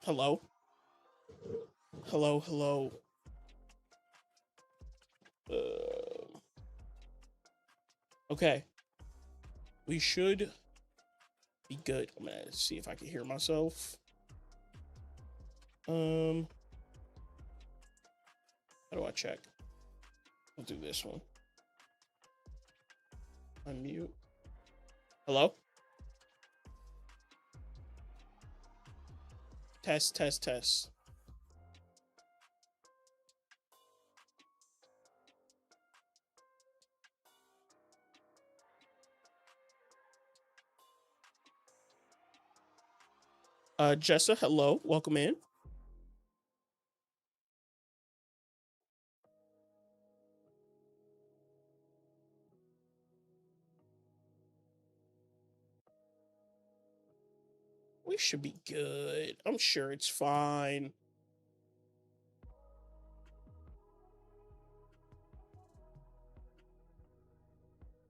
Hello? Hello, hello. Okay. We should be good. I'm gonna see if I can hear myself. How do I check? I'll do this one. Unmute. Hello? Test, test, test. Jessa, hello. Welcome in. We should be good. I'm sure it's fine.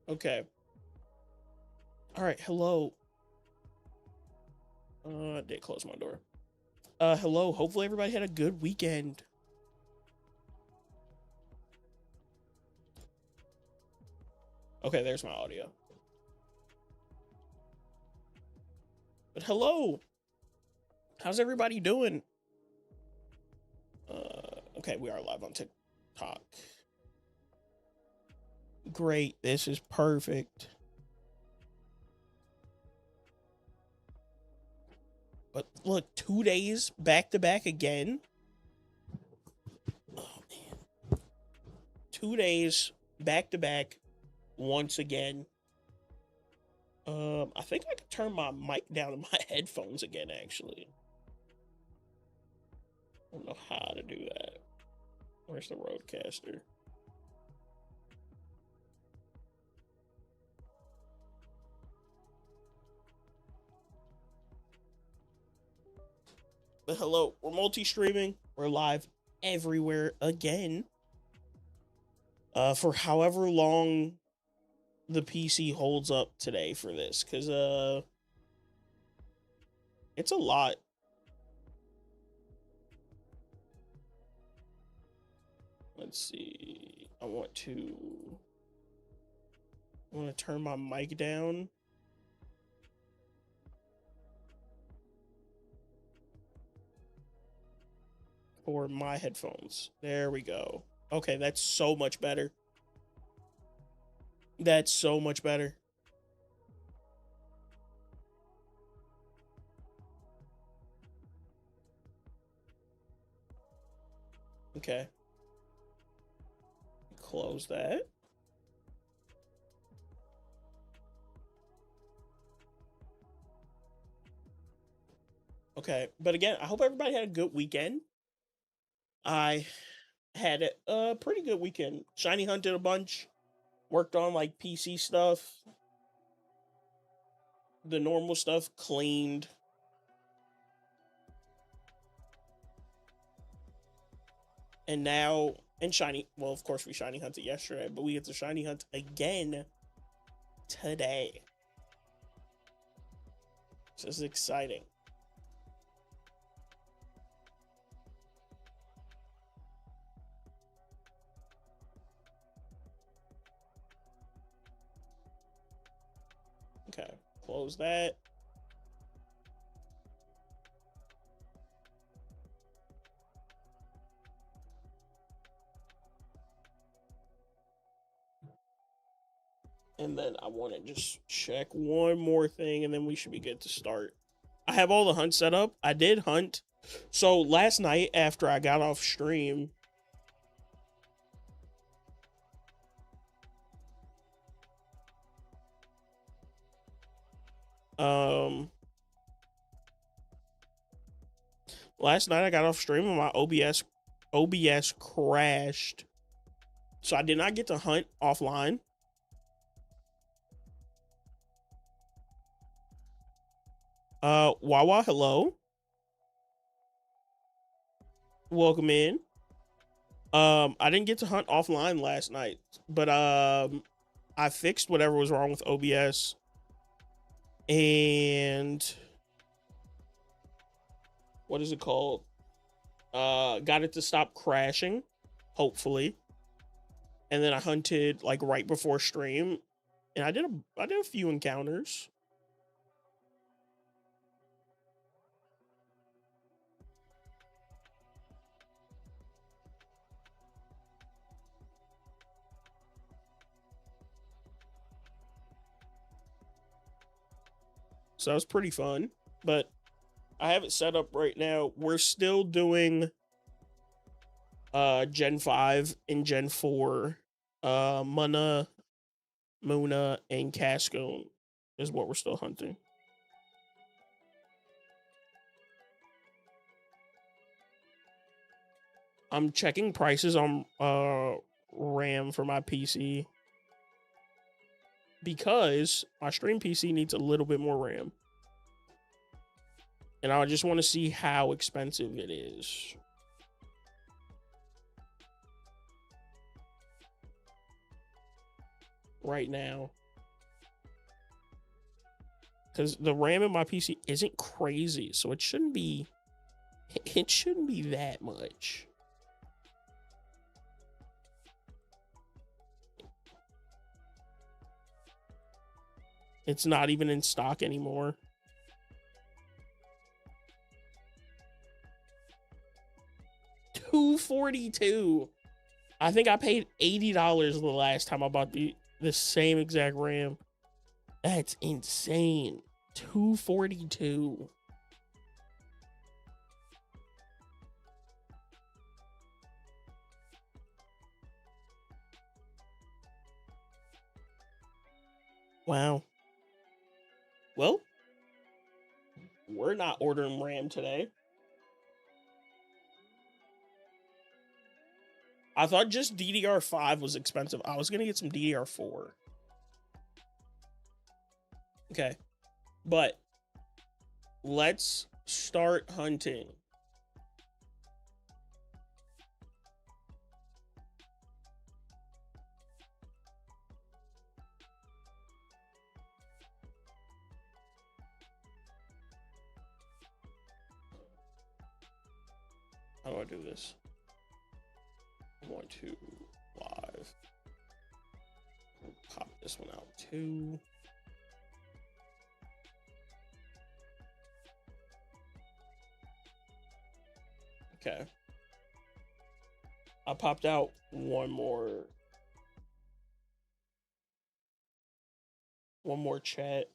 Okay. All right. Hello. I did close my door. Hello. Hopefully everybody had a good weekend. Okay, there's my audio. But hello. How's everybody doing? Okay, we are live on TikTok. Great. This is perfect. But look, 2 days back to back again. Oh man. 2 days back to back once again. I think I could turn my mic down in my headphones again, actually. I don't know how to do that. Where's the roadcaster? But hello, we're multi-streaming. We're live everywhere again. For however long the PC holds up today for this, because it's a lot. Let's see. I want to turn my mic down. For my headphones. There we go. Okay, that's so much better. That's so much better. Okay. Close that. Okay, but again, I hope everybody had a good weekend. I had a pretty good weekend. Shiny hunted a bunch. Worked on like PC stuff. The normal stuff, cleaned. And now, and shiny, well, of course we shiny hunted yesterday, but we get to shiny hunt again today. So this is exciting. Okay, close that. And then I want to just check one more thing, and then we should be good to start. I have all the hunts set up. I did hunt. So last night after I got off stream, last night I got off stream and my OBS crashed. So I did not get to hunt offline. Wawa, hello. Welcome in. I didn't get to hunt offline last night, but I fixed whatever was wrong with OBS. And what is it called? Got it to stop crashing, hopefully. And then I hunted like right before stream, and I did a few encounters. So that was pretty fun. But I have it set up right now. We're still doing Gen 5 and Gen 4. Munna, and Cascone is what we're still hunting. I'm checking prices on RAM for my PC because my stream PC needs a little bit more RAM. And I just want to see how expensive it is. Right now. Because the RAM in my PC isn't crazy, so it shouldn't be that much. It's not even in stock anymore. $242. I think I paid $80 the last time I bought the same exact RAM. That's insane. $242. Wow. Well, we're not ordering RAM today. I thought just DDR5 was expensive. I was going to get some DDR4. Okay. But let's start hunting. How do I do this? I'm going to live. Pop this one out too. Okay. I popped out one more chat.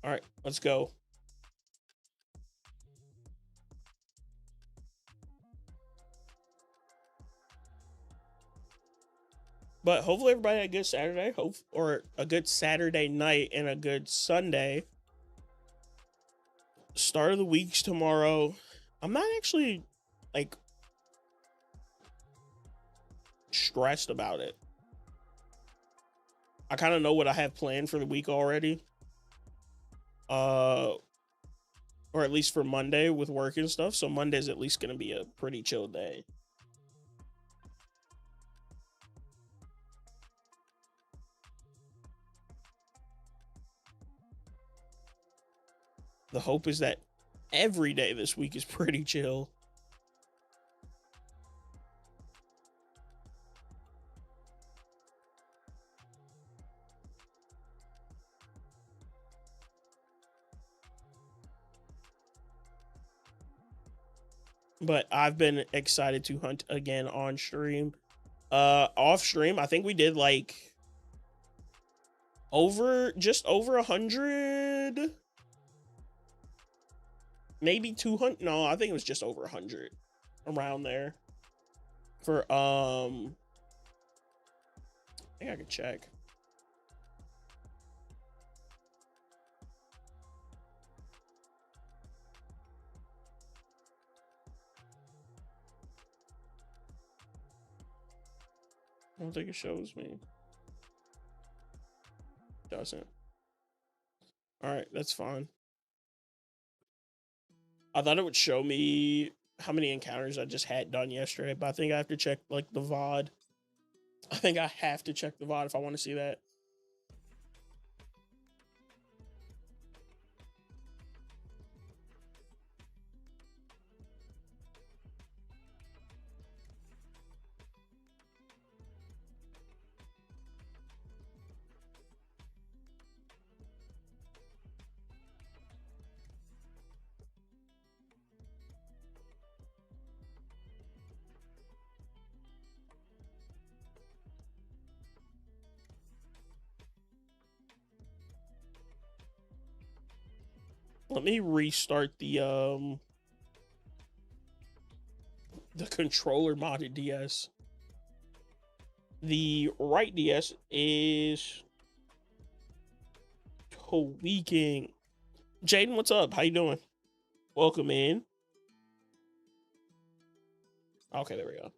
All right, let's go. But hopefully everybody had a good Saturday, or a good Saturday night and a good Sunday. Start of the week's tomorrow. I'm not actually like stressed about it. I kind of know what I have planned for the week already. Or at least for Monday with work and stuff. So Monday's at least going to be a pretty chill day. The hope is that every day this week is pretty chill. But I've been excited to hunt again on stream. Off stream, I think we did like just over 100, maybe 200. No, I think it was just over 100, around there. For I think I could check. I don't think it shows me. doesn't. All right, that's fine. I thought it would show me how many encounters I just had done yesterday, but I think I have to check like the VOD. I think I have to check the VOD if I want to see that. Let me restart the controller modded DS. The right DS is tweaking. Jaden, what's up? How you doing? Welcome in. Okay, there we go.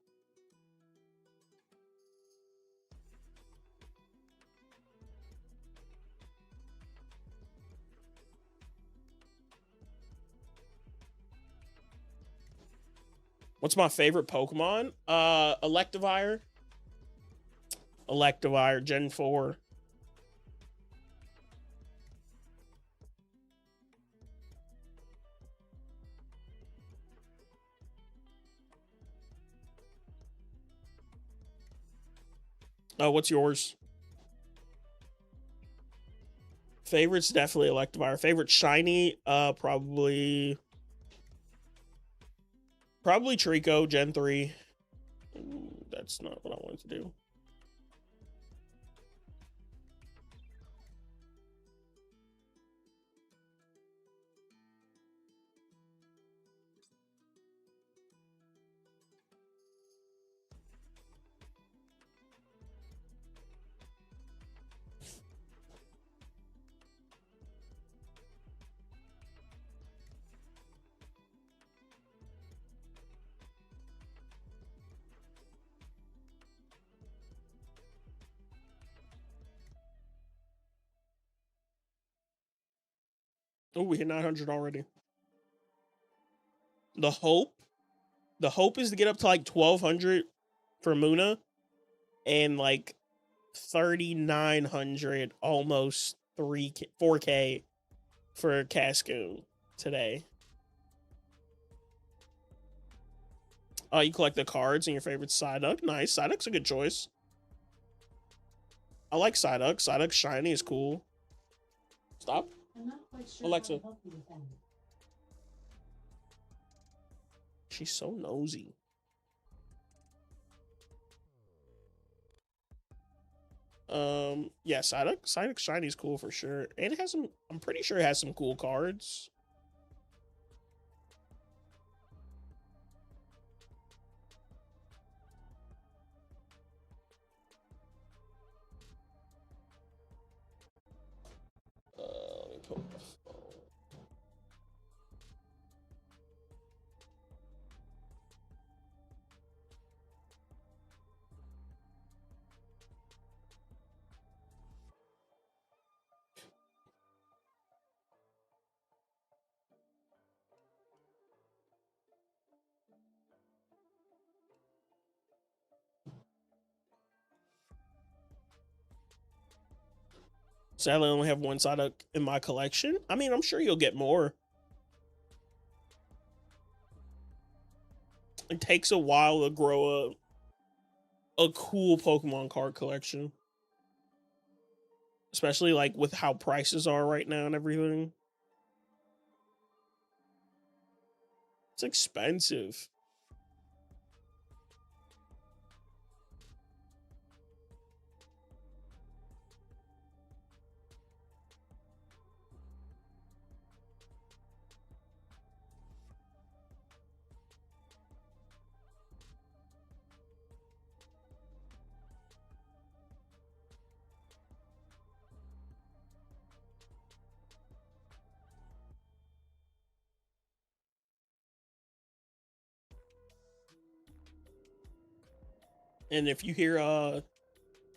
What's my favorite Pokemon? Electivire. Electivire, Gen 4. What's yours? Favorites definitely Electivire. Favorite shiny, probably Trico, Gen 3. Ooh, that's not what I wanted to do. Oh, we hit 900 already. The hope is to get up to like 1200 for Munna and like 3900, almost 4K for Cascoon today. You collect the cards and your favorite Psyduck. Nice. Psyduck's a good choice. I like Psyduck. Psyduck shiny is cool. Stop. I'm not quite sure Alexa. She's so nosy. Yeah, Psyduck shiny is cool for sure. And it has some, I'm pretty sure it has some cool cards. Let me put my phone. Sadly, I only have one Psyduck in my collection. I mean, I'm sure you'll get more. It takes a while to grow a cool Pokemon card collection. Especially like with how prices are right now and everything. It's expensive. And if you hear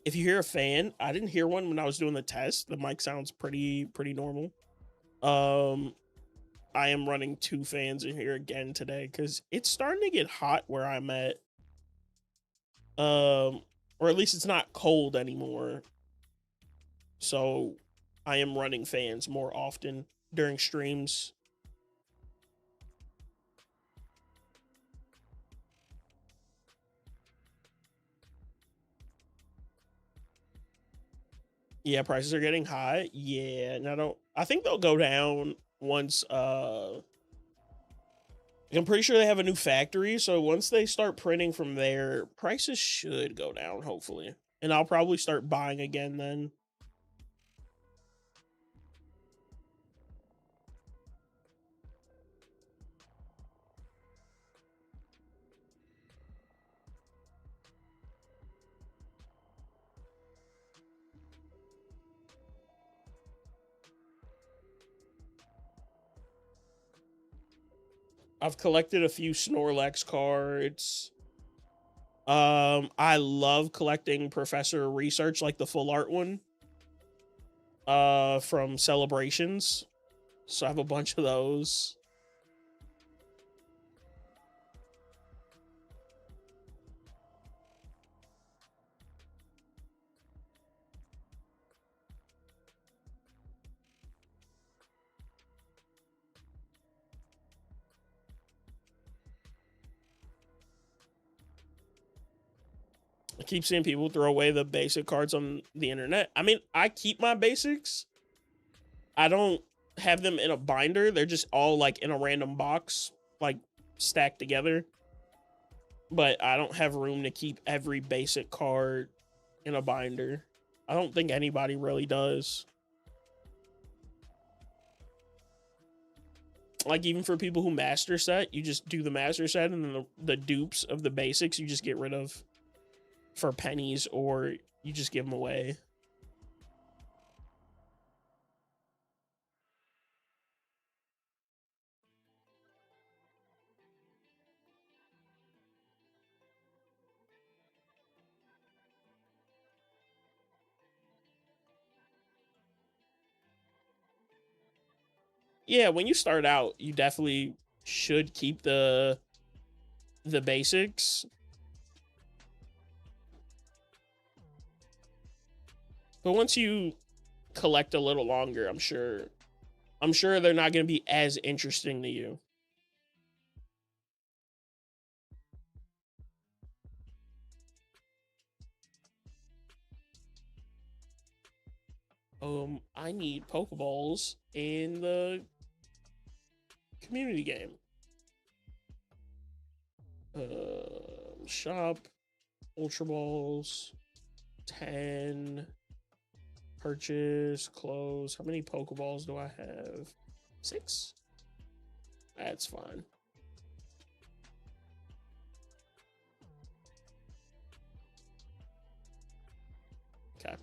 If you hear a fan, I didn't hear one when I was doing the test. The mic sounds pretty normal. Um, I am running 2 fans in here again today because it's starting to get hot where I'm at. Or at least it's not cold anymore. So I am running fans more often during streams. Yeah, prices are getting high. Yeah, and I think they'll go down once I'm pretty sure they have a new factory, so once they start printing from there, prices should go down hopefully. And I'll probably start buying again then. I've collected a few Snorlax cards. I love collecting Professor Research, like the full art one. From Celebrations. So I have a bunch of those. I keep seeing people throw away the basic cards on the internet. I mean, I keep my basics. I don't have them in a binder. They're just all like in a random box, like stacked together. But I don't have room to keep every basic card in a binder. I don't think anybody really does. Like, even for people who master set, you just do the master set, and then the dupes of the basics you just get rid of for pennies, or you just give them away. Yeah, when you start out, you definitely should keep the basics. But once you collect a little longer, I'm sure they're not going to be as interesting to you. I need Pokeballs in the community game. Shop, Ultra Balls, 10, purchase, close. How many Pokeballs do I have? 6? That's fine. Okay.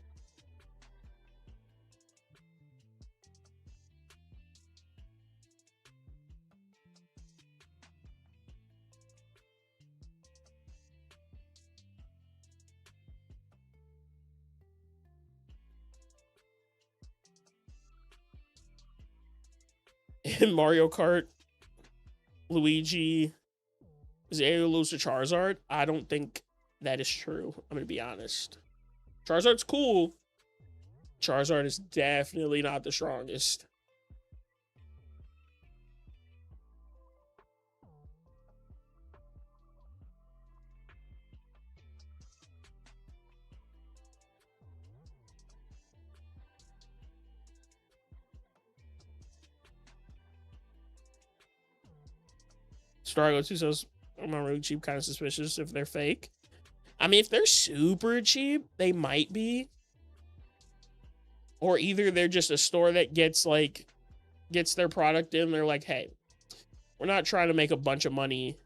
In Mario Kart, Luigi is able to lose to Charizard. I don't think that is true. I'm going to be honest. Charizard's cool. Charizard is definitely not the strongest. Stargo 2 says, I'm not really cheap, kind of suspicious if they're fake. I mean, if they're super cheap, they might be. Or either they're just a store that gets their product in. They're like, hey, we're not trying to make a bunch of money.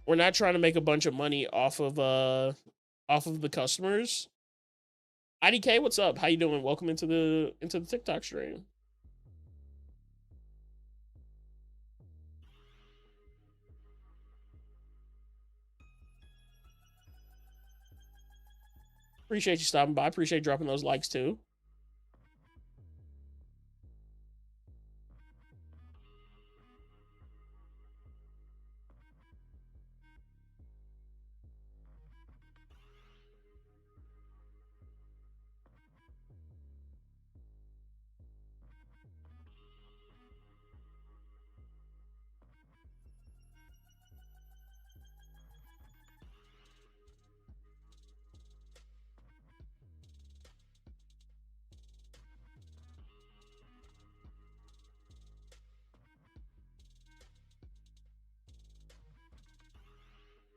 We're not trying to make a bunch of money off of the customers. IDK, what's up? How you doing? Welcome into the TikTok stream. Appreciate you stopping by. Appreciate dropping those likes too.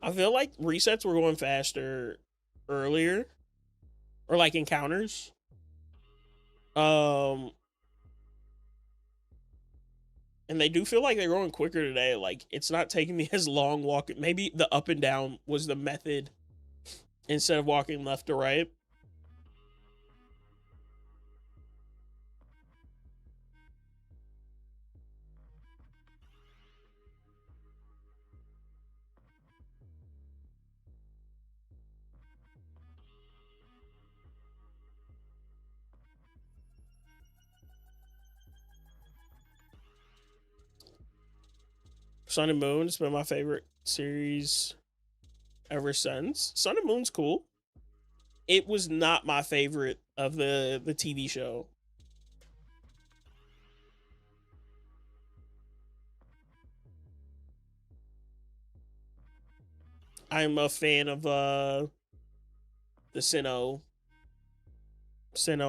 I feel like resets were going faster earlier, or like encounters. Um, and they do feel like they're going quicker today. Like it's not taking me as long walking. Maybe the up and down was the method instead of walking left to right. Sun and Moon's been my favorite series ever since. Sun and Moon's cool. It was not my favorite of the TV show. I'm a fan of the Sinnoh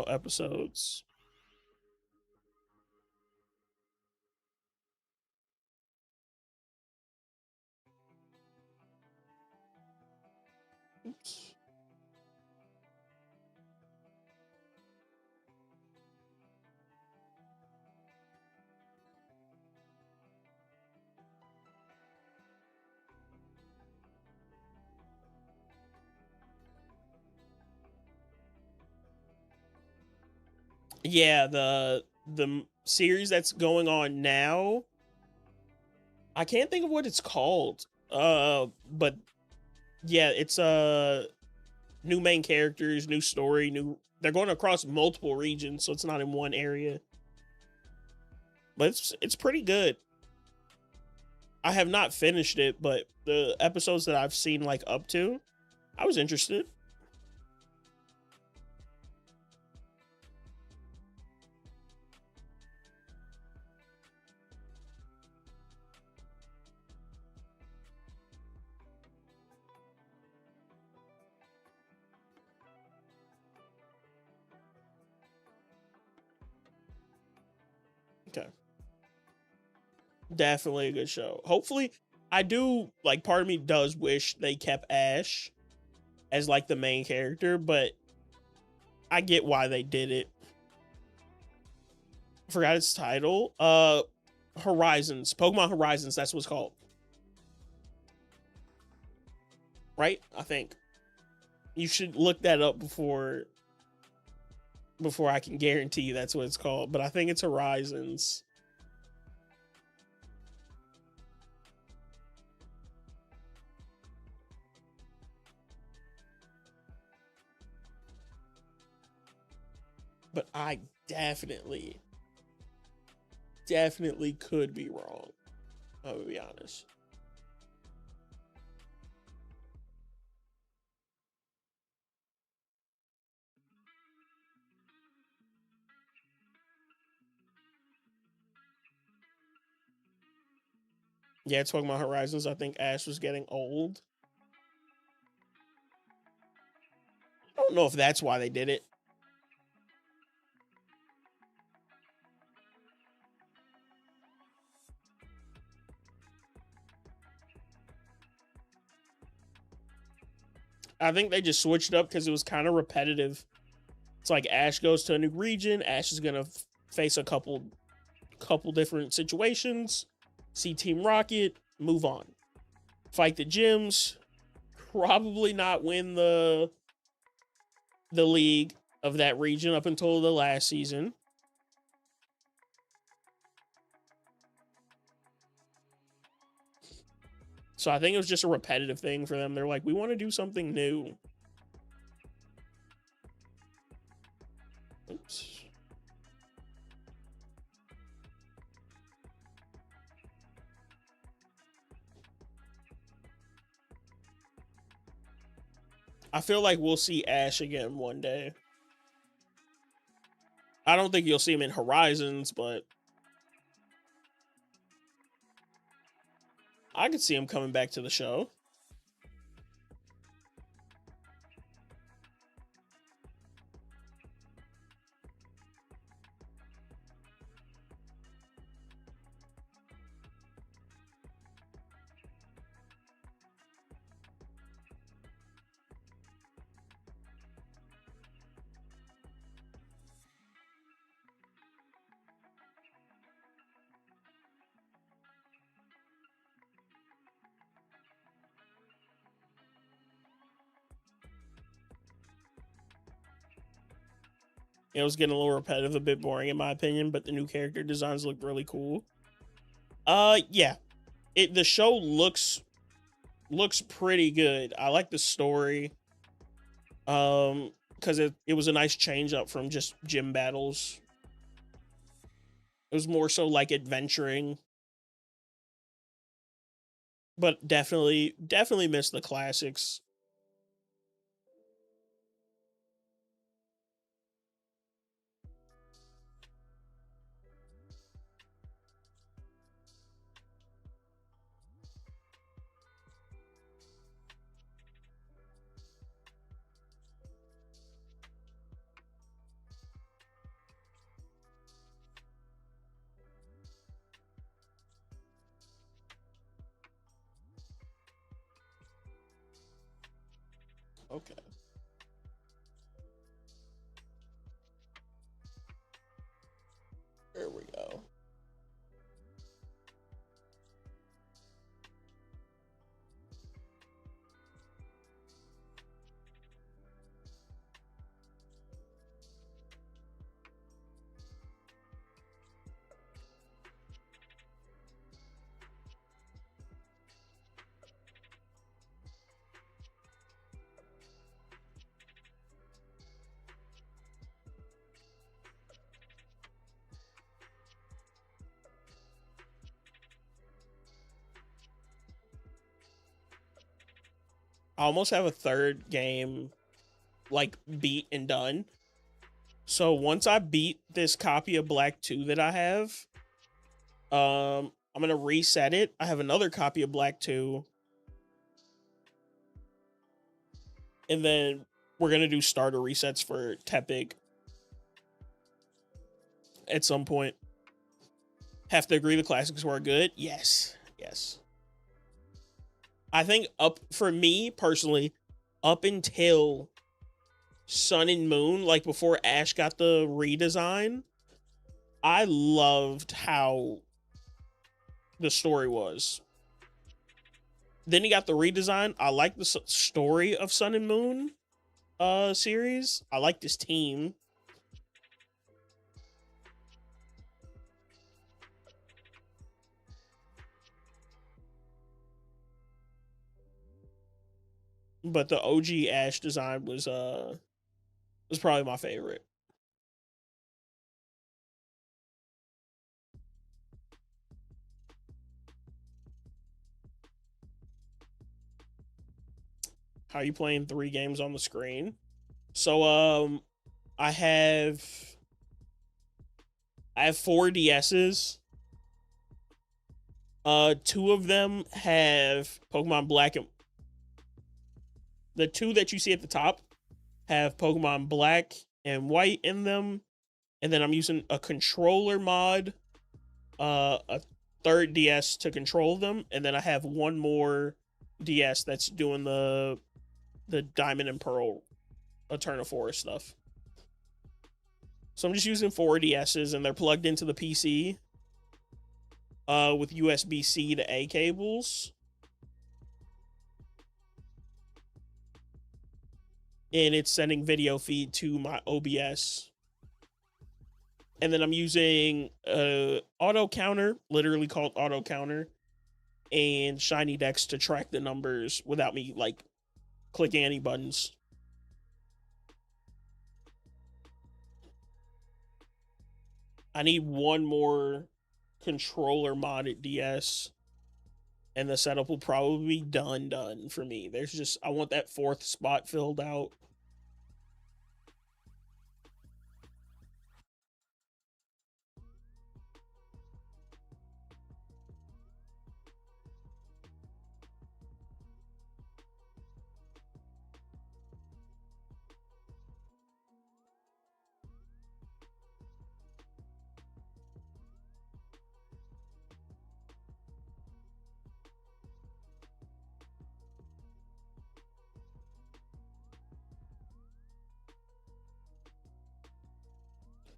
episodes. Oops. Yeah, the series that's going on now, I can't think of what it's called. But yeah, it's new main characters, new story, new. They're going across multiple regions, so it's not in one area. But it's pretty good. I have not finished it, but the episodes that I've seen like up to, I was interested. Okay. Definitely a good show. Hopefully, I do like part of me does wish they kept Ash as like the main character, but I get why they did it. Forgot its title. Horizons. Pokemon Horizons, that's what's called. Right? I think. You should look that up before I can guarantee you that's what it's called, but I think it's Horizons. But I definitely could be wrong. I'll be honest. Yeah, talking about Horizons, I think Ash was getting old. I don't know if that's why they did it. I think they just switched up because it was kind of repetitive. It's like Ash goes to a new region. Ash is gonna face a couple different situations. See Team Rocket, move on. Fight the gyms. Probably not win the league of that region up until the last season. So I think it was just a repetitive thing for them. They're like, we want to do something new. I feel like we'll see Ash again one day. I don't think you'll see him in Horizons, but I could see him coming back to the show. It was getting a little repetitive, a bit boring in my opinion, but the new character designs look really cool. Yeah. The show looks pretty good. I like the story. Because it was a nice change up from just gym battles. It was more so like adventuring. But definitely miss the classics. Okay. There we go. I almost have a third game like beat and done. So once I beat this copy of Black 2 that I have, I'm gonna reset it. I have another copy of Black 2. And then we're gonna do starter resets for Tepic at some point. Have to agree the classics were good. Yes. Yes. I think up for me personally, up until Sun and Moon, like before Ash got the redesign, I loved how the story was. Then he got the redesign. I like the story of Sun and Moon series. I like this team. But the OG Ash design was probably my favorite. How you playing 3 games on the screen? So I have 4 DSs. 2 of them have Pokemon Black and the 2 that you see at the top have Pokemon Black and White in them. And then I'm using a controller mod, a third DS to control them, and then I have one more DS that's doing the Diamond and Pearl Eternal Forest stuff. So I'm just using 4 DSs, and they're plugged into the PC with USB-C to A cables. And it's sending video feed to my OBS. And then I'm using auto counter, literally called auto counter, and Shiny Dex to track the numbers without me like clicking any buttons. I need one more controller modded DS, and the setup will probably be done for me. There's just, I want that fourth spot filled out.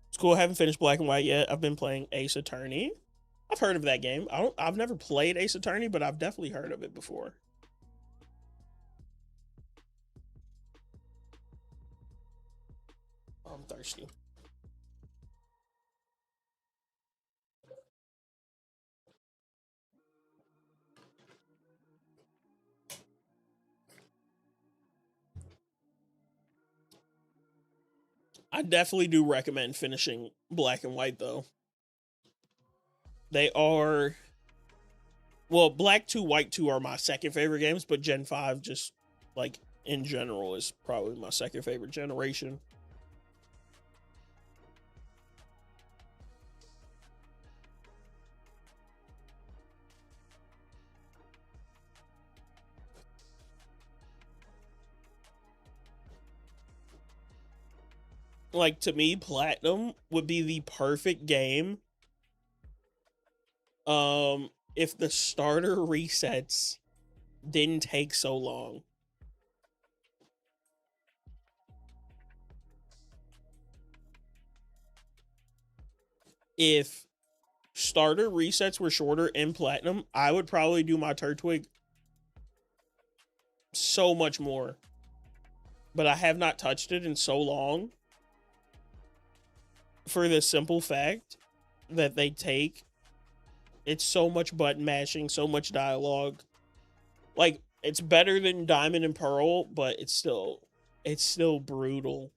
It's cool. I haven't finished Black and White yet. I've been playing Ace Attorney. I've heard of that game. I've never played Ace Attorney, but I've definitely heard of it before. I'm thirsty. I definitely do recommend finishing Black and White though. They are, well, Black 2, White 2 are my second favorite games, but Gen 5 just like in general is probably my second favorite generation. Like to me, Platinum would be the perfect game if the starter resets didn't take so long. If starter resets were shorter in Platinum, I would probably do my Turtwig so much more. But I have not touched it in so long for the simple fact that they take, it's so much button mashing, so much dialogue. Like, it's better than Diamond and Pearl, but it's still brutal.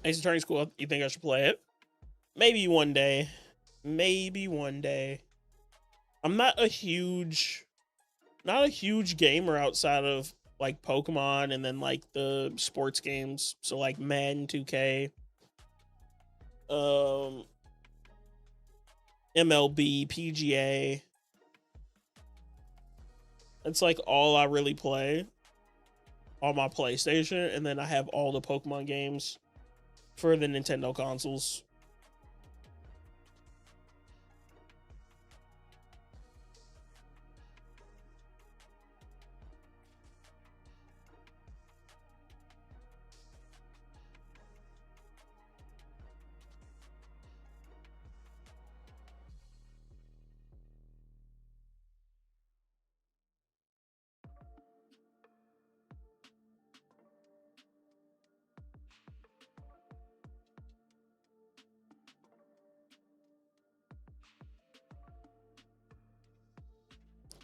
Ace Attorney's cool. You think I should play it? Maybe one day. Maybe one day. I'm not a huge gamer outside of like Pokemon and then like the sports games. So like Madden 2K, MLB, PGA. That's like all I really play on my PlayStation, and then I have all the Pokemon games for the Nintendo consoles.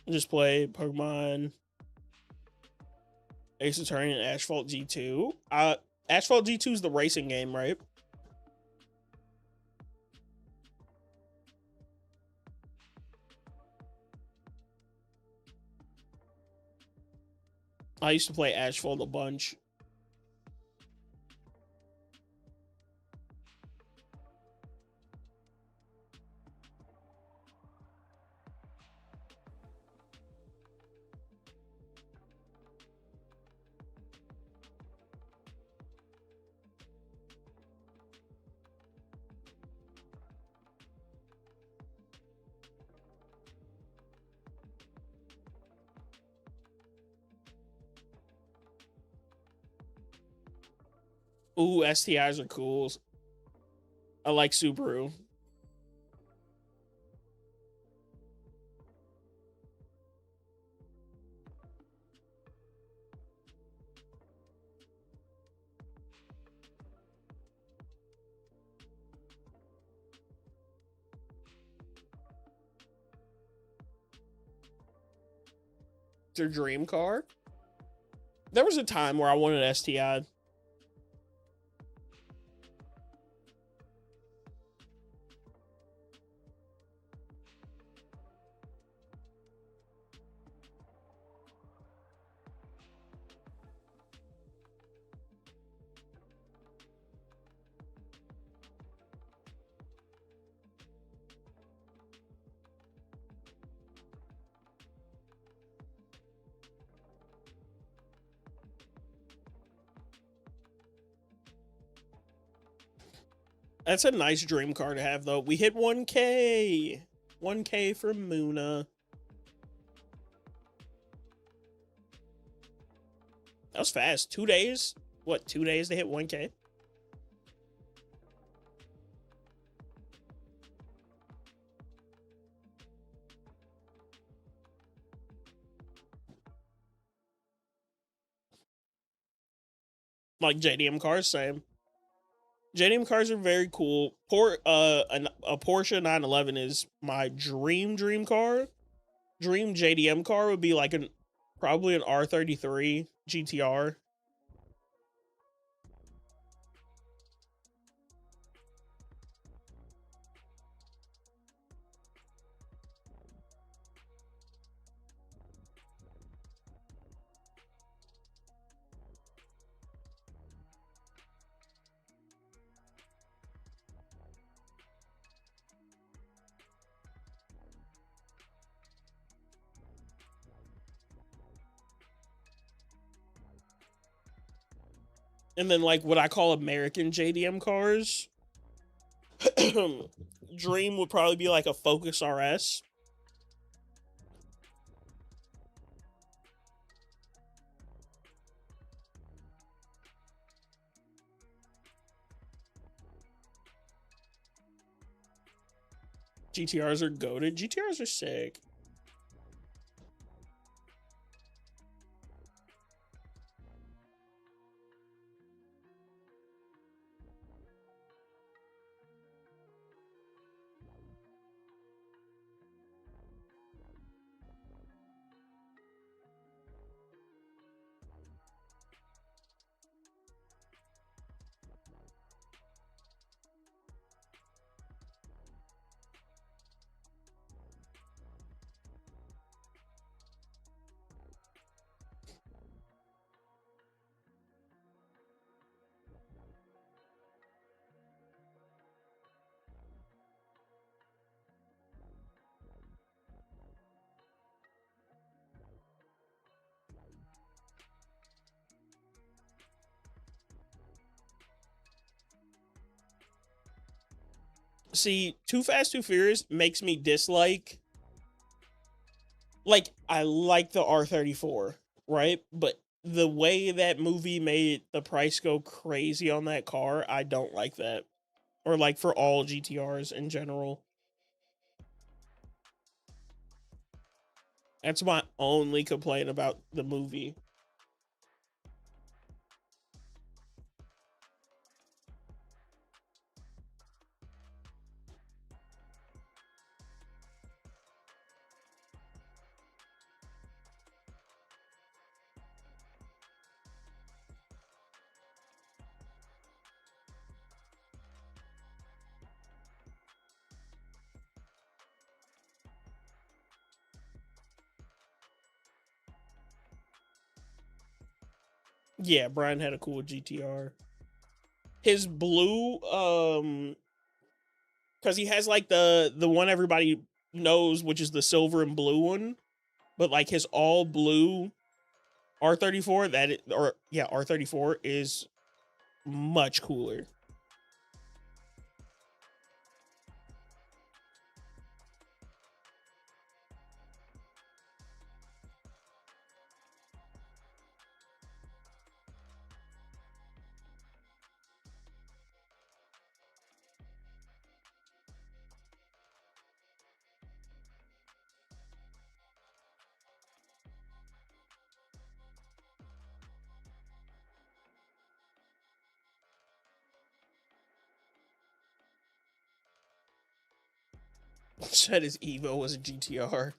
Just play Pokemon, Ace Attorney, and Asphalt G2. Asphalt G2 is the racing game, right? I used to play Asphalt a bunch. Ooh, STIs are cool. I like Subaru. It's your dream car? There was a time where I wanted STI. That's a nice dream car to have, though. We hit 1K. 1K for Munna. That was fast. 2 days? What, 2 days to hit 1K? Like JDM cars, same. JDM cars are very cool. A Porsche 911 is my dream car. Dream JDM car would be like probably an R33 GTR. And then like what I call American JDM cars. Dream would probably be like a Focus RS. GTRs are goated. GTRs are sick. See, Too Fast, Too Furious makes me dislike. Like, I like the R34, right? But the way that movie made the price go crazy on that car, I don't like that. Or like for all GTRs in general. That's my only complaint about the movie. Yeah, Brian had a cool GTR. His blue, because he has like the one everybody knows, which is the silver and blue one, but like his all blue R34, R34 is much cooler. Said his Evo was a GTR.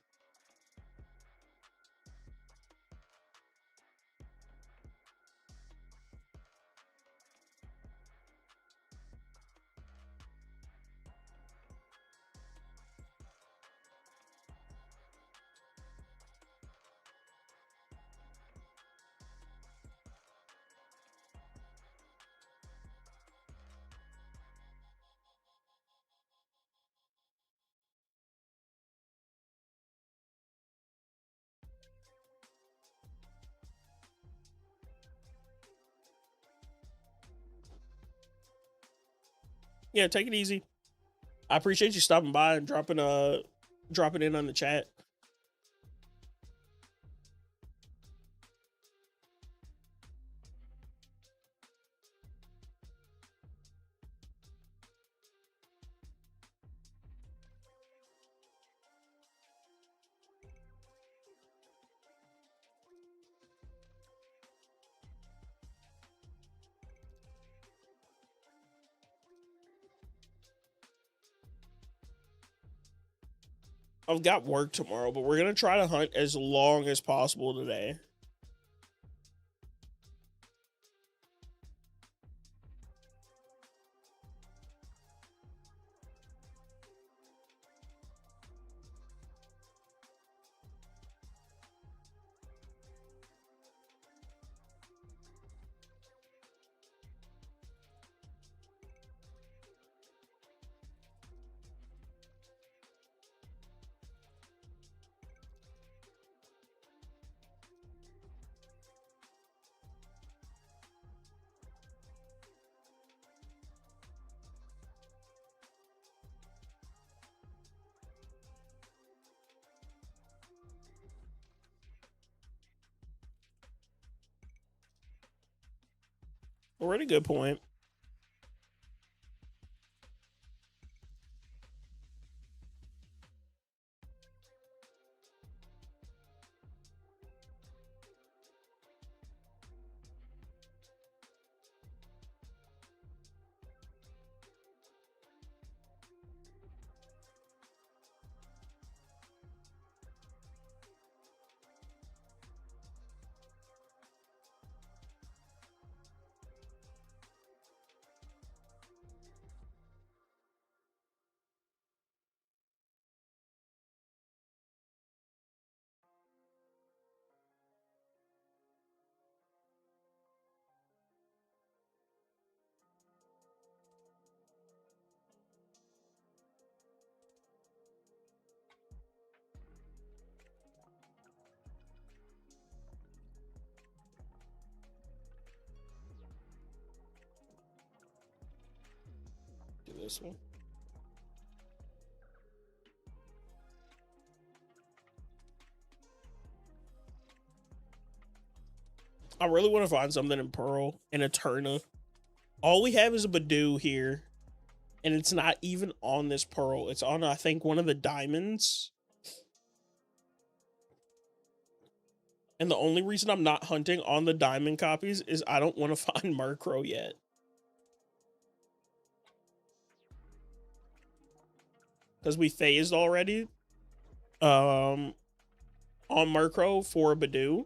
Yeah, take it easy. I appreciate you stopping by and dropping in on the chat. I've got work tomorrow, but we're gonna try to hunt as long as possible today. Already good point. Do this one. I really want to find something in Pearl and Eterna. All we have is a Badoo here, and it's not even on this Pearl. It's on, I think, one of the diamonds. And the only reason I'm not hunting on the diamond copies is I don't want to find Murkrow yet. Because we phased already on Murkrow for a Badoo.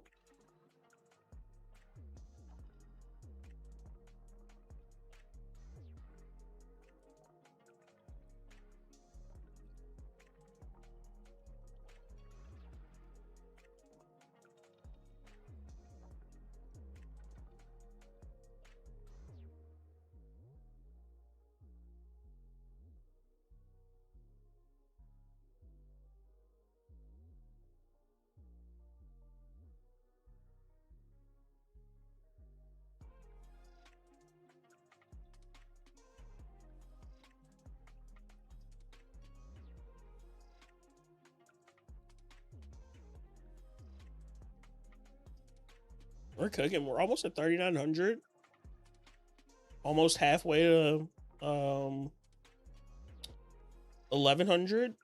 We're cooking. We're almost at 3,900. Almost halfway to 1,100.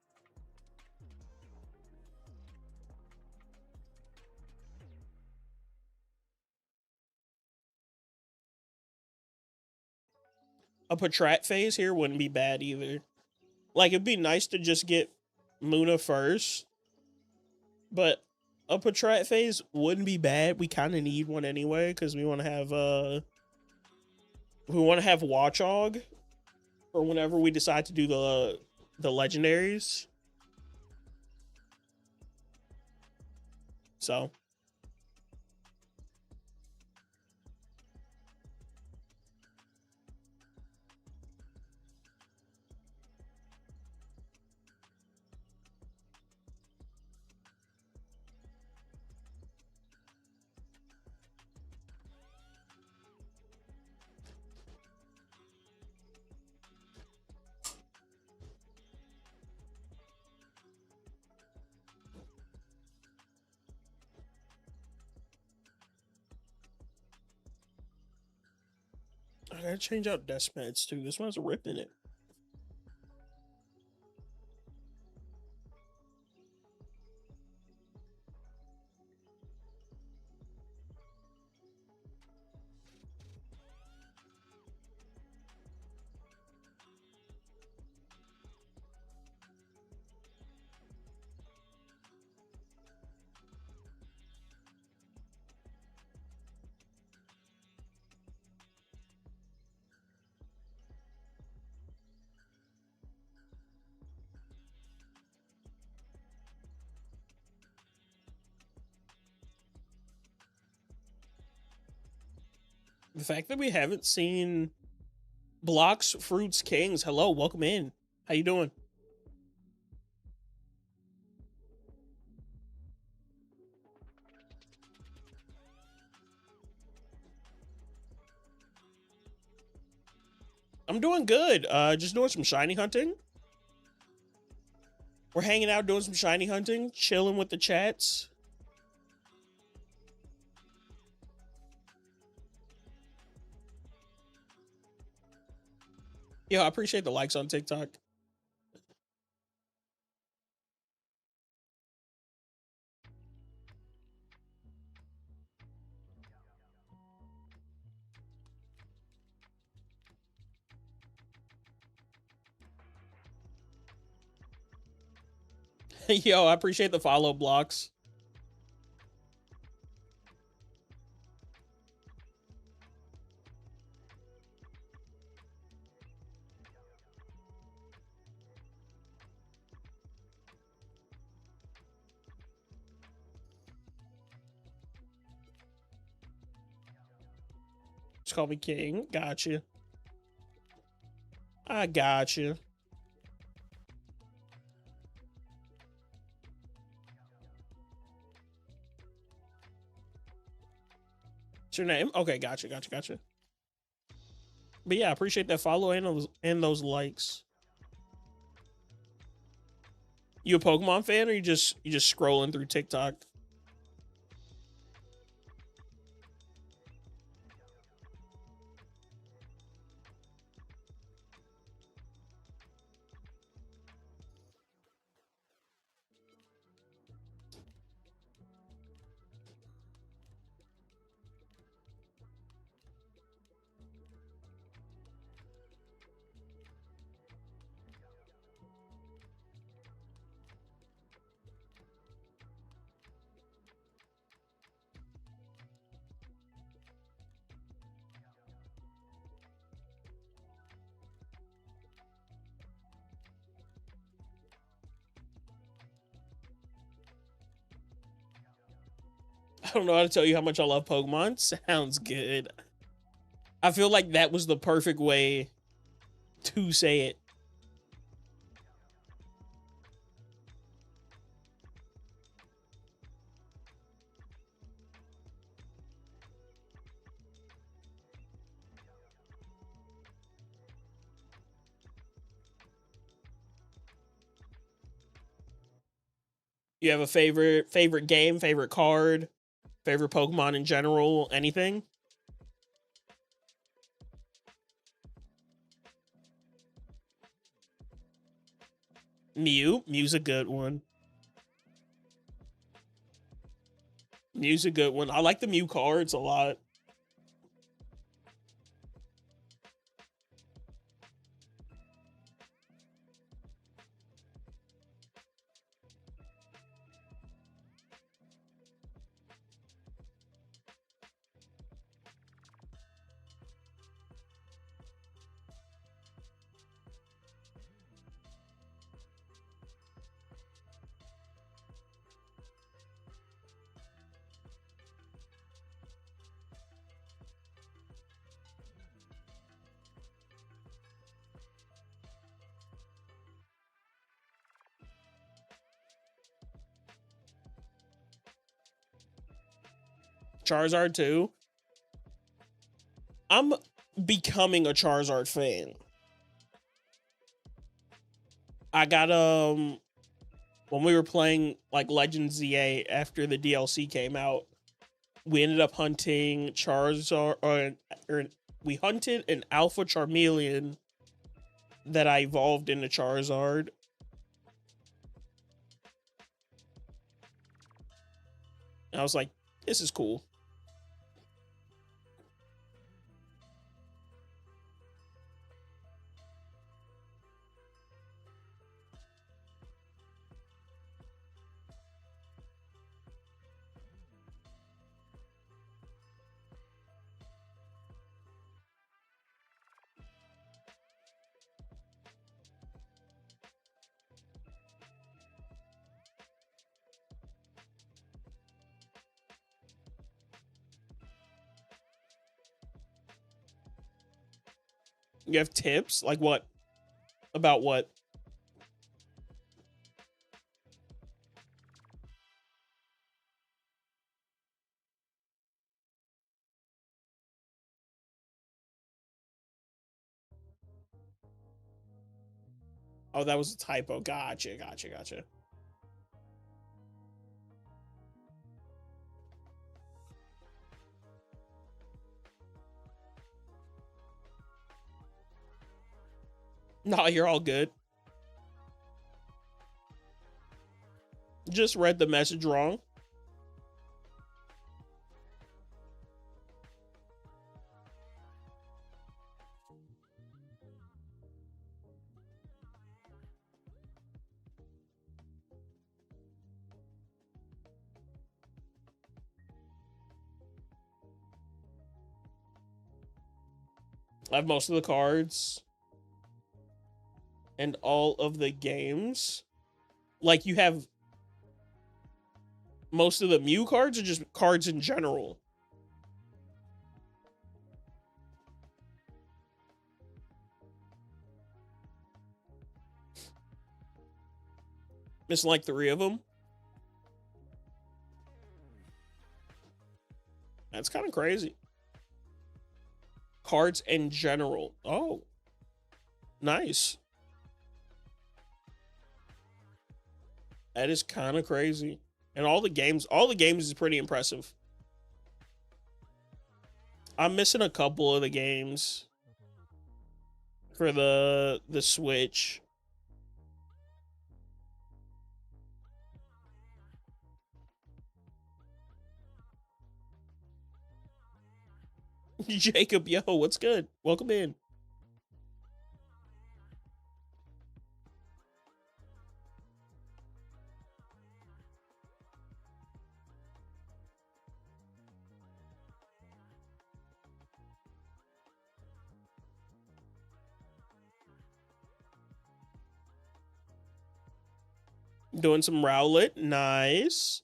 A Patrat phase here wouldn't be bad either. Like, it'd be nice to just get Munna first, but a Patrat phase wouldn't be bad. We kind of need one anyway because we want to have Watchog for whenever we decide to do the legendaries. So I gotta change out desk mats too. This one's ripping it. The fact that we haven't seen Blocks, Fruits, Kings. Hello, welcome in. How you doing? I'm doing good. Just doing some shiny hunting. We're hanging out doing some shiny hunting, chilling with the chats. Yo, I appreciate the likes on TikTok. Yo, I appreciate the follow blocks. Just call me King. Gotcha. I gotcha. What's your name? Okay, gotcha. But yeah, I appreciate that follow and those likes. You a Pokemon fan, or you just scrolling through TikTok? I don't know how to tell you how much I love Pokemon. Sounds good. I feel like that was the perfect way to say it. You have a favorite game, favorite card, favorite Pokemon in general, anything? Mew's a good one. Mew's a good one. I like the Mew cards a lot. Charizard too. I'm becoming a Charizard fan. I got when we were playing like Legends ZA after the DLC came out, we ended up hunting Charizard or we hunted an alpha Charmeleon that I evolved into Charizard. And I was like, this is cool. You have tips? Like what? About what? Oh, that was a typo. Gotcha, gotcha, gotcha. No, you're all good. Just read the message wrong. I have most of the cards and all of the games. Like, you have most of the Mew cards or just cards in general? Missing like 3 of them? That's kind of crazy. Cards in general. Oh, nice. That is kind of crazy. And all the games is pretty impressive. I'm missing a couple of the games for the Switch. Jacob, yo, what's good? Welcome in. Doing some Rowlet. Nice.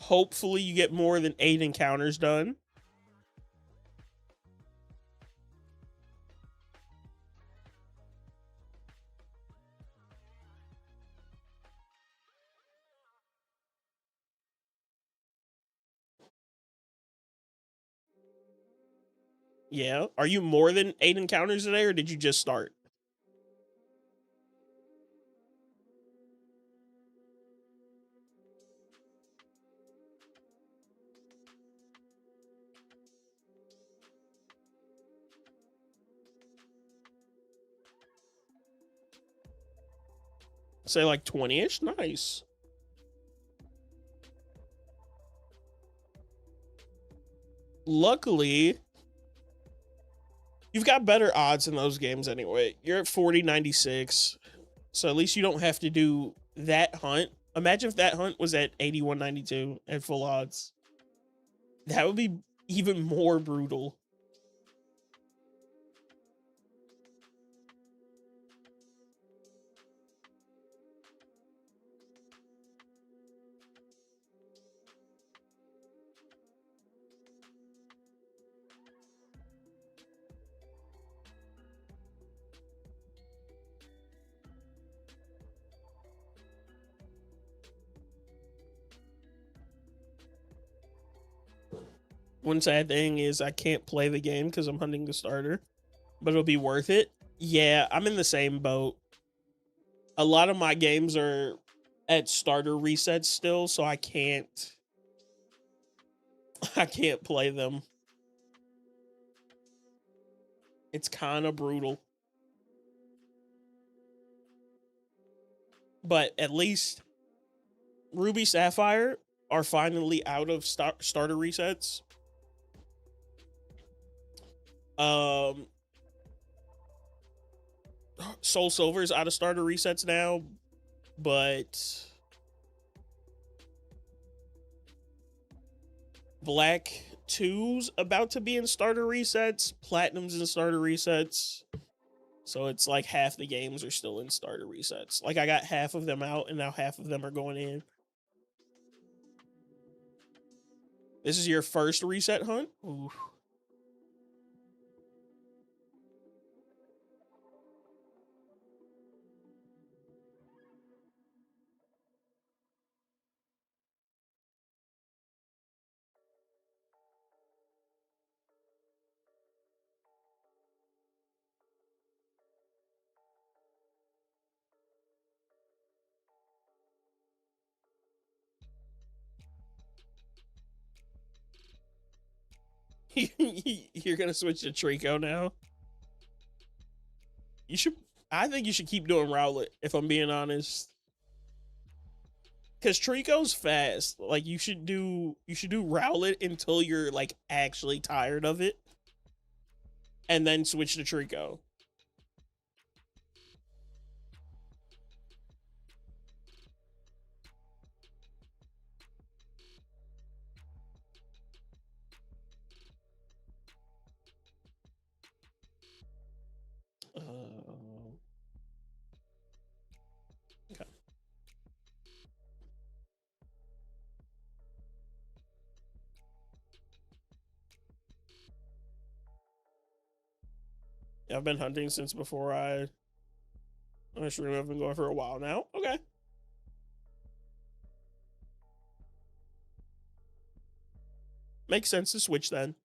Hopefully you get more than 8 encounters done. Yeah. Are you more than 8 encounters today, or did you just start? Say like 20-ish? Nice. Luckily, you've got better odds in those games anyway. You're at 40.96, so at least you don't have to do that hunt. Imagine if that hunt was at 81.92 at full odds. That would be even more brutal. One sad thing is I can't play the game because I'm hunting the starter, but it'll be worth it. Yeah, I'm in the same boat. A lot of my games are at starter resets still, so I can't I can't play them. It's kind of brutal. But at least Ruby Sapphire are finally out of starter resets. Soul Silver is out of starter resets now, but Black 2's about to be in starter resets. Platinum's in starter resets. So it's like half the games are still in starter resets. Like I got half of them out and now half of them are going in. This is your first reset hunt? Ooh. You're gonna switch to Trico now? You should. I think you should keep doing Rowlet, if I'm being honest. Cause Trico's fast. Like you should do Rowlet until you're like actually tired of it. And then switch to Trico. Okay. Yeah, I've been hunting since before I stream. I've been going for a while now. Okay. Makes sense to switch then.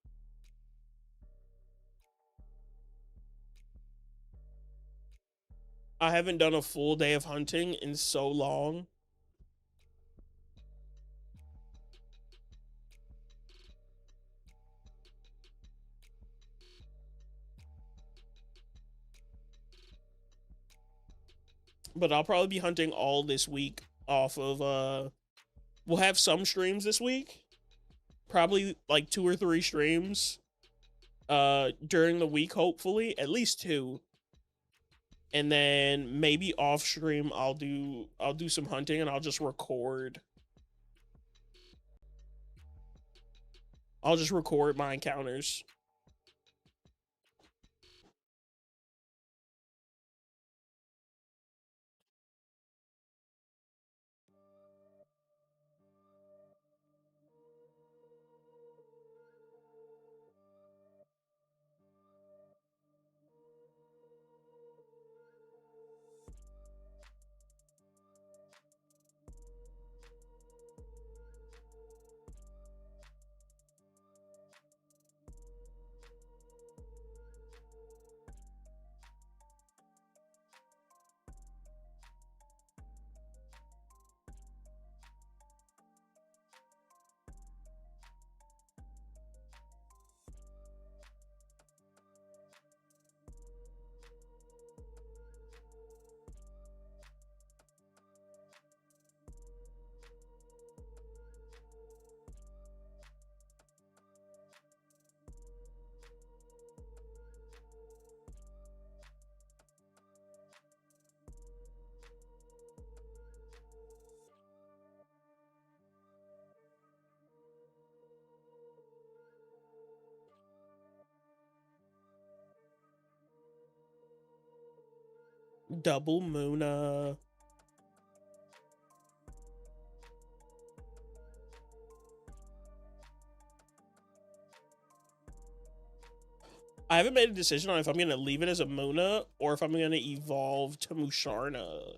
I haven't done a full day of hunting in so long. But I'll probably be hunting all this week off of we'll have some streams this week. Probably like 2 or 3 streams during the week, hopefully. At least 2. And then maybe off stream I'll do some hunting and I'll just record. I'll just record my encounters. Double Munna. I haven't made a decision on if I'm going to leave it as a Munna or if I'm going to evolve to Musharna.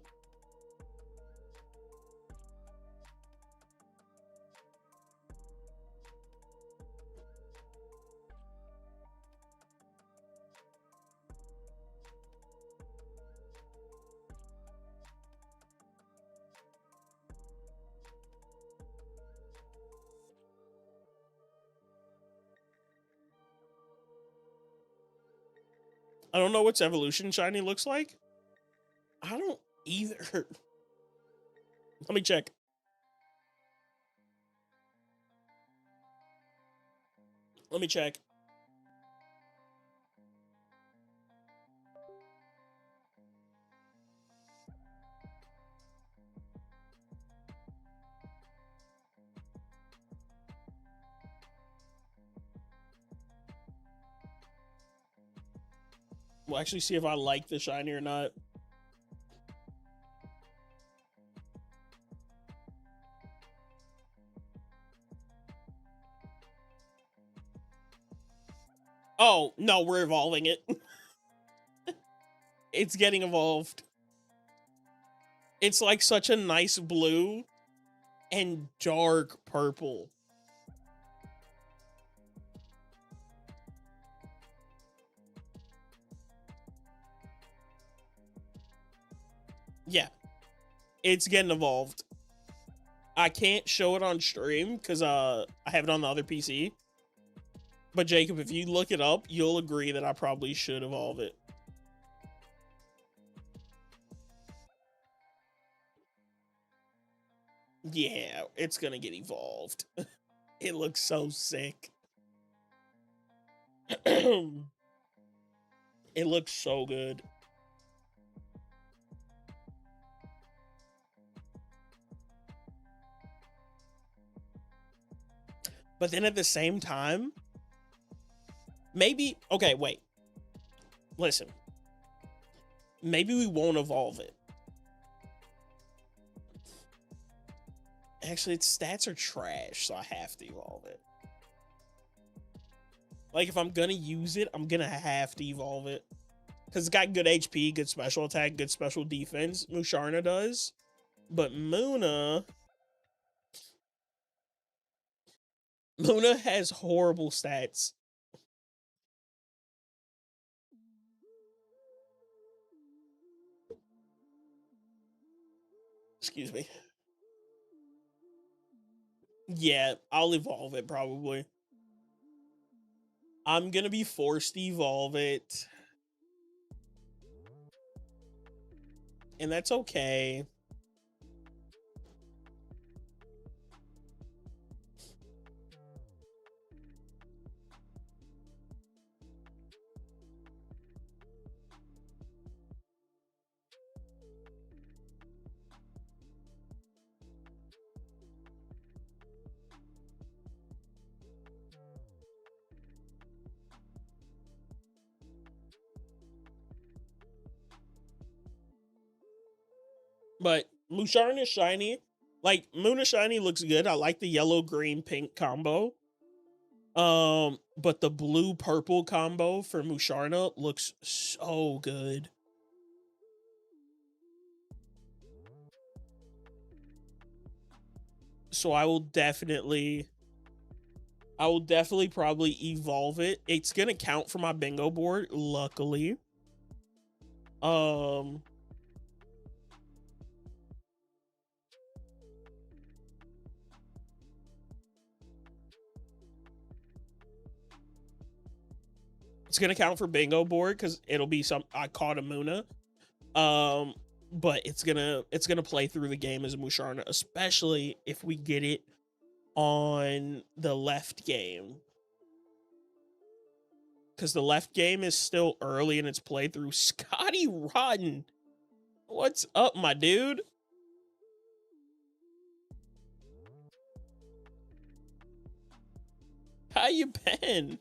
I don't know what's evolution shiny looks like. I don't either. Let me check. Let me check. We'll actually see if I like the shiny or not. Oh, no, we're evolving it. It's getting evolved. It's like such a nice blue and dark purple. Yeah, it's getting evolved. I can't show it on stream because I have it on the other PC. But Jacob, if you look it up, you'll agree that I probably should evolve it. Yeah, it's gonna get evolved. It looks so sick. It looks so good. But then at the same time, maybe, okay, wait. Listen. Maybe we won't evolve it. Actually, its stats are trash, so I have to evolve it. Like, if I'm gonna use it, I'm gonna have to evolve it. Because it's got good HP, good special attack, good special defense. Musharna does. But Munna has horrible stats. Excuse me. Yeah, I'll evolve it probably. I'm gonna be forced to evolve it. And that's okay. But Musharna shiny, like Munna shiny looks good. I like the yellow, green, pink combo. But the blue purple combo for Musharna looks so good. So I will definitely probably evolve it. It's gonna count for my bingo board, luckily. It's gonna count for bingo board because it'll be some I caught a Munna. But it's gonna play through the game as a Musharna, especially if we get it on the left game. Because the left game is still early in its playthrough. Scotty Rotten, what's up, my dude? How you been?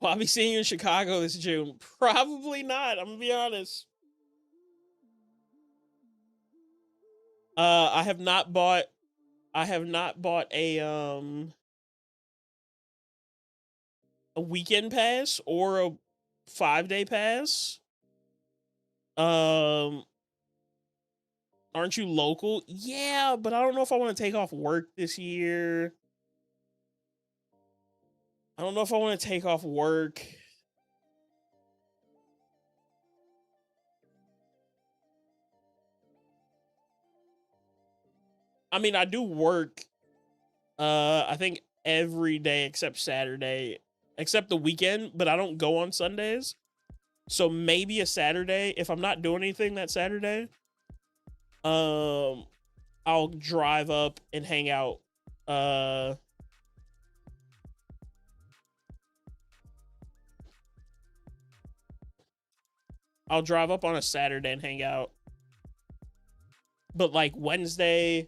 Well, I'll be seeing you in Chicago this June. Probably not. I'm gonna be honest. I have not bought a weekend pass or a 5-day pass. Aren't you local? Yeah, but I don't know if I want to take off work this year. I don't know if I want to take off work. I mean, I do work. I think every day except Saturday, except the weekend. But I don't go on Sundays. So maybe a Saturday if I'm not doing anything that Saturday. Um, I'll drive up and hang out. Uh, I'll drive up on a Saturday and hang out. But like Wednesday,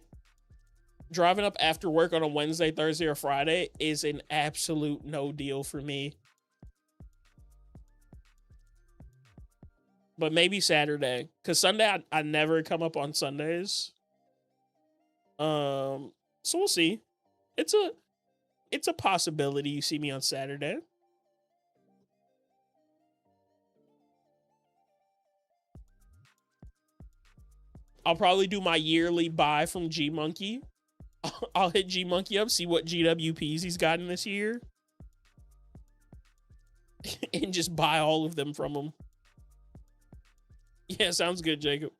driving up after work on a Wednesday, Thursday, or Friday is an absolute no deal for me. But maybe Saturday, because Sunday I never come up on Sundays. So we'll see. It's a it's a possibility you see me on Saturday. I'll probably do my yearly buy from G Monkey. I'll hit G Monkey up, see what GWPs he's gotten this year, and just buy all of them from him. Yeah, sounds good, Jacob.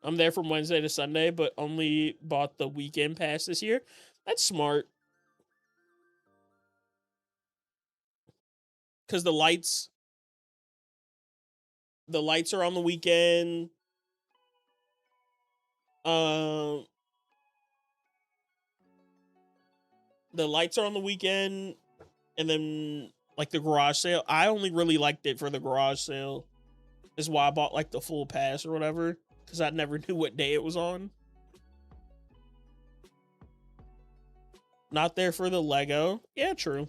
I'm there from Wednesday to Sunday, but only bought the weekend pass this year. That's smart. Because the lights are on the weekend. Um the lights are on the weekend, and then like the garage sale. I only really liked it for the garage sale. Is why I bought like the full pass or whatever. Because I never knew what day it was on. Not there for the Lego. Yeah, true.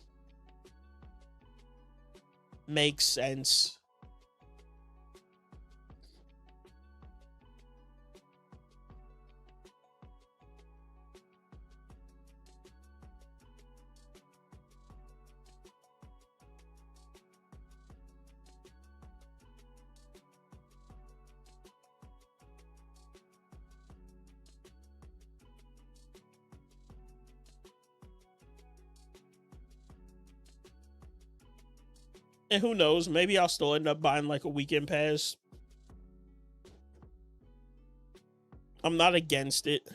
Makes sense. And who knows? Maybe I'll still end up buying like a weekend pass. I'm not against it.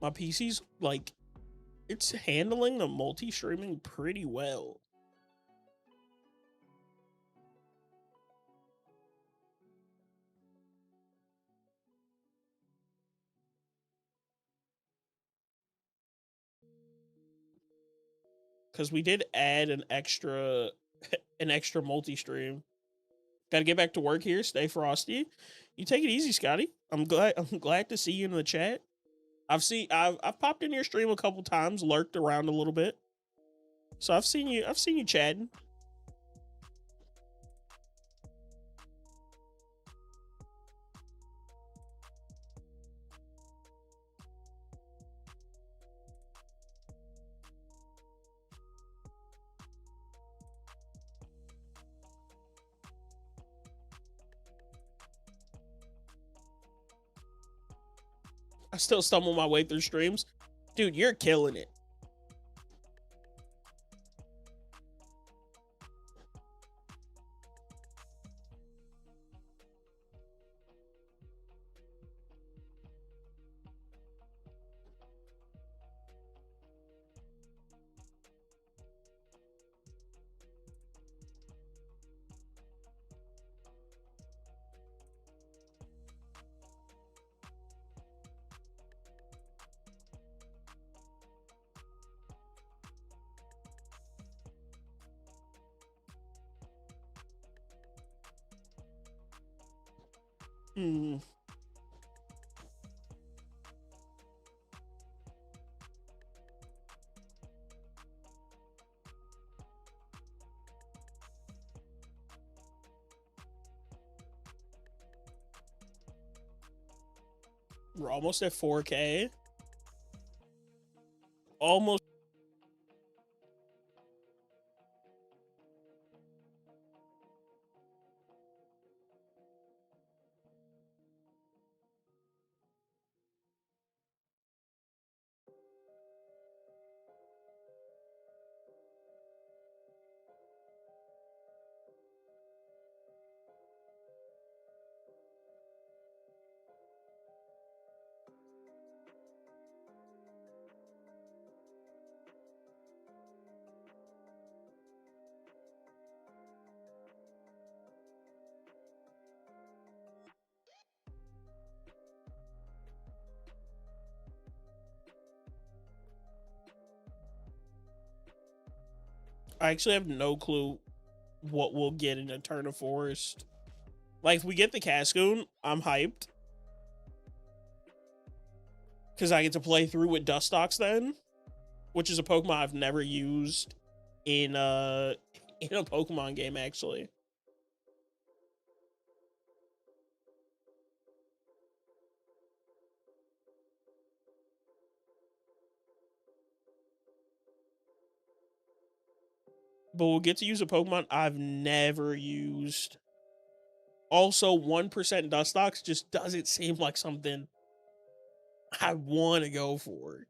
My PC's like, it's handling the multi-streaming pretty well. Because we did add an extra multi-stream. Got to get back to work here. Stay frosty. You take it easy, Scotty. I'm glad to see you in the chat. I've popped in your stream a couple times, lurked around a little bit. So I've seen you chatting. I still stumble my way through streams. Dude, you're killing it. Mm. We're almost at 4K. Almost. I actually have no clue what we'll get in Eterna Forest. Like, if we get the Cascoon, I'm hyped. Because I get to play through with Dustox then, which is a Pokemon I've never used in in a Pokemon game, actually. But we'll get to use a Pokemon I've never used. Also, 1% Dustox just doesn't seem like something I want to go for.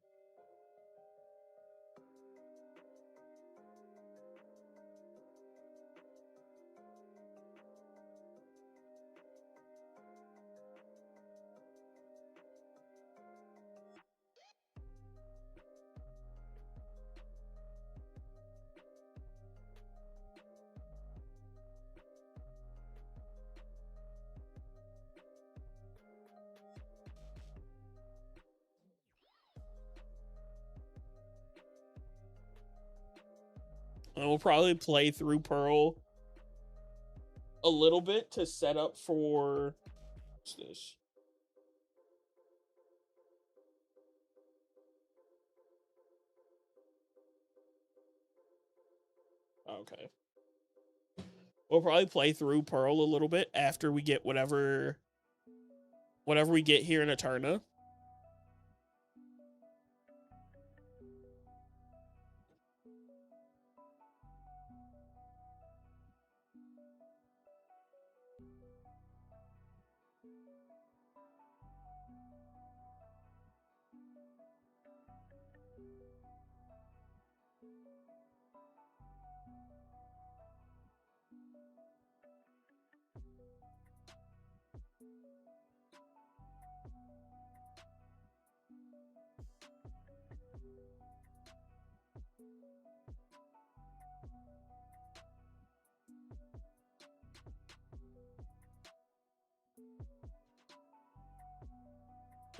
And we'll probably play through Pearl a little bit to set up for what's this? Okay. We'll probably play through Pearl a little bit after we get whatever we get here in Eterna.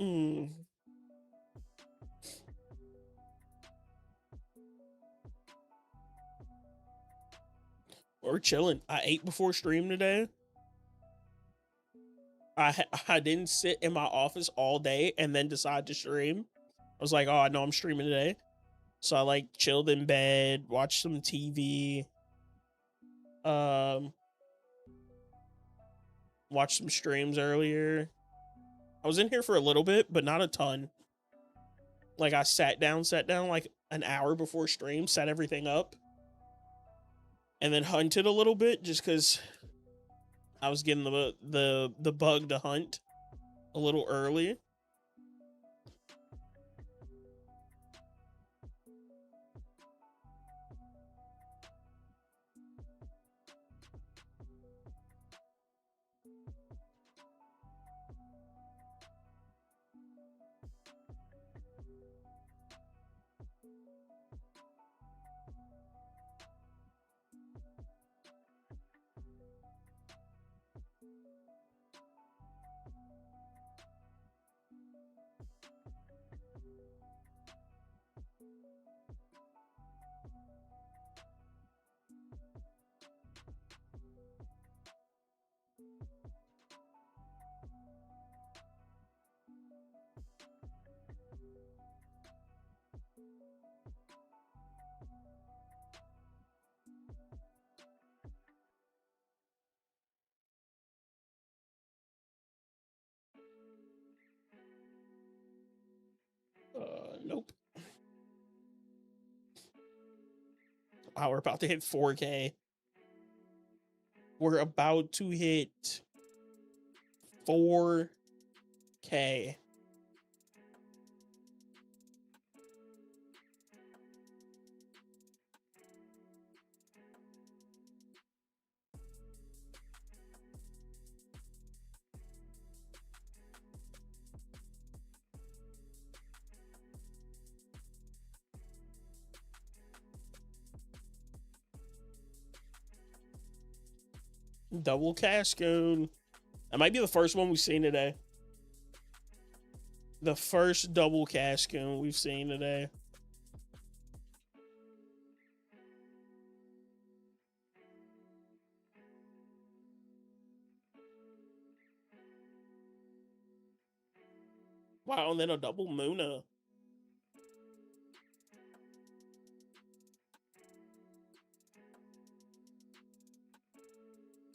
Mm. We're chilling. I ate before stream today. I didn't sit in my office all day and then decide to stream. I was like, oh, I know I'm streaming today. So I like chilled in bed, watched some TV, um, watched some streams earlier. I was in here for a little bit, but not a ton. Like I sat down like an hour before stream, set everything up, and then hunted a little bit just because I was getting the bug to hunt a little early. Wow, we're about to hit 4K. We're about to hit 4K. Double Cascoon. That might be the first one we've seen today. The first double Cascoon we've seen today. Wow, and then a double Munna.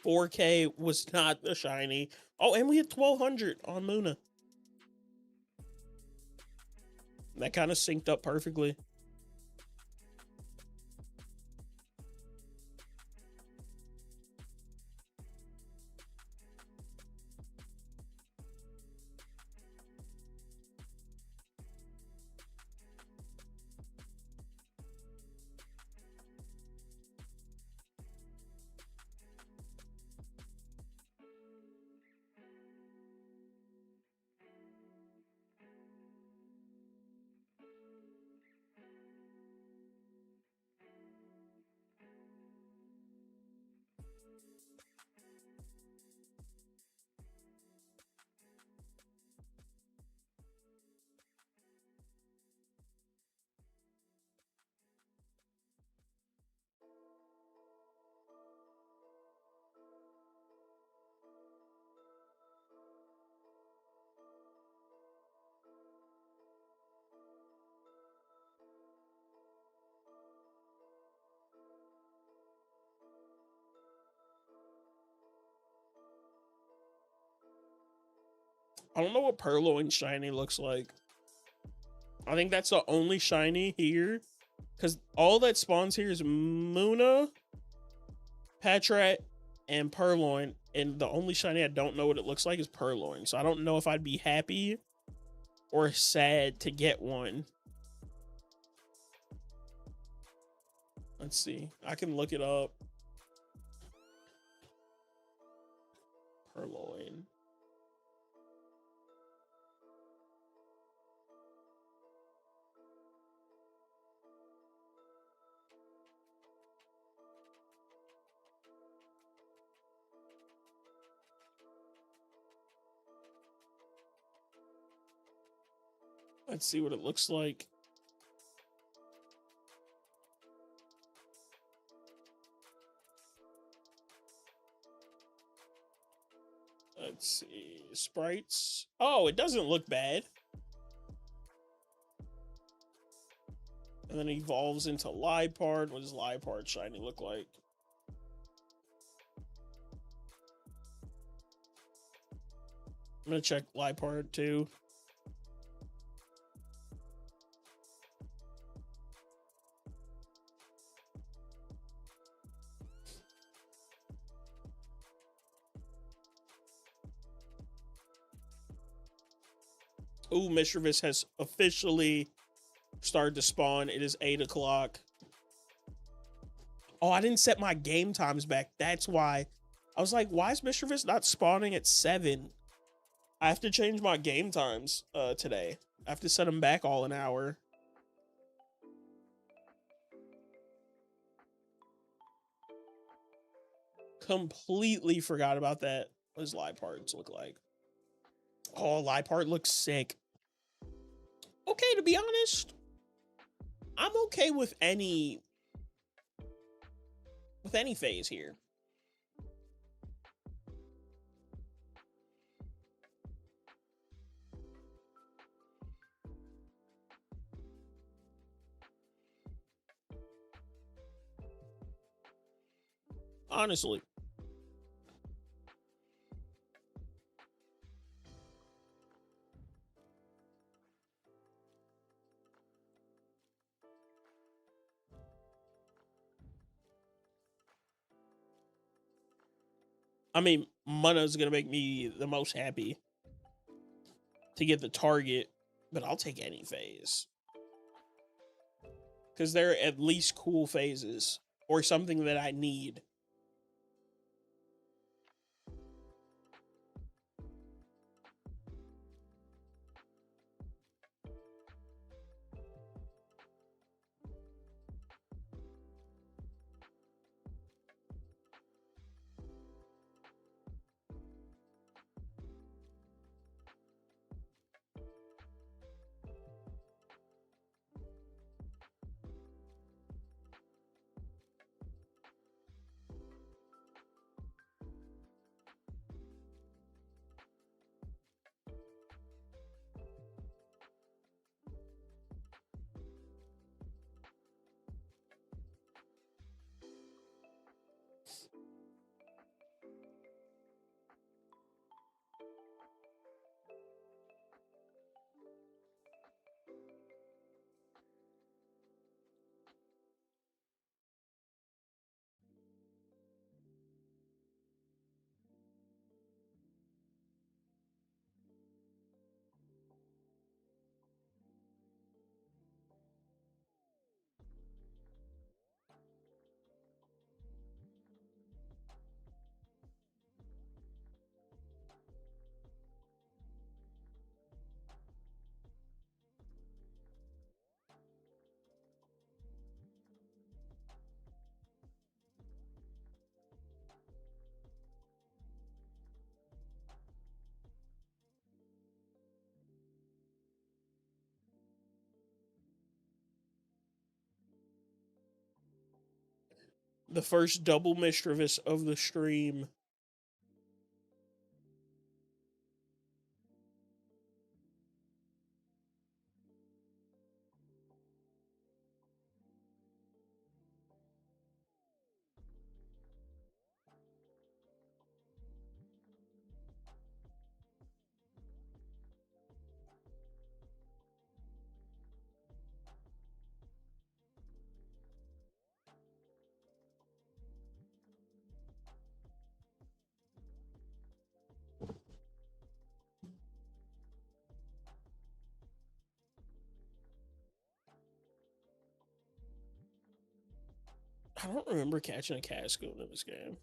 $4K was not the shiny. Oh, and we had 1200 on Munna. That kind of synced up perfectly. I don't know what Purloin shiny looks like. I think that's the only shiny here. Because all that spawns here is Munna, Patrat, and Purloin. And the only shiny I don't know what it looks like is Purloin. So I don't know if I'd be happy or sad to get one. Let's see. I can look it up. Purloin. Let's see what it looks like. Let's see. Sprites. Oh, it doesn't look bad. And then it evolves into Liepard. What does Liepard shiny look like? I'm gonna check Liepard too. Ooh, Mischievous has officially started to spawn. It is 8 o'clock. Oh, I didn't set my game times back. That's why. I was like, why is Mischievous not spawning at 7? I have to change my game times today. I have to set them back all an hour. Completely forgot about that. What does Liepards look like? Oh, Liepard looks sick. Okay, to be honest, I'm okay with any phase here. Honestly. I mean, Munna's gonna make me the most happy to get the target, but I'll take any phase. Because they're at least cool phases or something that I need. The first double mischievous of the stream. I don't remember catching a Cascoon in this game.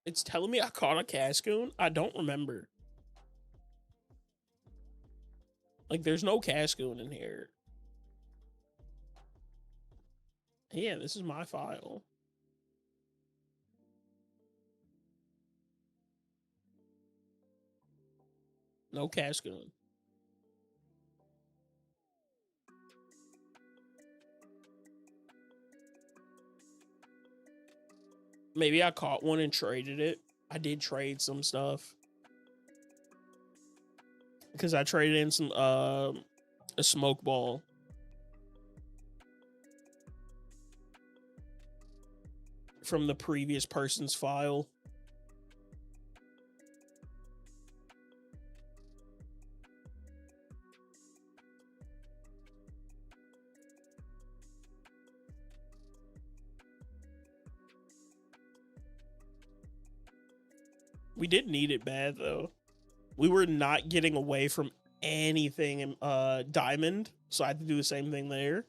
It's telling me I caught a Cascoon. I don't remember. Like, there's no Cascoon in here. Yeah, this is my file. No Cascoon. Maybe I caught one and traded it. I did trade some stuff. Because I traded in some a smoke ball. From the previous person's file. We did need it bad though. We were not getting away from anything in Diamond, so I had to do the same thing there.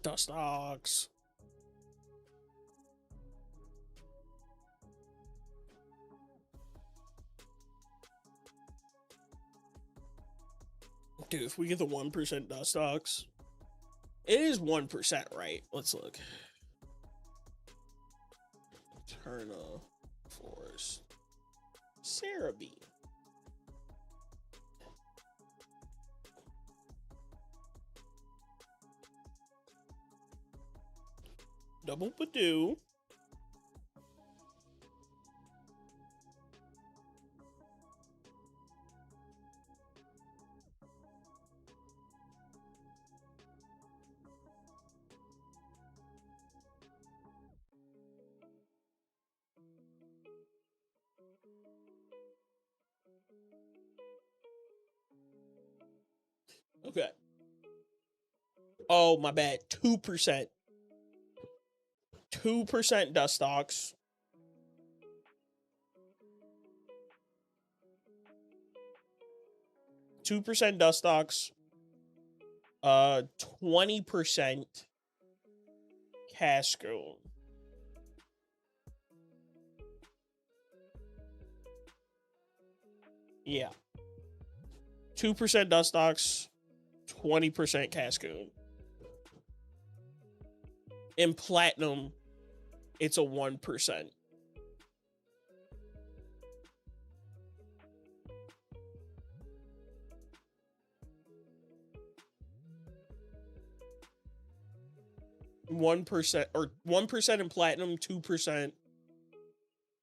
Dust ox. Dude, if we get the 1% dust ox, it is 1%, right? Let's look. Eterna Forest. Cerebi. Double Badoo. Okay. Oh, my bad. 2%. 2% dust ox. 2% dust ox. 20% Cascoon. Yeah. 2% dust ox, 20% Cascoon. In platinum, it's a 1%. Or 1% in platinum, 2%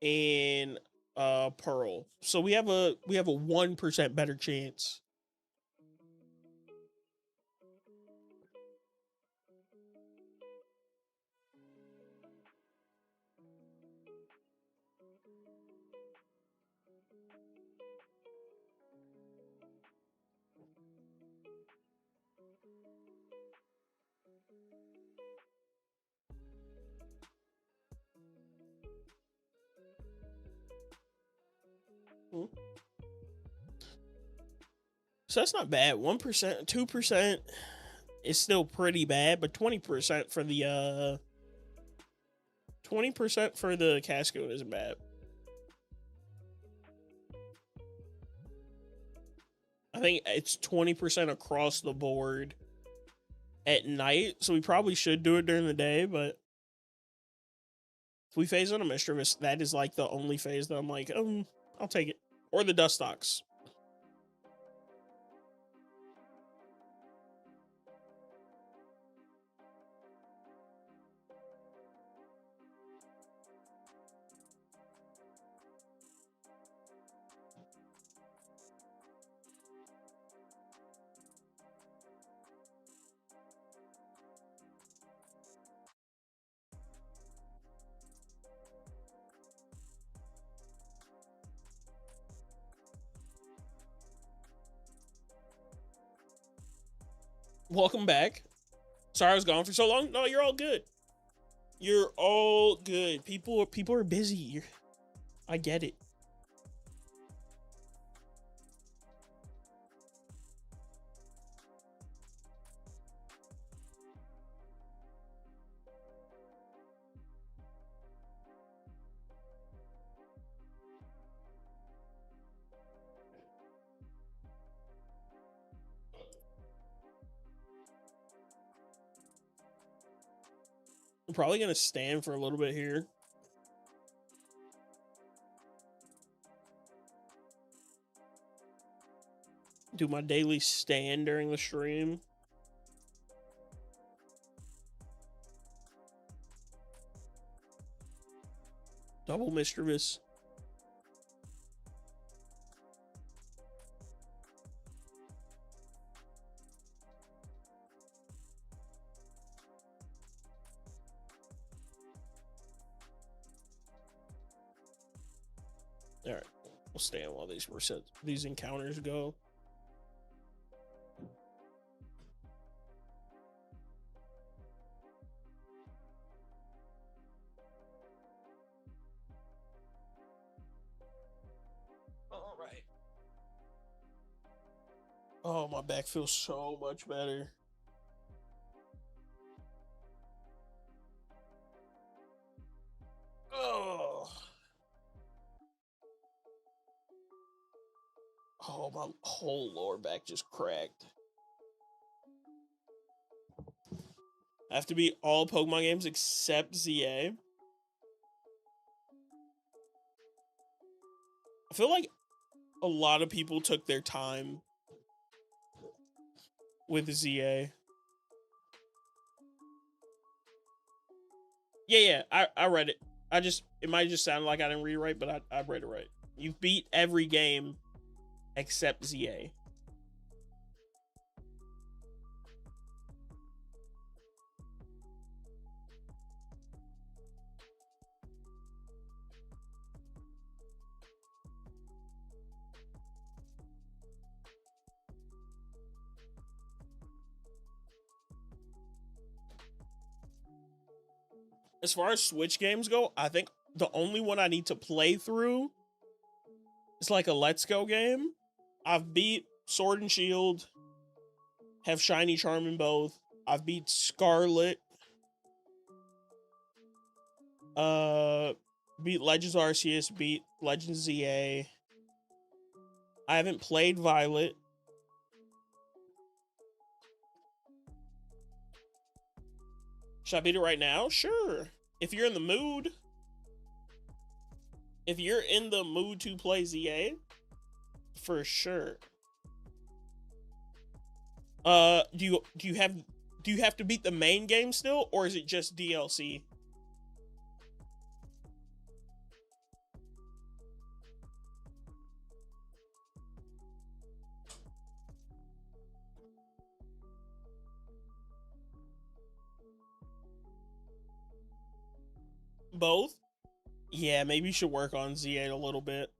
in pearl. So we have a 1% better chance. So that's not bad. 1%, 2% is still pretty bad, but 20% for the 20% for the Cascoon isn't bad. I think it's 20% across the board at night, so we probably should do it during the day, but if we phase on a Mischievous, that is like the only phase that I'm like, I'll take it. Or the Dust Ox. Welcome back. Sorry I was gone for so long. No, you're all good. You're all good. People are busy. I get it. I'm probably gonna stand for a little bit here. Do my daily stand during the stream. Double Mischievous. All right, we'll stand while these encounters go. All right. Oh, my back feels so much better. Oh, my whole lower back just cracked. I have to beat all Pokemon games except ZA. I feel like a lot of people took their time with ZA. Yeah, I read it. It might just sound like I didn't read it right, but I read it right. You've beat every game except ZA. As far as Switch games go, I think the only one I need to play through is like a Let's Go game. I've beat Sword and Shield, have Shiny Charm in both. I've beat Scarlet. Beat Legends Arceus, beat Legends ZA. I haven't played Violet. Should I beat it right now? Sure. If you're in the mood. If you're in the mood to play ZA, for sure. Do you have to beat the main game still, or is it just DLC? Both? Yeah, maybe you should work on Z8 a little bit.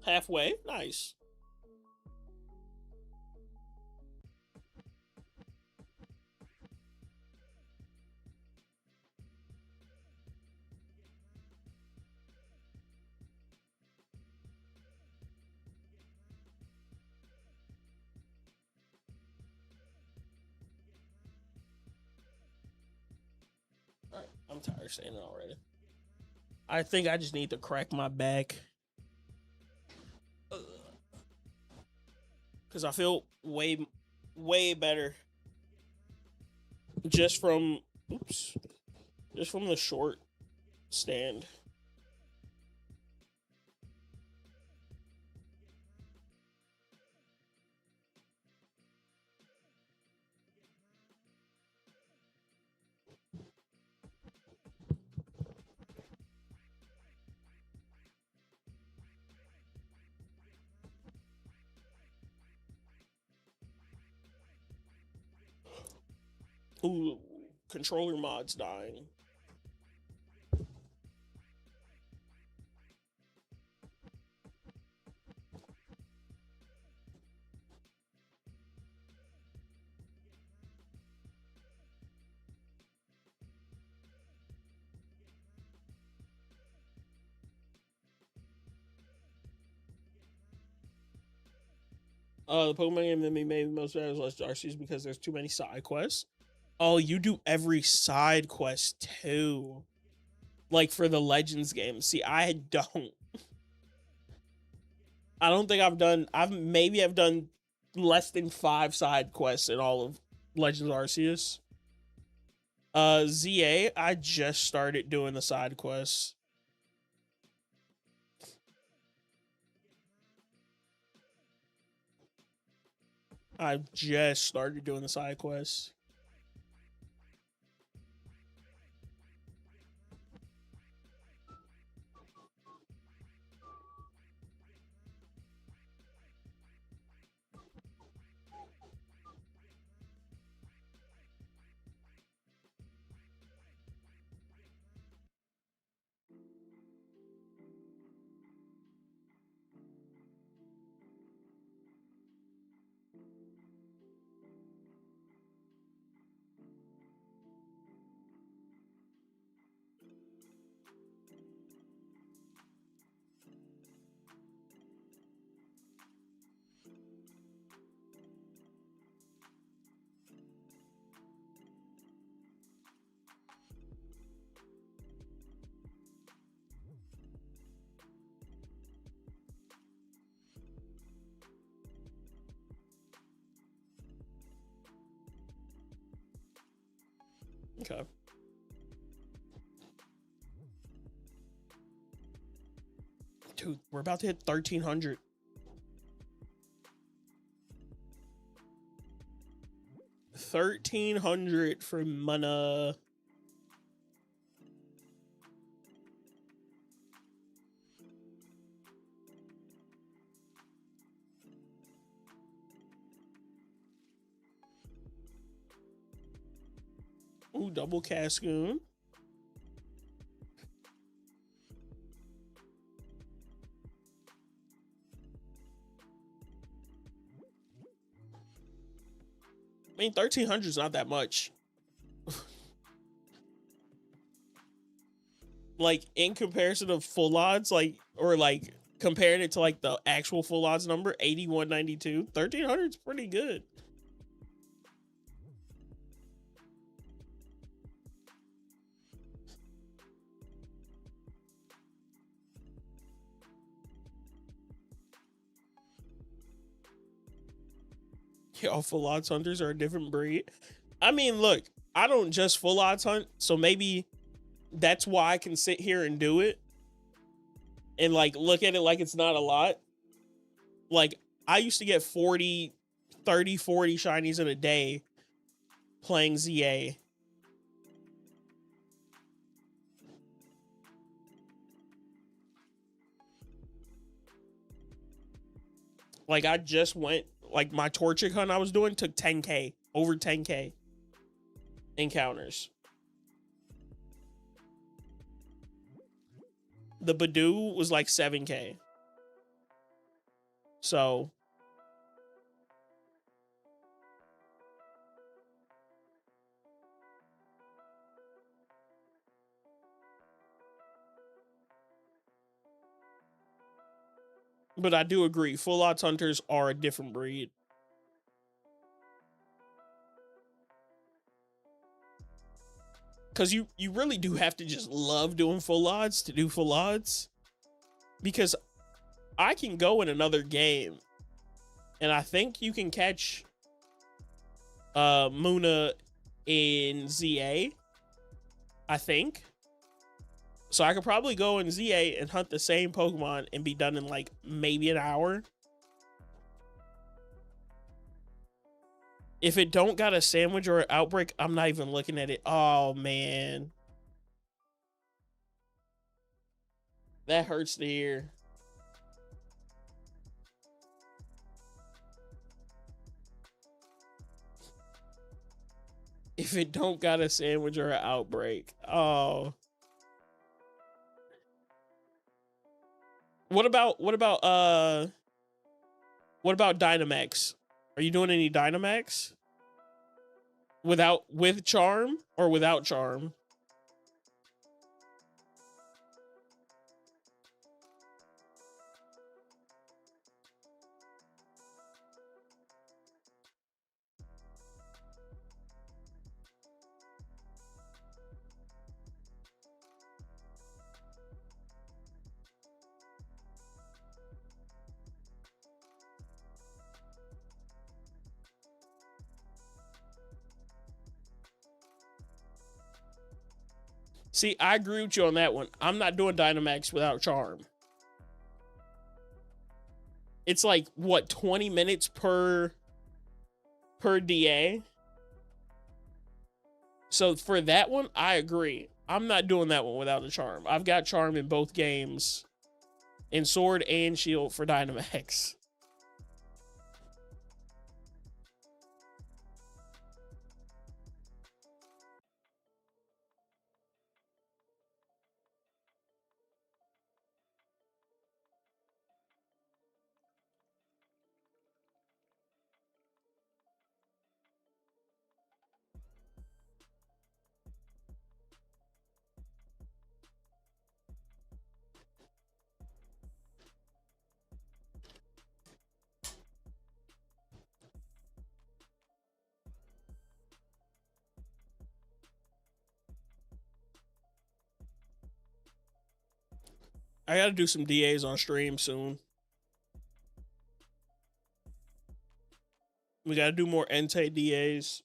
Halfway? Nice. Alright, I'm tired of saying it already. I think I just need to crack my back. Because I feel way better just from the short stand. Ooh, controller mods dying. The Pokemon game that made me most mad was Arceus because there's too many side quests. Oh, you do every side quest too. Like for the Legends game. See, I don't. I don't think I've done. I've done less than 5 side quests in all of Legends Arceus. ZA, I just started doing the side quests. I just started doing the side quests. Okay. Dude, we're about to hit 1,300. 1,300 for Munna. Ooh, double Cascoon. I mean, 1,300 is not that much. Like, in comparison to full odds, like, or like comparing it to like the actual full odds number, 8,192, 1,300 is pretty good. Y'all full odds hunters are a different breed. I mean, look, I don't just full odds hunt, so maybe that's why I can sit here and do it and like look at it like it's not a lot. Like, I used to get 40, 30, 40 shinies in a day playing ZA. Like, I just went, like, my Torchic hunt I was doing took 10K, over 10K encounters. The Badoo was like 7K. So, but I do agree, full odds hunters are a different breed. Because you really do have to just love doing full odds to do full odds. Because I can go in another game and I think you can catch Munna in ZA. I think. So I could probably go in ZA and hunt the same Pokemon and be done in like maybe an hour. If it don't got a sandwich or an outbreak, I'm not even looking at it. Oh, man. That hurts to hear. If it don't got a sandwich or an outbreak. Oh. What about Dynamax? Are you doing any Dynamax? With charm or without charm? See, I agree with you on that one. I'm not doing Dynamax without charm. It's like, what, 20 minutes per DA? So for that one, I agree. I'm not doing that one without a charm. I've got charm in both games, in Sword and Shield for Dynamax. I gotta do some DAs on stream soon. We gotta do more Entei DAs.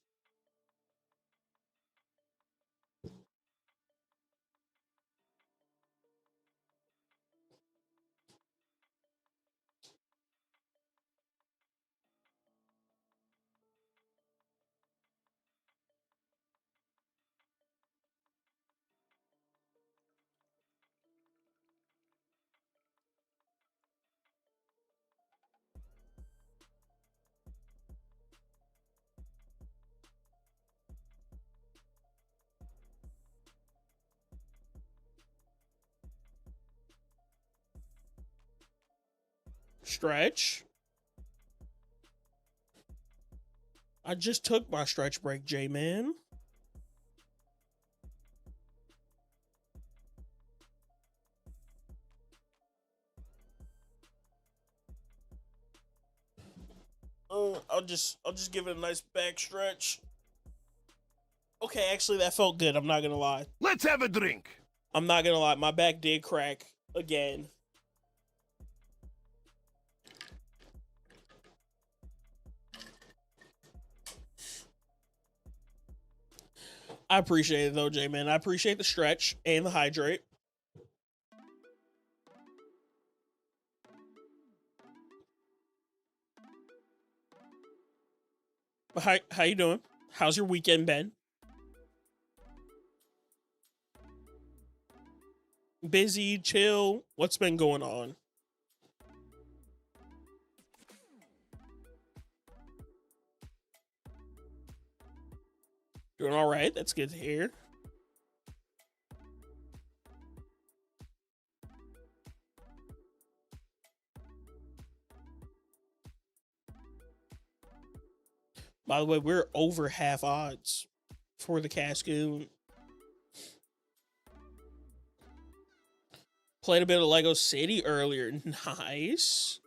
Stretch. I just took my stretch break, J-Man. I'll just give it a nice back stretch. Okay, actually that felt good. I'm not gonna lie. Let's have a drink. I'm not gonna lie. My back did crack again. I appreciate it though, J-Man. I appreciate the stretch and the hydrate. But how you doing? How's your weekend been? Busy, chill? What's been going on? Doing all right. That's good to hear. By the way, we're over half odds for the Cascoon. Played a bit of Lego City earlier. Nice.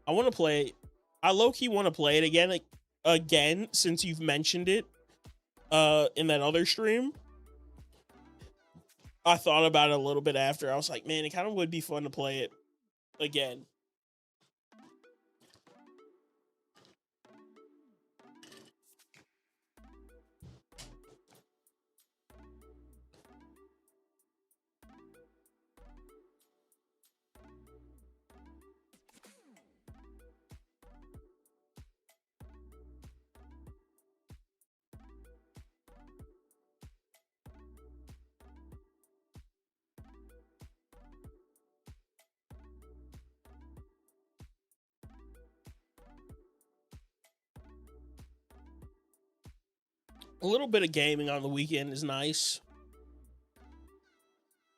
I want to play. I low-key want to play it again since you've mentioned it in that other stream. I thought about it a little bit after. I was like, man, it kind of would be fun to play it again. A little bit of gaming on the weekend is nice.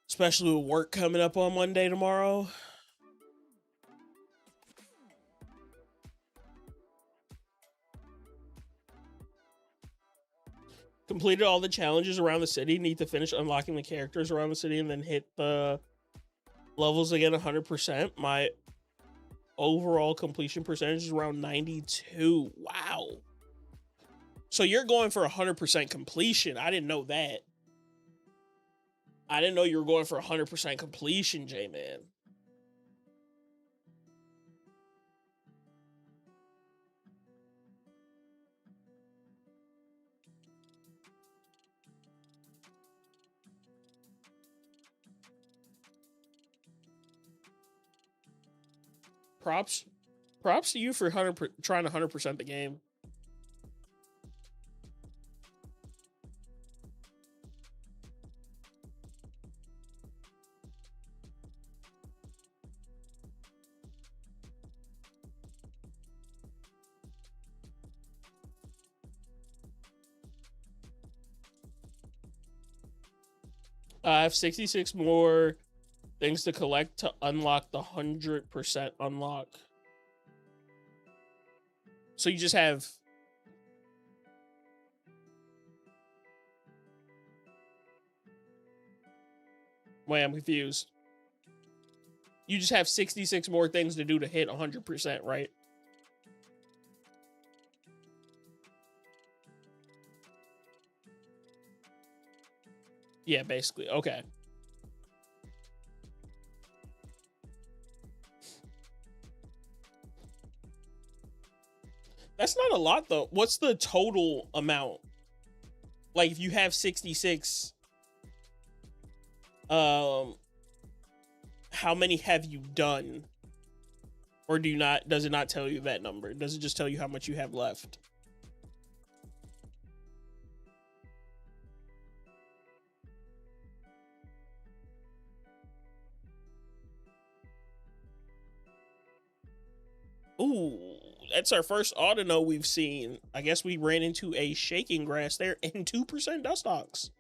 Especially with work coming up on Monday tomorrow. Completed all the challenges around the city. Need to finish unlocking the characters around the city and then hit the levels again 100%. My overall completion percentage is around 92. Wow. So you're going for 100% completion. I didn't know that. I didn't know you were going for 100% completion, J-Man. Props to you for trying to 100% the game. I have 66 more things to collect to unlock the 100% unlock. So you just have... Wait, I'm confused. You just have 66 more things to do to hit 100%, right? Yeah, basically. Okay. That's not a lot, though. What's the total amount? Like, if you have 66, how many have you done? Or does it not tell you that number? Does it just tell you how much you have left? Ooh, That's our first Audino we've seen. I guess we ran into a shaking grass there and 2% Dustox.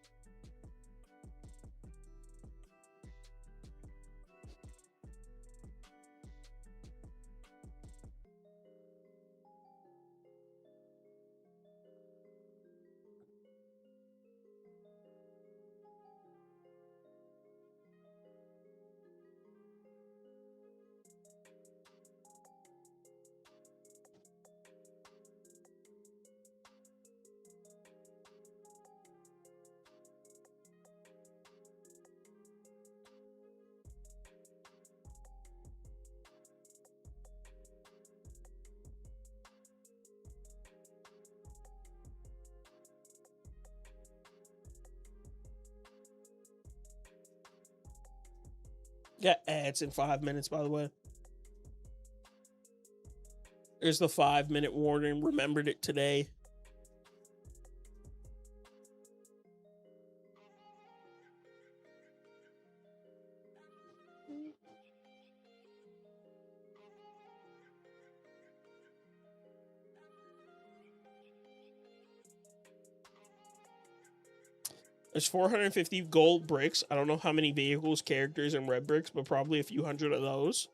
Got ads in 5 minutes, by the way. There's the 5-minute warning. Remembered it today. There's 450 gold bricks. I don't know how many vehicles, characters, and red bricks, but probably a few hundred of those.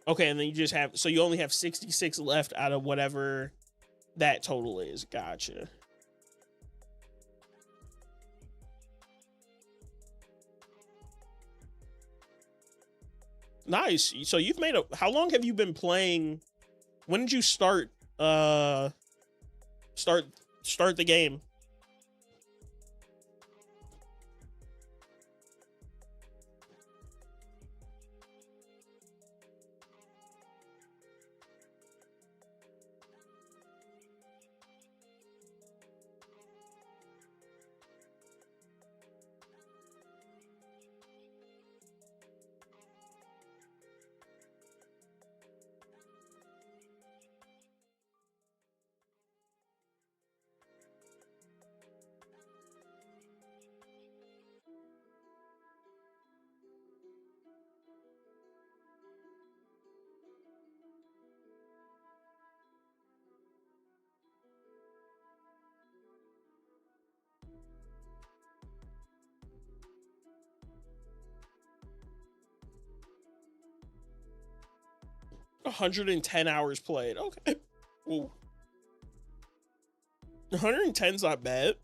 Okay, and then you just have, so you only have 66 left out of whatever that total is. Gotcha. Nice. So you've made a, how long have you been playing? When did you start start the game? A 110 hours played. Okay. Ooh. 110's not bad.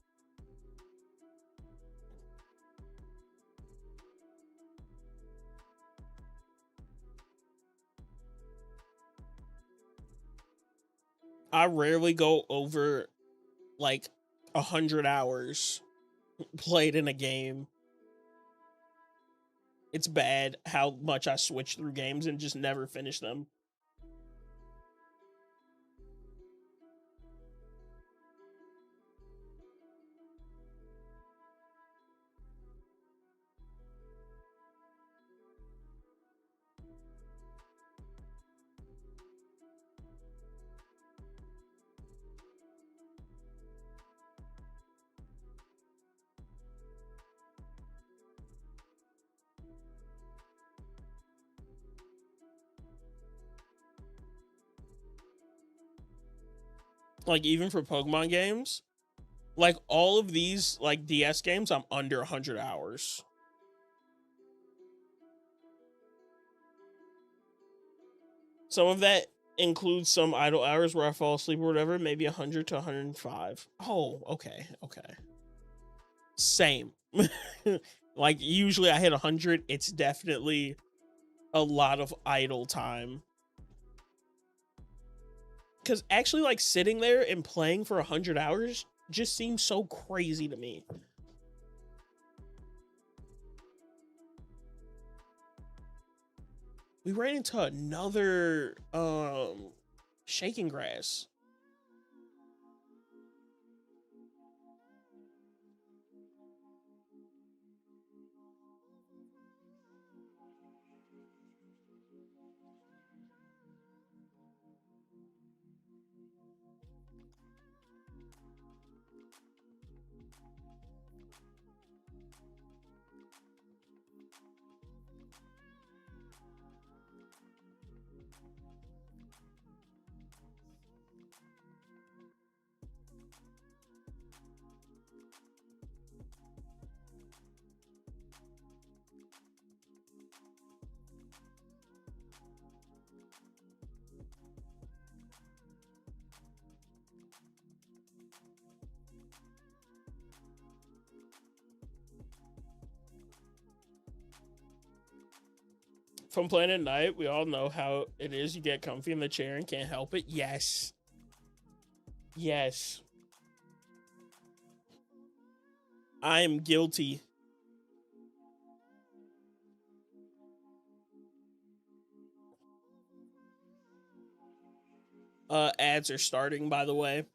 I rarely go over like 100 hours played in a game. It's bad how much I switch through games and just never finish them. Like even for Pokemon games, like all of these like DS games, I'm under 100 hours. Some of that includes some idle hours where I fall asleep or whatever, maybe 100 to 105. Oh, okay, okay. Same. Like usually I hit 100. It's definitely a lot of idle time. Because actually, like sitting there and playing for 100 hours just seems so crazy to me. We ran into another shaking grass. From Planet Night, we all know how it is. You get comfy in the chair and can't help it. Yes. Yes. I am guilty. Ads are starting, by the way.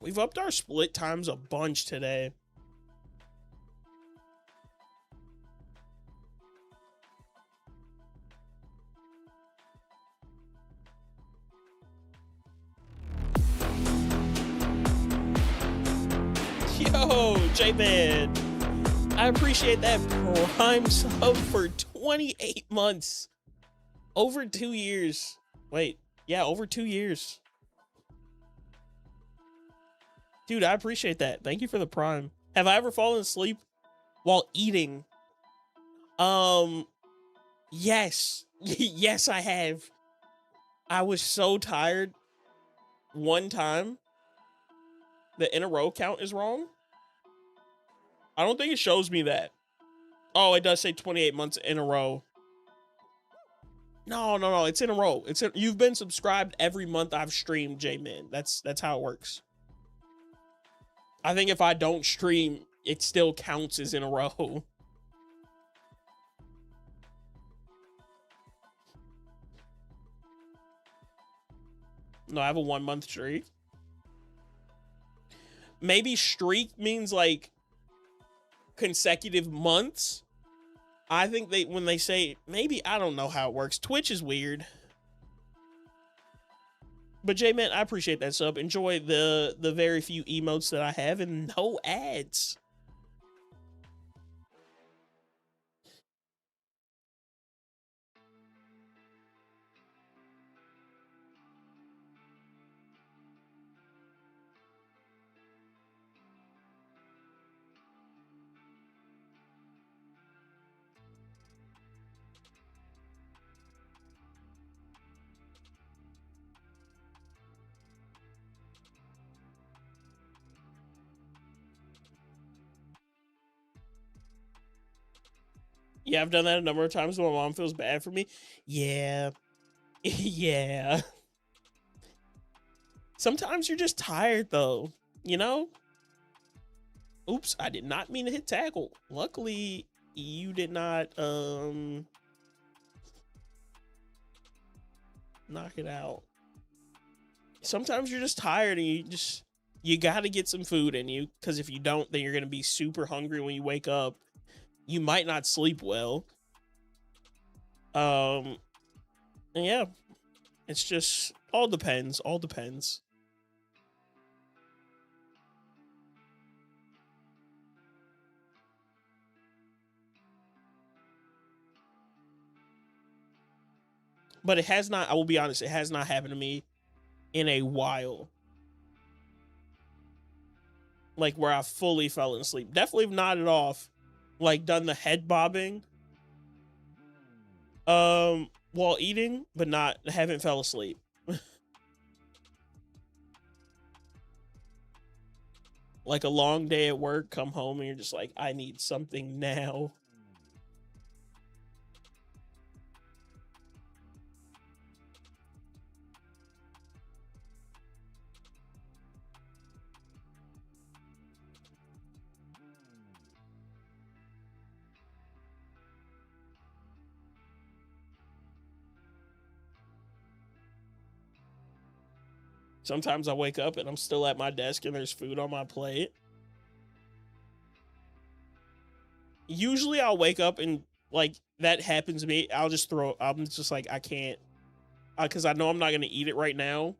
We've upped our split times a bunch today. Yo, J-Man. I appreciate that Prime sub for 28 months. Over 2 years. Wait, yeah, over 2 years. Dude, I appreciate that. Thank you for the Prime. Have I ever fallen asleep while eating? Yes. Yes, I have. I was so tired one time. The in a row count is wrong. I don't think it shows me that. Oh, it does say 28 months in a row. No, it's in a row. You've been subscribed every month I've streamed, J-Man. That's how it works. I think if I don't stream, it still counts as in a row. No, I have a 1 month streak. Maybe streak means like consecutive months. I think when they say, maybe, I don't know how it works. Twitch is weird. But J-Man, I appreciate that sub. Enjoy the very few emotes that I have and no ads. Yeah, I've done that a number of times when my mom feels bad for me. Yeah. Yeah. Sometimes you're just tired, though. You know? Oops, I did not mean to hit tackle. Luckily, you did not, knock it out. Sometimes you're just tired and you gotta get some food in you, because if you don't, then you're gonna be super hungry when you wake up. You might not sleep well. And yeah, it's just all depends. But it has not, I will be honest, it has not happened to me in a while. Like where I fully fell asleep. Definitely nodded off. Like done the head bobbing. While eating, but haven't fell asleep. Like a long day at work, come home and you're just like, I need something now. Sometimes I wake up and I'm still at my desk and there's food on my plate. Usually I'll wake up and like that happens to me. I'm just like, I can't, because I know I'm not going to eat it right now,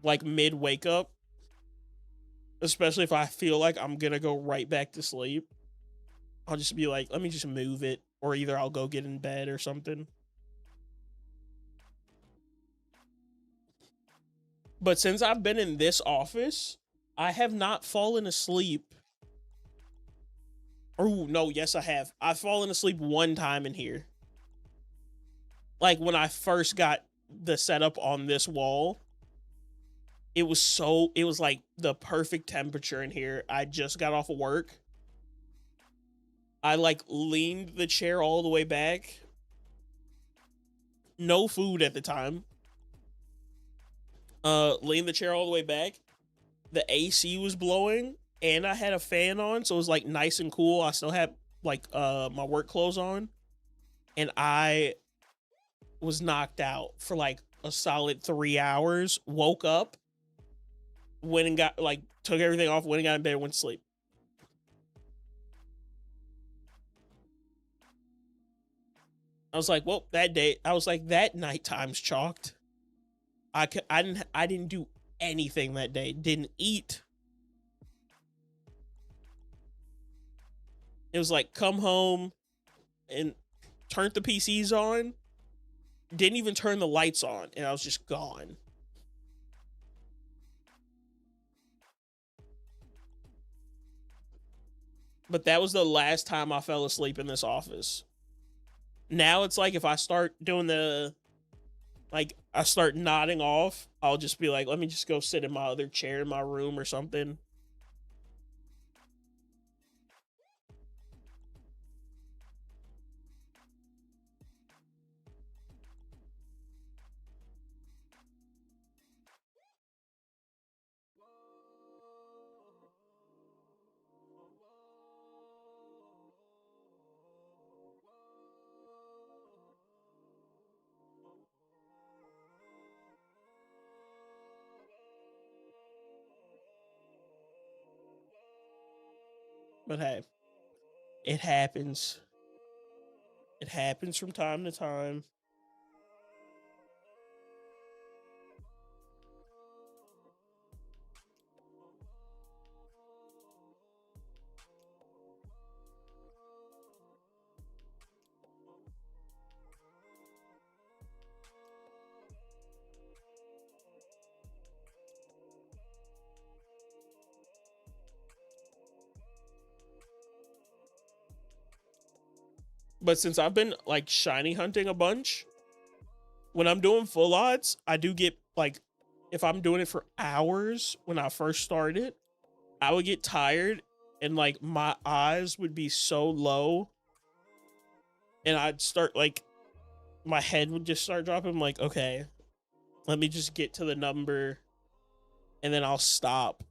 like mid wake up, especially if I feel like I'm going to go right back to sleep. I'll just be like, let me just move it, or either I'll go get in bed or something. But since I've been in this office, I have not fallen asleep. Oh, no, yes, I have. I've fallen asleep one time in here. Like when I first got the setup on this wall, it was like the perfect temperature in here. I just got off of work. I like leaned the chair all the way back. No food at the time. Leaned the chair all the way back. The AC was blowing and I had a fan on, so it was like nice and cool. I still had like my work clothes on, and I was knocked out for like a solid 3 hours. Woke up, went and got like took everything off, went and got in bed, went to sleep. I was like, well, that day, I was like, that nighttime's chalked. I didn't do anything that day. Didn't eat. It was like come home and turned the PCs on. Didn't even turn the lights on, and I was just gone. But that was the last time I fell asleep in this office. Now it's like if I start doing I start nodding off, I'll just be like, let me just go sit in my other chair in my room or something. But hey, it happens. It happens from time to time. But since I've been like shiny hunting a bunch, when I'm doing full odds, I do get like, if I'm doing it for hours when I first started, I would get tired and like my eyes would be so low, and I'd start like, my head would just start dropping. I'm like, okay, let me just get to the number and then I'll stop.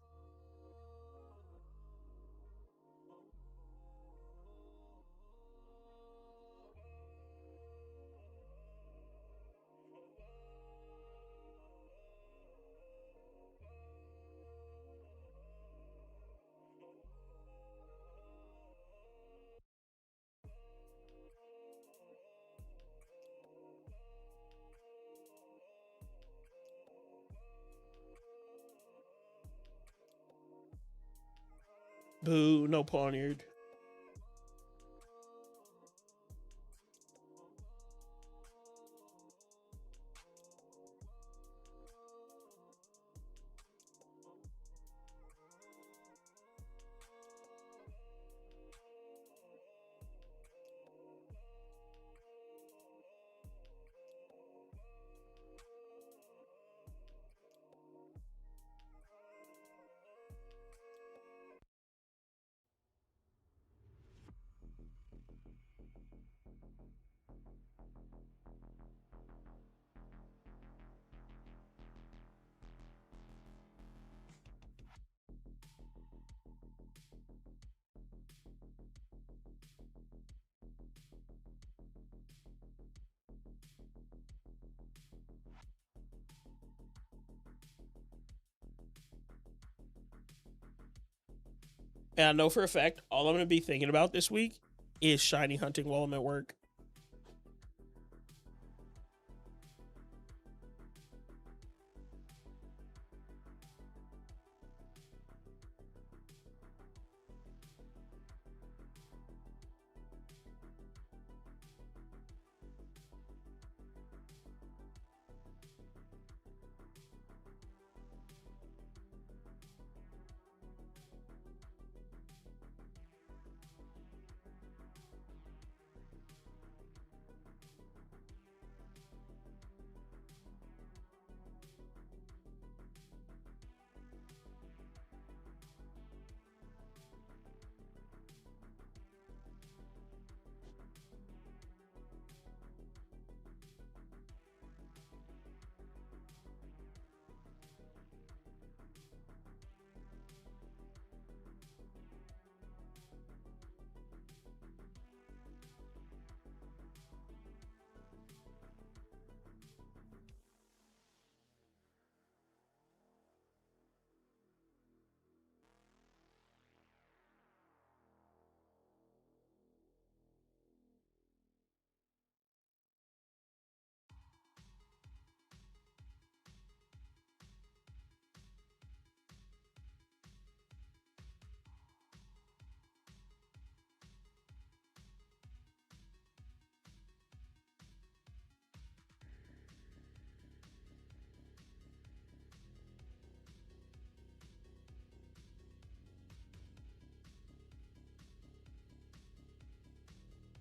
Boo, no poniard. And I know for a fact, all I'm going to be thinking about this week is shiny hunting while I'm at work.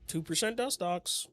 %2 dust ox.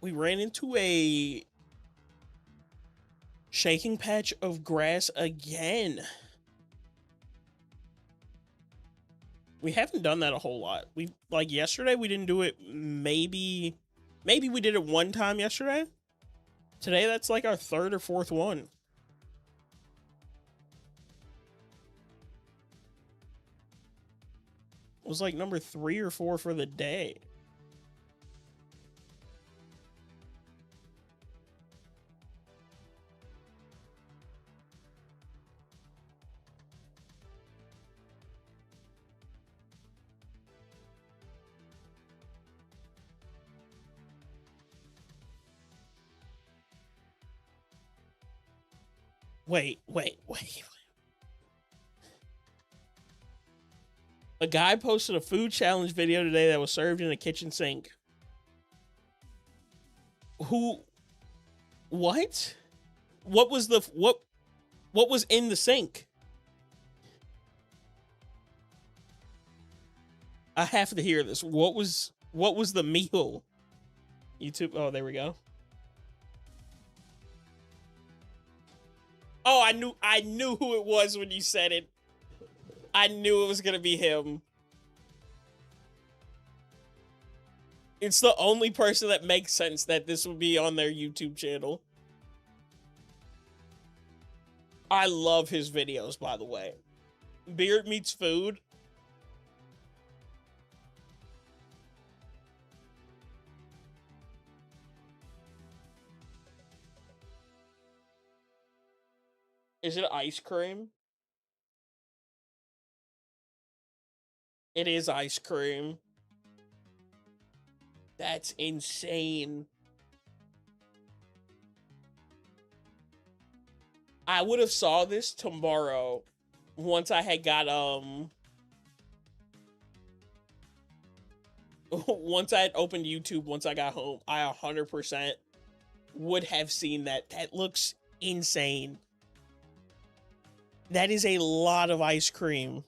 We ran into a shaking patch of grass again. We haven't done that a whole lot. We like yesterday we didn't do it. Maybe we did it one time yesterday. Today that's like our third or fourth one. It was like number 3 or 4 for the day. Wait. A guy posted a food challenge video today that was served in a kitchen sink. Who? What? What was the what? What was in the sink? I have to hear this. What was the meal? YouTube. Oh, there we go. Oh, I knew who it was when you said it. I knew it was gonna be him. It's the only person that makes sense that this would be on their YouTube channel. I love his videos, by the way. Beard meets food. Is it ice cream? It is ice cream. That's insane. I would have saw this tomorrow once I had got once I had opened YouTube once I got home. I 100% would have seen that. That looks insane. That is a lot of ice cream.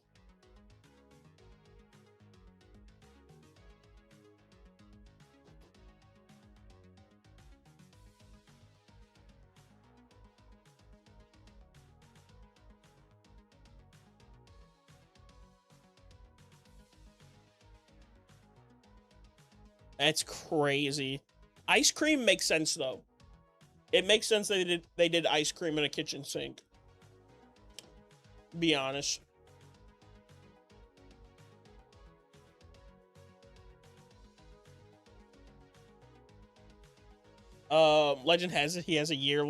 That's crazy. Ice cream makes sense though. It makes sense that they did ice cream in a kitchen sink. Be honest. Legend has it he has a year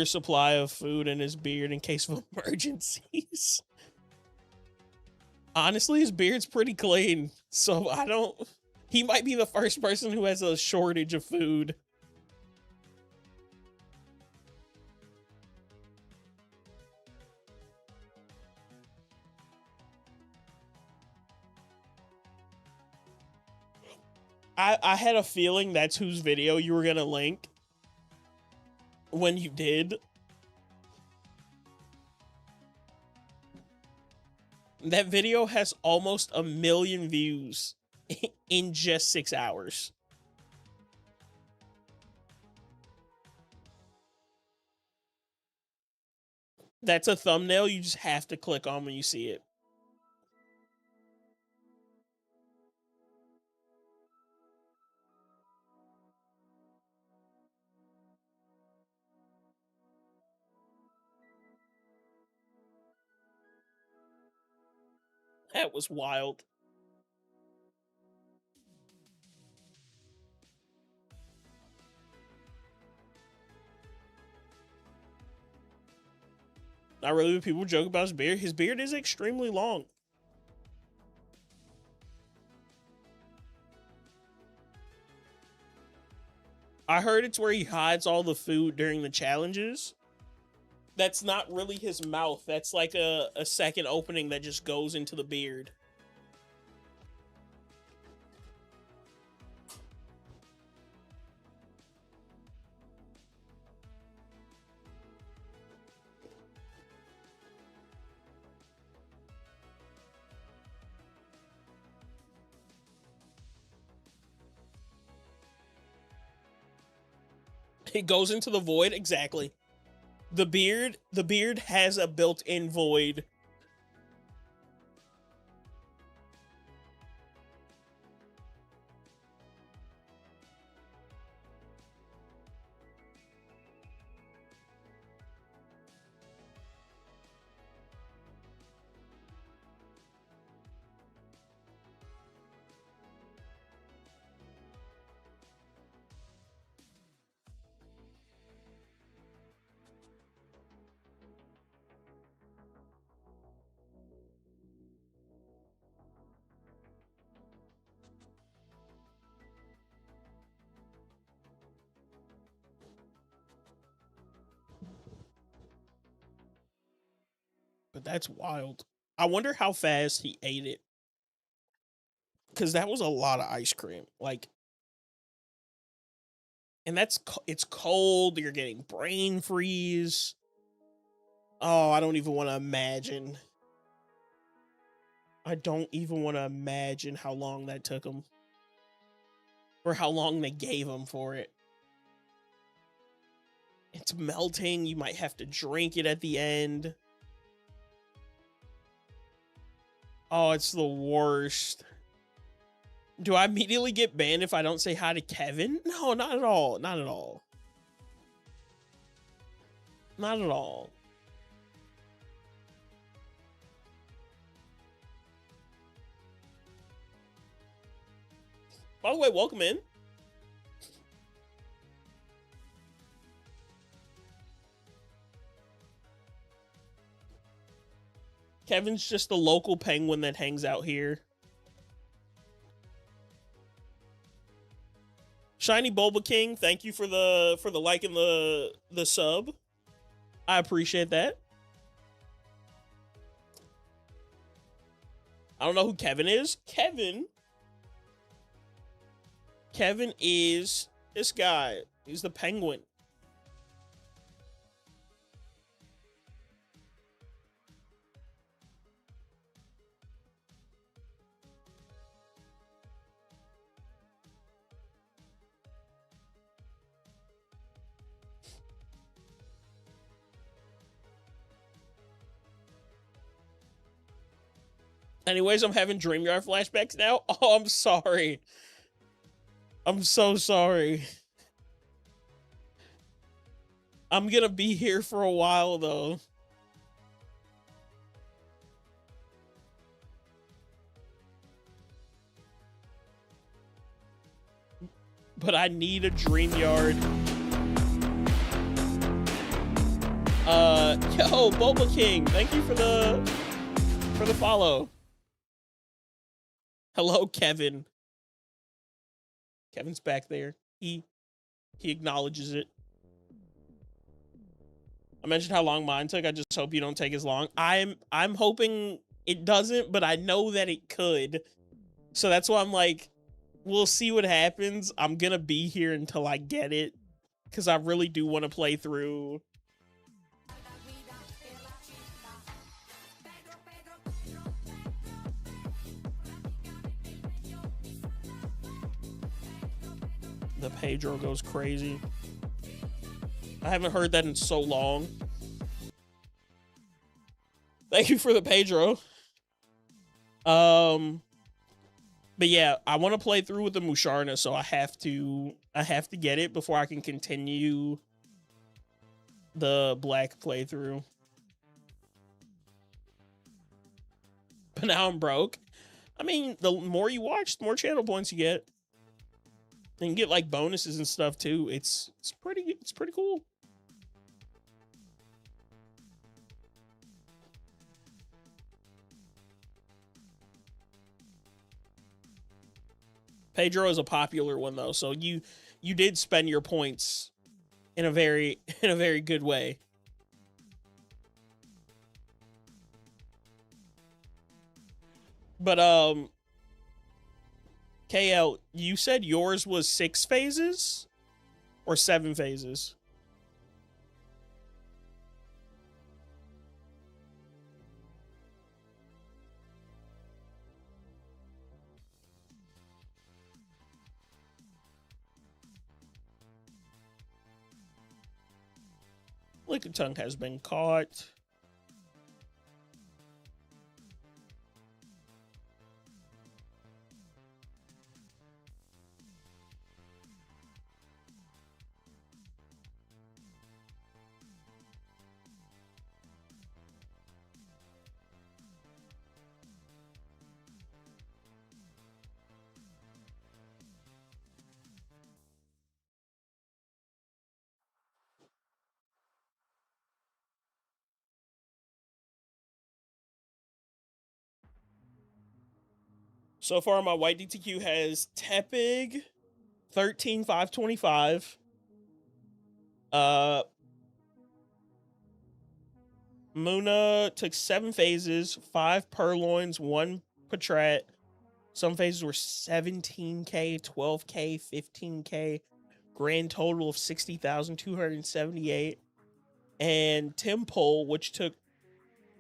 supply of food in his beard in case of emergencies. Honestly, his beard's pretty clean, so I don't. He might be the first person who has a shortage of food. I had a feeling that's whose video you were gonna link when you did. That video has almost 1 million views in just 6 hours. That's a thumbnail you just have to click on when you see it. That was wild. Not really, when people joke about his beard. His beard is extremely long. I heard it's where he hides all the food during the challenges. That's not really his mouth. That's like a second opening that just goes into the beard. It goes into the void, exactly. The beard has a built-in void. But that's wild. I wonder how fast he ate it. Because that was a lot of ice cream. Like, and it's cold. You're getting brain freeze. Oh, I don't even want to imagine. I don't even want to imagine how long that took them. Or how long they gave them for it. It's melting. You might have to drink it at the end. Oh, it's the worst. Do I immediately get banned if I don't say hi to Kevin? No, not at all. Not at all. Not at all. By the way, welcome in. Kevin's just the local penguin that hangs out here. Shiny Bulba King, thank you for the like and the sub. I appreciate that. I don't know who Kevin is. Kevin is this guy. He's the penguin. Anyways, I'm having DreamYard flashbacks now. Oh, I'm sorry. I'm so sorry. I'm gonna be here for a while, though. But I need a DreamYard. Yo, Bulba King, thank you for the follow. Hello, Kevin. Kevin's back there. He acknowledges it. I mentioned how long mine took. I just hope you don't take as long. I'm hoping it doesn't, but I know that it could. So that's why I'm like, we'll see what happens. I'm gonna be here until I get it, because I really do want to play through. The Pedro goes crazy. I haven't heard that in so long. Thank you for the Pedro. But yeah, I want to play through with the Musharna, so I have to get it before I can continue the black playthrough. But now I'm broke. I mean, the more you watch, the more channel points you get. And you get like bonuses and stuff too. It's pretty cool. Pedro is a popular one though, so you did spend your points in a very good way. But KL, you said yours was 6 phases or 7 phases? Lickitung has been caught. So far, my white DTQ has Tepig, 13,525. Munna took 7 phases, 5 purloins, 1 patrat. Some phases were 17k, 12k, 15k. Grand total of 60,278. and Temple, which took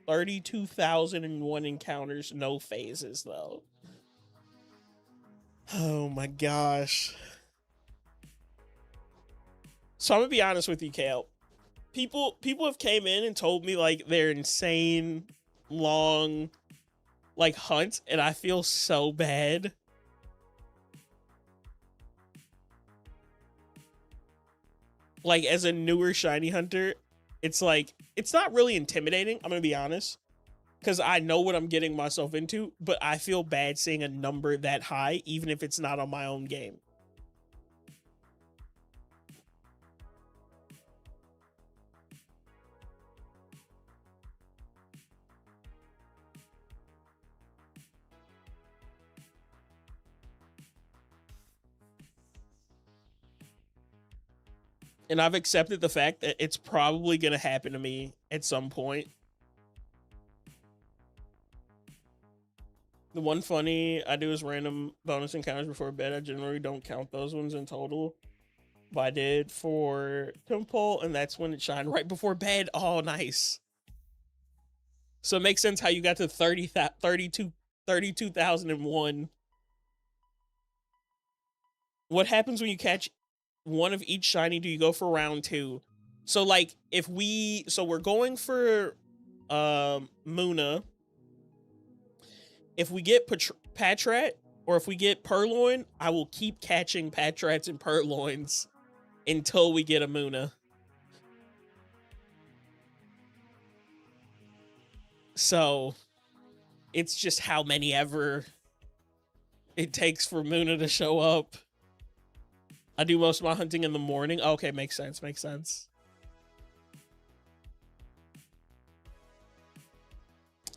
32,001 encounters, no phases though. Oh my gosh. So I'm gonna be honest with you, Kale. People have came in and told me like they're insane long like hunts, and I feel so bad. Like as a newer shiny hunter, it's like it's not really intimidating, I'm gonna be honest, because I know what I'm getting myself into, but I feel bad seeing a number that high, even if it's not on my own game. And I've accepted the fact that it's probably going to happen to me at some point. The one funny I do is random bonus encounters before bed. I generally don't count those ones in total, but I did for Temple, and that's when it shined right before bed. Oh, nice. So it makes sense how you got to 32,001. What happens when you catch one of each shiny? Do you go for round 2? So like so we're going for Munna. If we get Patrat or if we get Purloin, I will keep catching Patrats and Purloins until we get a Munna. So it's just how many ever it takes for Munna to show up. I do most of my hunting in the morning. Okay, makes sense, makes sense.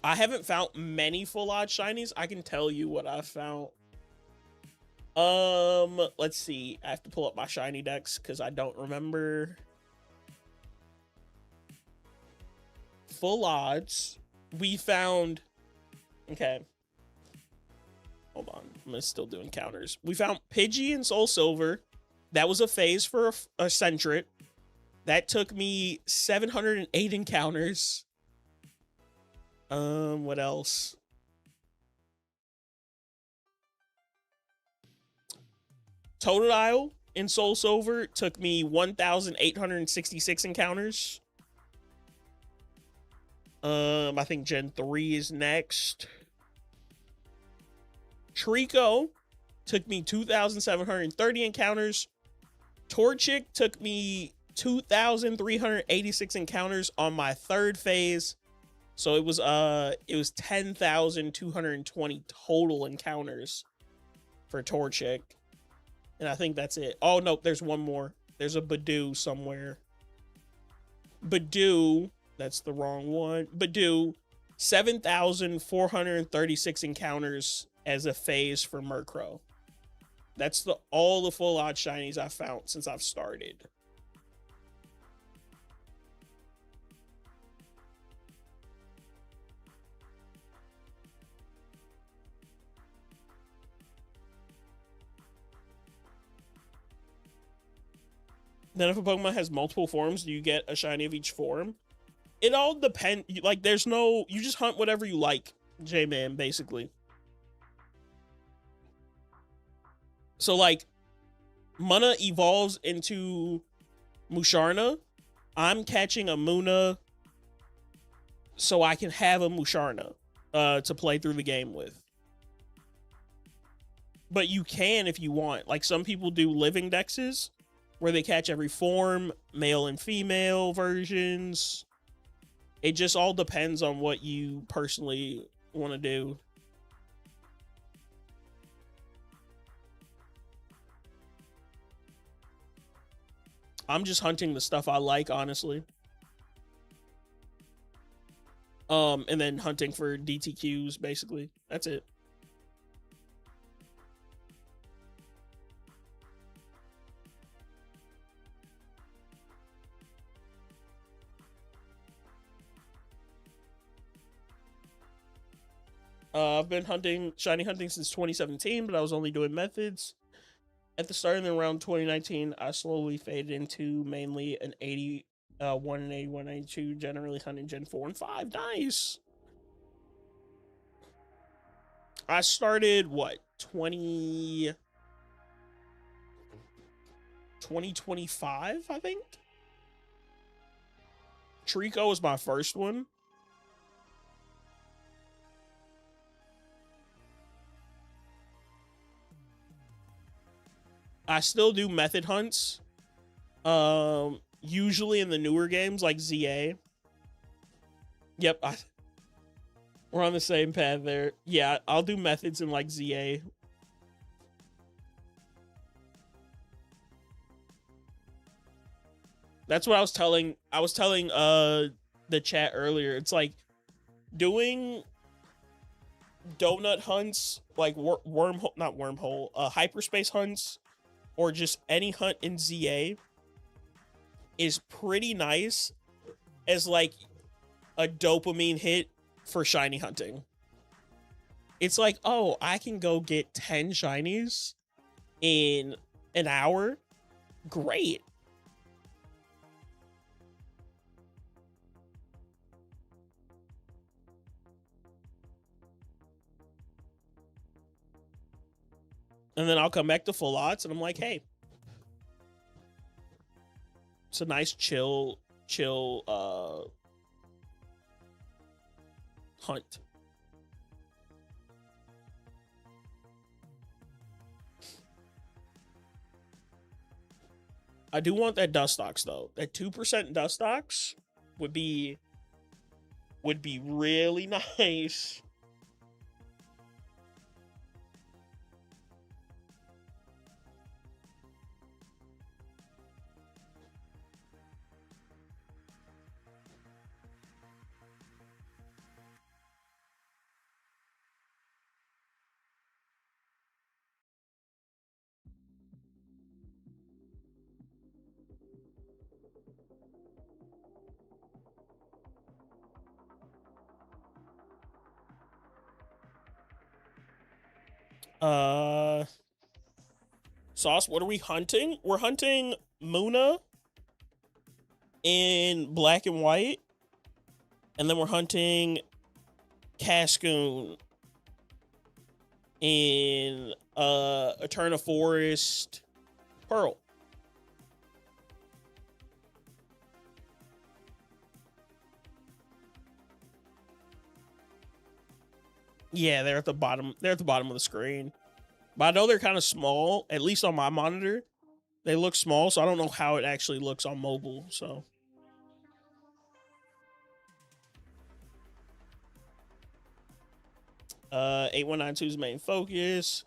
I haven't found many full odd shinies. I can tell you what I found. Let's see. I have to pull up my shiny decks because I don't remember. Full odds. We found. Okay. Hold on. I'm still doing counters. We found Pidgey and Soul Silver. That was a phase for a Sentret. That took me 708 encounters. What else? Totodile in Soul Silver took me 1,866 encounters. I think Gen 3 is next. Trico took me 2,730 encounters. Torchic took me 2,386 encounters on my third phase. So it was 10,220 total encounters for Torchic. And I think that's it. Oh no, there's one more. There's a Badoo somewhere. Badoo, that's the wrong one. Badoo, 7,436 encounters as a phase for Murkrow. That's all the full odd shinies I've found since I've started. Then if a Pokemon has multiple forms, do you get a shiny of each form? It all depends. Like, there's no... You just hunt whatever you like, J-Man, basically. So, like, Munna evolves into Musharna. I'm catching a Munna so I can have a Musharna to play through the game with. But you can if you want. Like, some people do living dexes where they catch every form, male and female versions. It just all depends on what you personally want to do. I'm just hunting the stuff I like, honestly. And then hunting for DTQs, basically. That's it. I've been shiny hunting since 2017, but I was only doing methods. At the start of around 2019, I slowly faded into mainly an 80 1 and 81, 82, generally hunting Gen 4 and 5. Nice. I started what 2025, I think. Trico was my first one. I still do method hunts. Usually in the newer games like ZA. Yep, we're on the same path there. Yeah, I'll do methods in like ZA. That's what I was telling the chat earlier. It's like doing donut hunts, like wormhole, not wormhole, hyperspace hunts, or just any hunt in ZA is pretty nice as like a dopamine hit for shiny hunting. It's like, oh, I can go get 10 shinies in an hour. Great. And then I'll come back to full odds and I'm like, hey, it's a nice chill hunt. I do want that Dustox though. That 2% Dustox would be really nice. Sauce, what are we hunting? We're hunting Munna in black and white. And then we're hunting Cascoon in Eterna Forest Pearl. Yeah, they're at the bottom. They're at the bottom of the screen. But I know they're kind of small, at least on my monitor. They look small, so I don't know how it actually looks on mobile, so. Uh, 8192's main focus.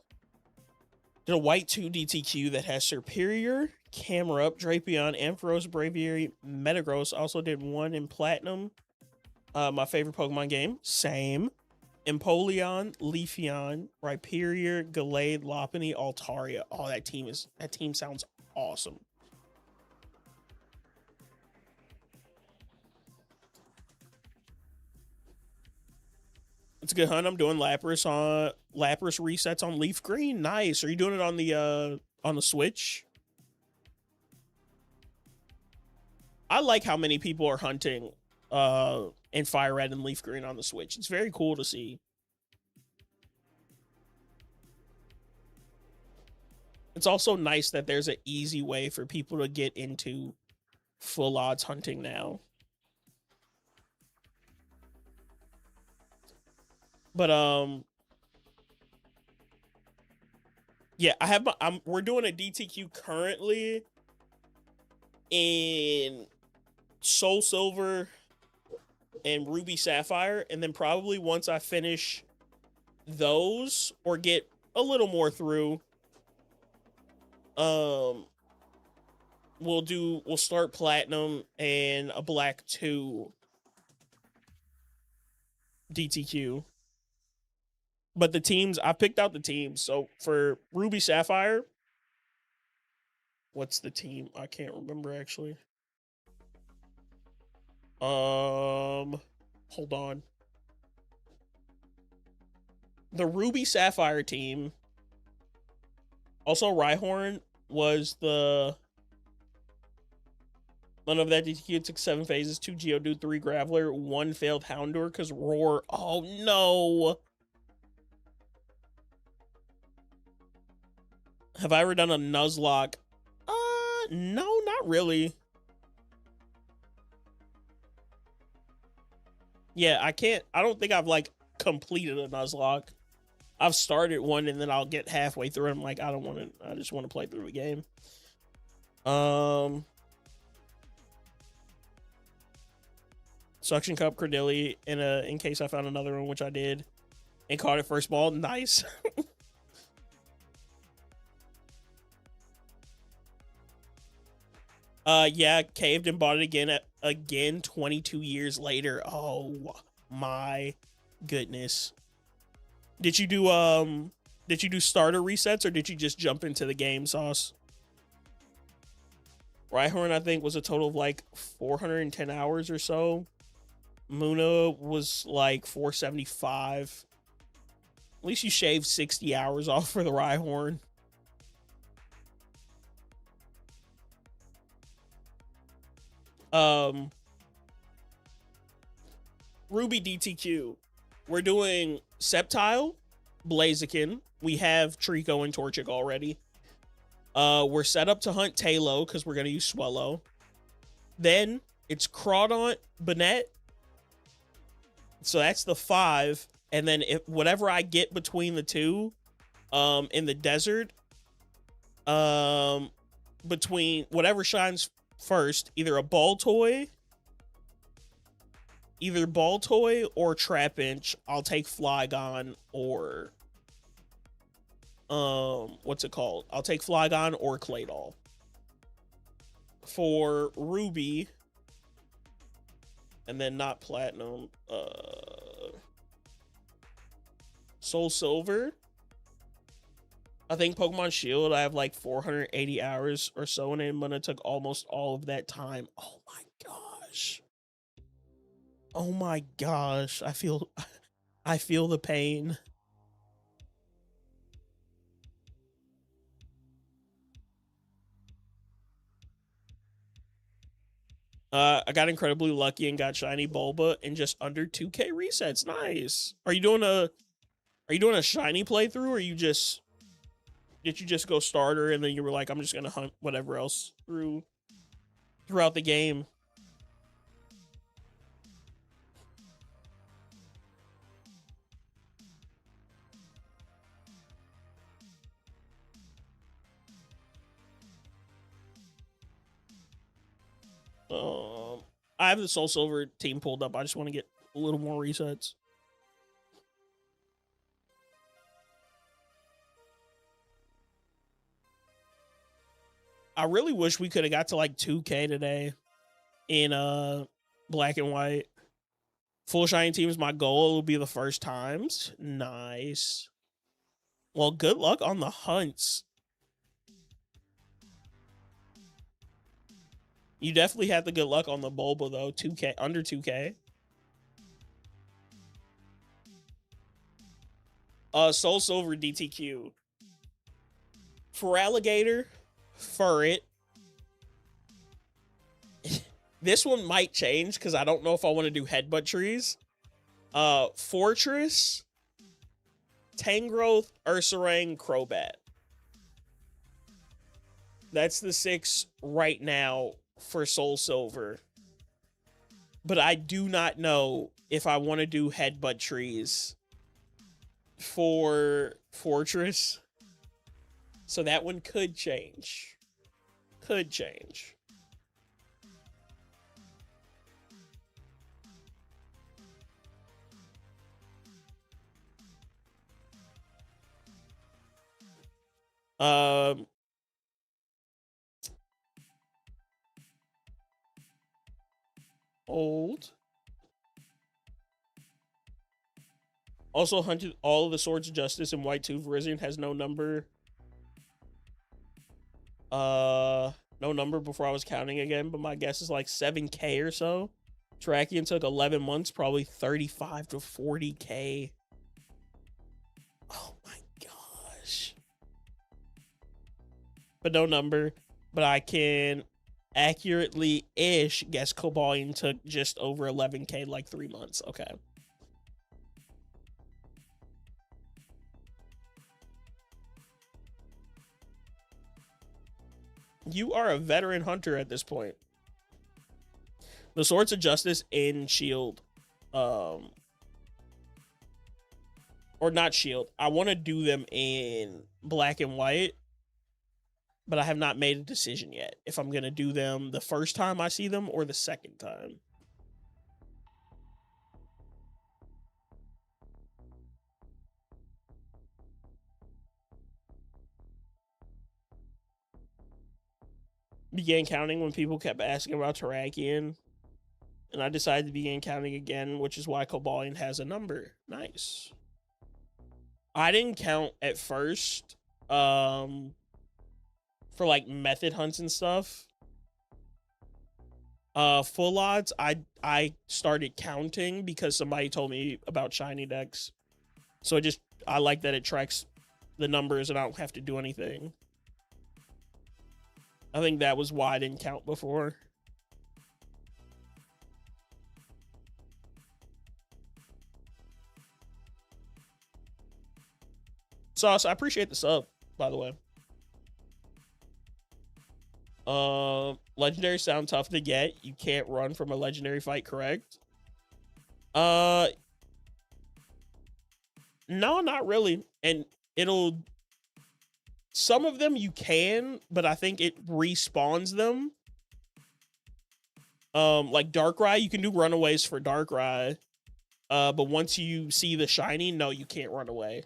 Did a white 2 DTQ that has Superior, Camera Up, Drapion, Ampharos, Braviary, Metagross. Also did one in Platinum. My favorite Pokemon game. Same. Empoleon, Leafeon, Rhyperior, Gallade, Lopunny, Altaria. Oh, that team sounds awesome. It's a good hunt. I'm doing Lapras resets on Leaf Green. Nice. Are you doing it on the Switch? I like how many people are hunting in Fire Red and Leaf Green on the Switch. It's very cool to see. It's also nice that there's an easy way for people to get into full odds hunting now. But yeah, we're doing a DTQ currently in Soul Silver and Ruby Sapphire, and then probably once I finish those or get a little more through, we'll start Platinum and a Black 2 DTQ. But the teams, I picked out the teams. So for Ruby Sapphire, what's the team? I can't remember actually. Hold on. The Ruby Sapphire team. Also, Rhyhorn was the None of that DTQ took 7 phases, 2 Geodude, 3 Graveler, 1 failed Houndour because Roar. Oh no. Have I ever done a Nuzlocke? No, not really. Yeah, I don't think I've like completed a Nuzlocke. I've started one and then I'll get halfway through and I'm like, I don't want to, I just want to play through the game. Suction Cup Cordilli in case I found another one, which I did, and caught it first ball. Nice. Yeah, caved and bought it again 22 years later. Oh my goodness. Did you do starter resets or did you just jump into the game, Sauce? Rhyhorn, I think, was a total of like 410 hours or so. Munna was like 475. At least you shaved 60 hours off for the Rhyhorn. Ruby DTQ. We're doing Sceptile, Blaziken. We have Trico and Torchic already. We're set up to hunt Talo because we're gonna use Swellow. Then it's Crawdaunt, Banette. So that's the 5. And then if whatever I get between the two, in the desert, between whatever shines first, either Ball Toy or Trapinch, I'll take Flygon or what's it called? I'll take Flygon or Claydol. For Ruby, and then not Platinum, Soul Silver. I think Pokemon Shield, I have like 480 hours or so in it, and Munna took almost all of that time. Oh my gosh. Oh my gosh. I feel the pain. I got incredibly lucky and got shiny Bulba in just under 2K resets. Nice. Are you doing a shiny playthrough, or did you just go starter and then you were like, I'm just gonna hunt whatever else throughout the game? I have the Soul Silver team pulled up. I just want to get a little more resets. I really wish we could have got to like 2K today in black and white. Full shiny team is my goal. It will be the first times. Nice. Well, good luck on the hunts. You definitely had the good luck on the Bulba though. 2K, under 2K. Soul Silver DTQ. For Alligator, Furret. This one might change because I don't know if I want to do Headbutt Trees. Fortress, Tangrowth, Ursaring, Crobat. That's the 6 right now for Soul Silver. But I do not know if I want to do Headbutt Trees for Fortress. So that one could change. Could change. Old. Also hunted all of the Swords of Justice in White Tooth. Virizion has no number. No number before I was counting again, but my guess is like 7K or so. Terrakion took 11 months, probably 35 to 40K. Oh my gosh. But no number. But I can accurately ish guess Cobalion took just over 11K, like 3 months. Okay. You are a veteran hunter at this point. The Swords of Justice in Shield, or not Shield. I want to do them in Black and White, but I have not made a decision yet if I'm gonna do them the first time I see them or the second time. Began counting when people kept asking about Terrakion, and I decided to begin counting again, which is why Cobalion has a number. Nice. I didn't count at first, for like method hunts and stuff. Full odds, I started counting because somebody told me about shiny decks. So I like that it tracks the numbers and I don't have to do anything. I think that was why I didn't count before. Sauce, I appreciate the sub, by the way. Legendary sound tough to get. You can't run from a legendary fight, correct? No, not really. And some of them you can, but I think it respawns them. Like Darkrai, you can do runaways for Darkrai. But once you see the shiny, no, you can't run away.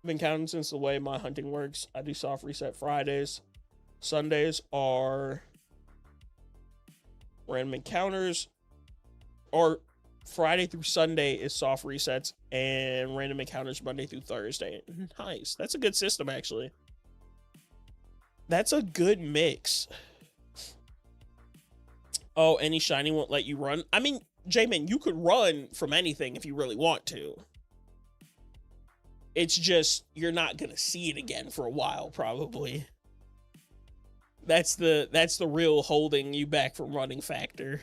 Been counting since the way my hunting works. I do soft reset Fridays. Sundays are random encounters, or Friday through Sunday is soft resets, and random encounters Monday through Thursday. Nice. That's a good system, actually. That's a good mix. Oh, any shiny won't let you run? I mean, J-Man, you could run from anything if you really want to. It's just, you're not going to see it again for a while, probably. That's the real holding you back from running factor.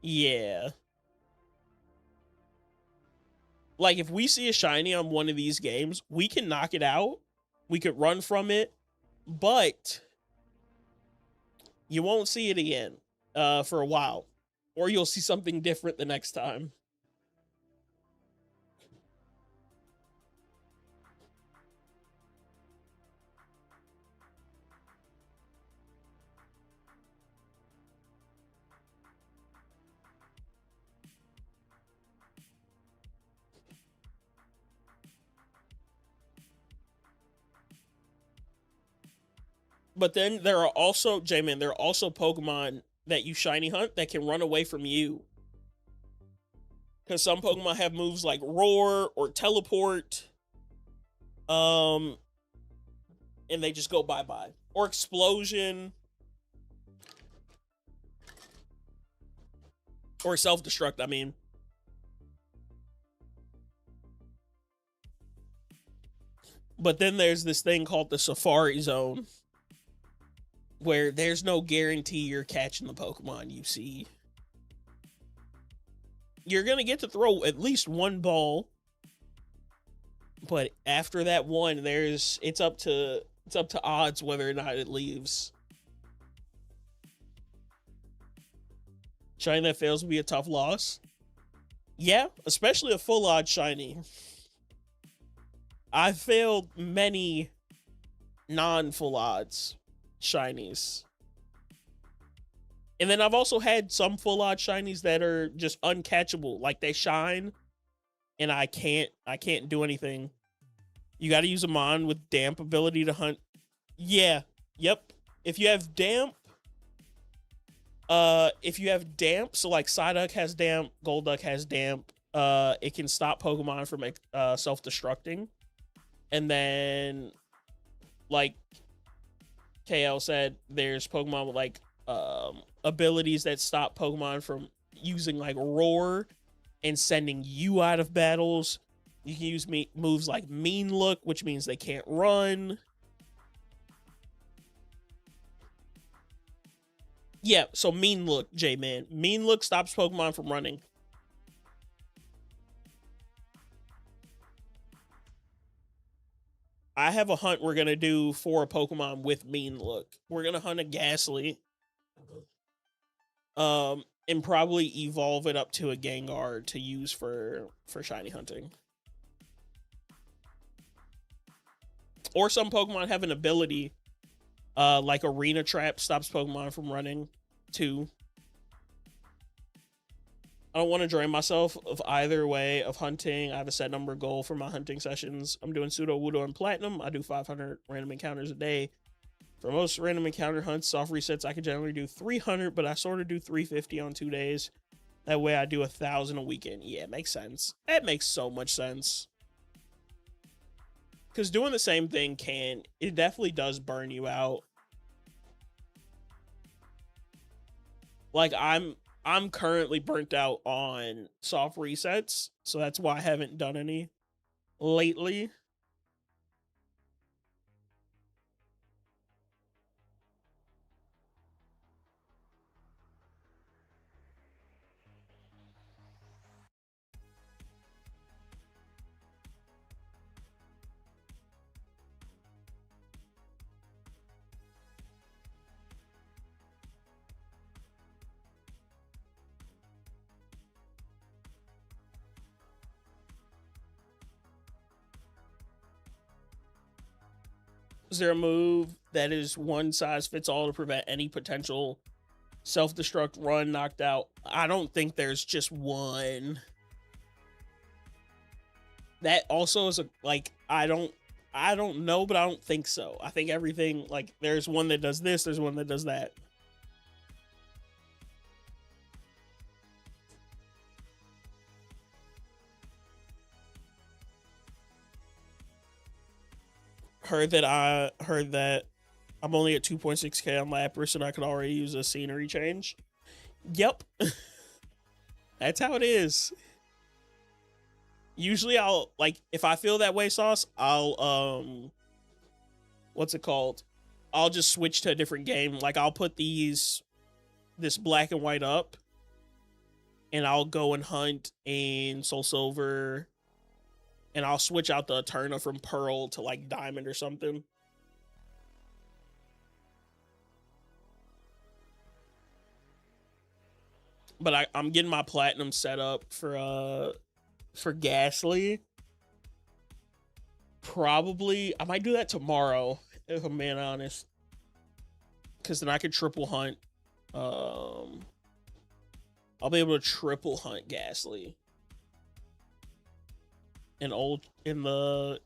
Yeah. Like, if we see a shiny on one of these games, we can knock it out. We could run from it, but you won't see it again for a while. Or you'll see something different the next time. But then there are also, J-Man, there are also Pokemon that you shiny hunt that can run away from you. Because some Pokemon have moves like Roar or Teleport. And they just go bye-bye. Or Explosion. Or Self-Destruct, I mean. But then there's this thing called the Safari Zone, where there's no guarantee you're catching the Pokemon you see. You're going to get to throw at least one ball, but after that one, it's up to odds whether or not it leaves. Shiny that fails will be a tough loss. Yeah, especially a full odds shiny. I've failed many non-full odds shinies. And then I've also had some full odds shinies that are just uncatchable. Like, they shine and I can't do anything. You got to use a mon with damp ability to hunt. Yeah. Yep. If you have damp, so like Psyduck has damp, Golduck has damp, it can stop Pokemon from self-destructing. And then, like KL said, there's Pokemon with like abilities that stop Pokemon from using like roar and sending you out of battles. You can use moves like mean look, which means they can't run. Yeah, so mean look, J-Man. Mean look stops Pokemon from running. I have a hunt we're going to do for a Pokemon with mean look. We're going to hunt a Ghastly. And probably evolve it up to a Gengar to use for shiny hunting. Or some Pokemon have an ability, like Arena Trap stops Pokemon from running too. I don't want to drain myself of either way of hunting. I have a set number goal for my hunting sessions. I'm doing Pseudo, Wudo, and Platinum. I do 500 random encounters a day. For most random encounter hunts, soft resets, I can generally do 300, but I sort of do 350 on 2 days. That way I do 1,000 a weekend. Yeah, it makes sense. That makes so much sense. Because doing the same thing it definitely does burn you out. Like, I'm currently burnt out on soft resets, so that's why I haven't done any lately. Is there a move that is one size fits all to prevent any potential self-destruct run knocked out? I don't think there's just one. That also is I don't know, but I don't think so. I think everything, like, there's one that does this, there's one that does that. Heard that I'm only at 2.6k on Lapras and I could already use a scenery change. Yep. That's how it is. Usually I'll, like, if I feel that way, Sauce, I'll, what's it called? I'll just switch to a different game. Like, I'll put this black and white up, and I'll go and hunt in Soul Silver, and I'll switch out the Eterna from Pearl to, like, Diamond or something. But I'm getting my Platinum set up for Ghastly. Probably, I might do that tomorrow, if I'm being honest. Because then I could triple hunt. I'll be able to triple hunt Ghastly. In Eterna,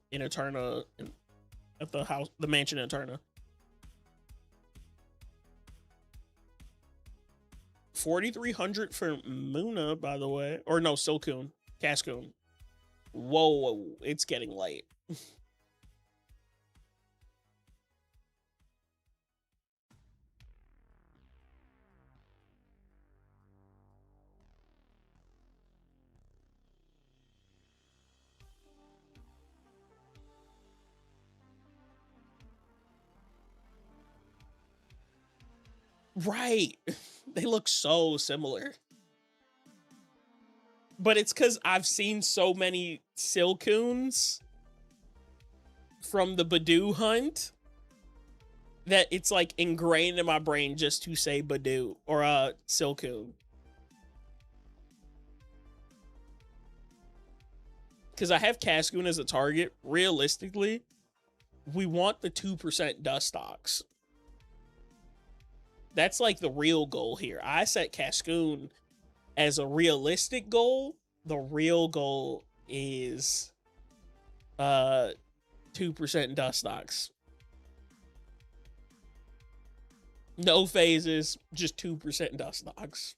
at the house, the mansion in Eterna. 4,300 for Munna, by the way. Or no, Silcoon. Cascoon. Whoa, it's getting late. Right. They look so similar. But it's because I've seen so many Silcoons from the Badoo hunt that it's like ingrained in my brain just to say Badoo or Silcoon. Because I have Cascoon as a target. Realistically, we want the 2% Dustox. That's like the real goal here. I set Cascoon as a realistic goal. The real goal is 2% Dustox. No phases, just 2% Dustox.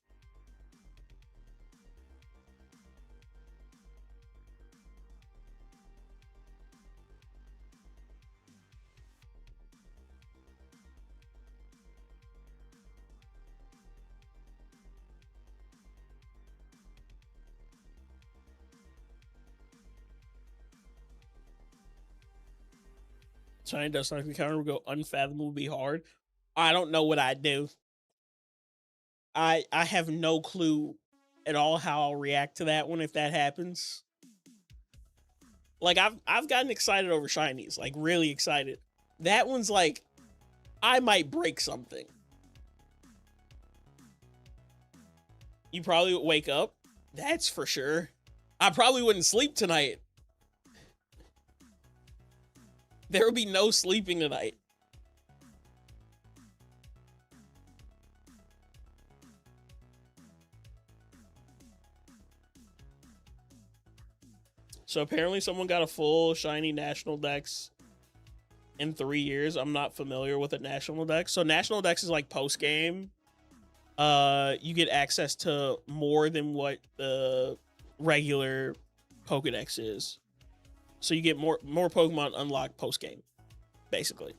Shiny Dust Knock the counter would go unfathomably hard. I don't know what I'd do. I have no clue at all how I'll react to that one if that happens. Like I've gotten excited over shinies, like really excited. That one's like I might break something. You probably would wake up. That's for sure. I probably wouldn't sleep tonight. There would be no sleeping tonight. So apparently someone got a full shiny national dex in 3 years. I'm not familiar with a national dex. So national dex is like post game. You get access to more than what the regular Pokedex is. So you get more Pokemon unlocked post game, basically.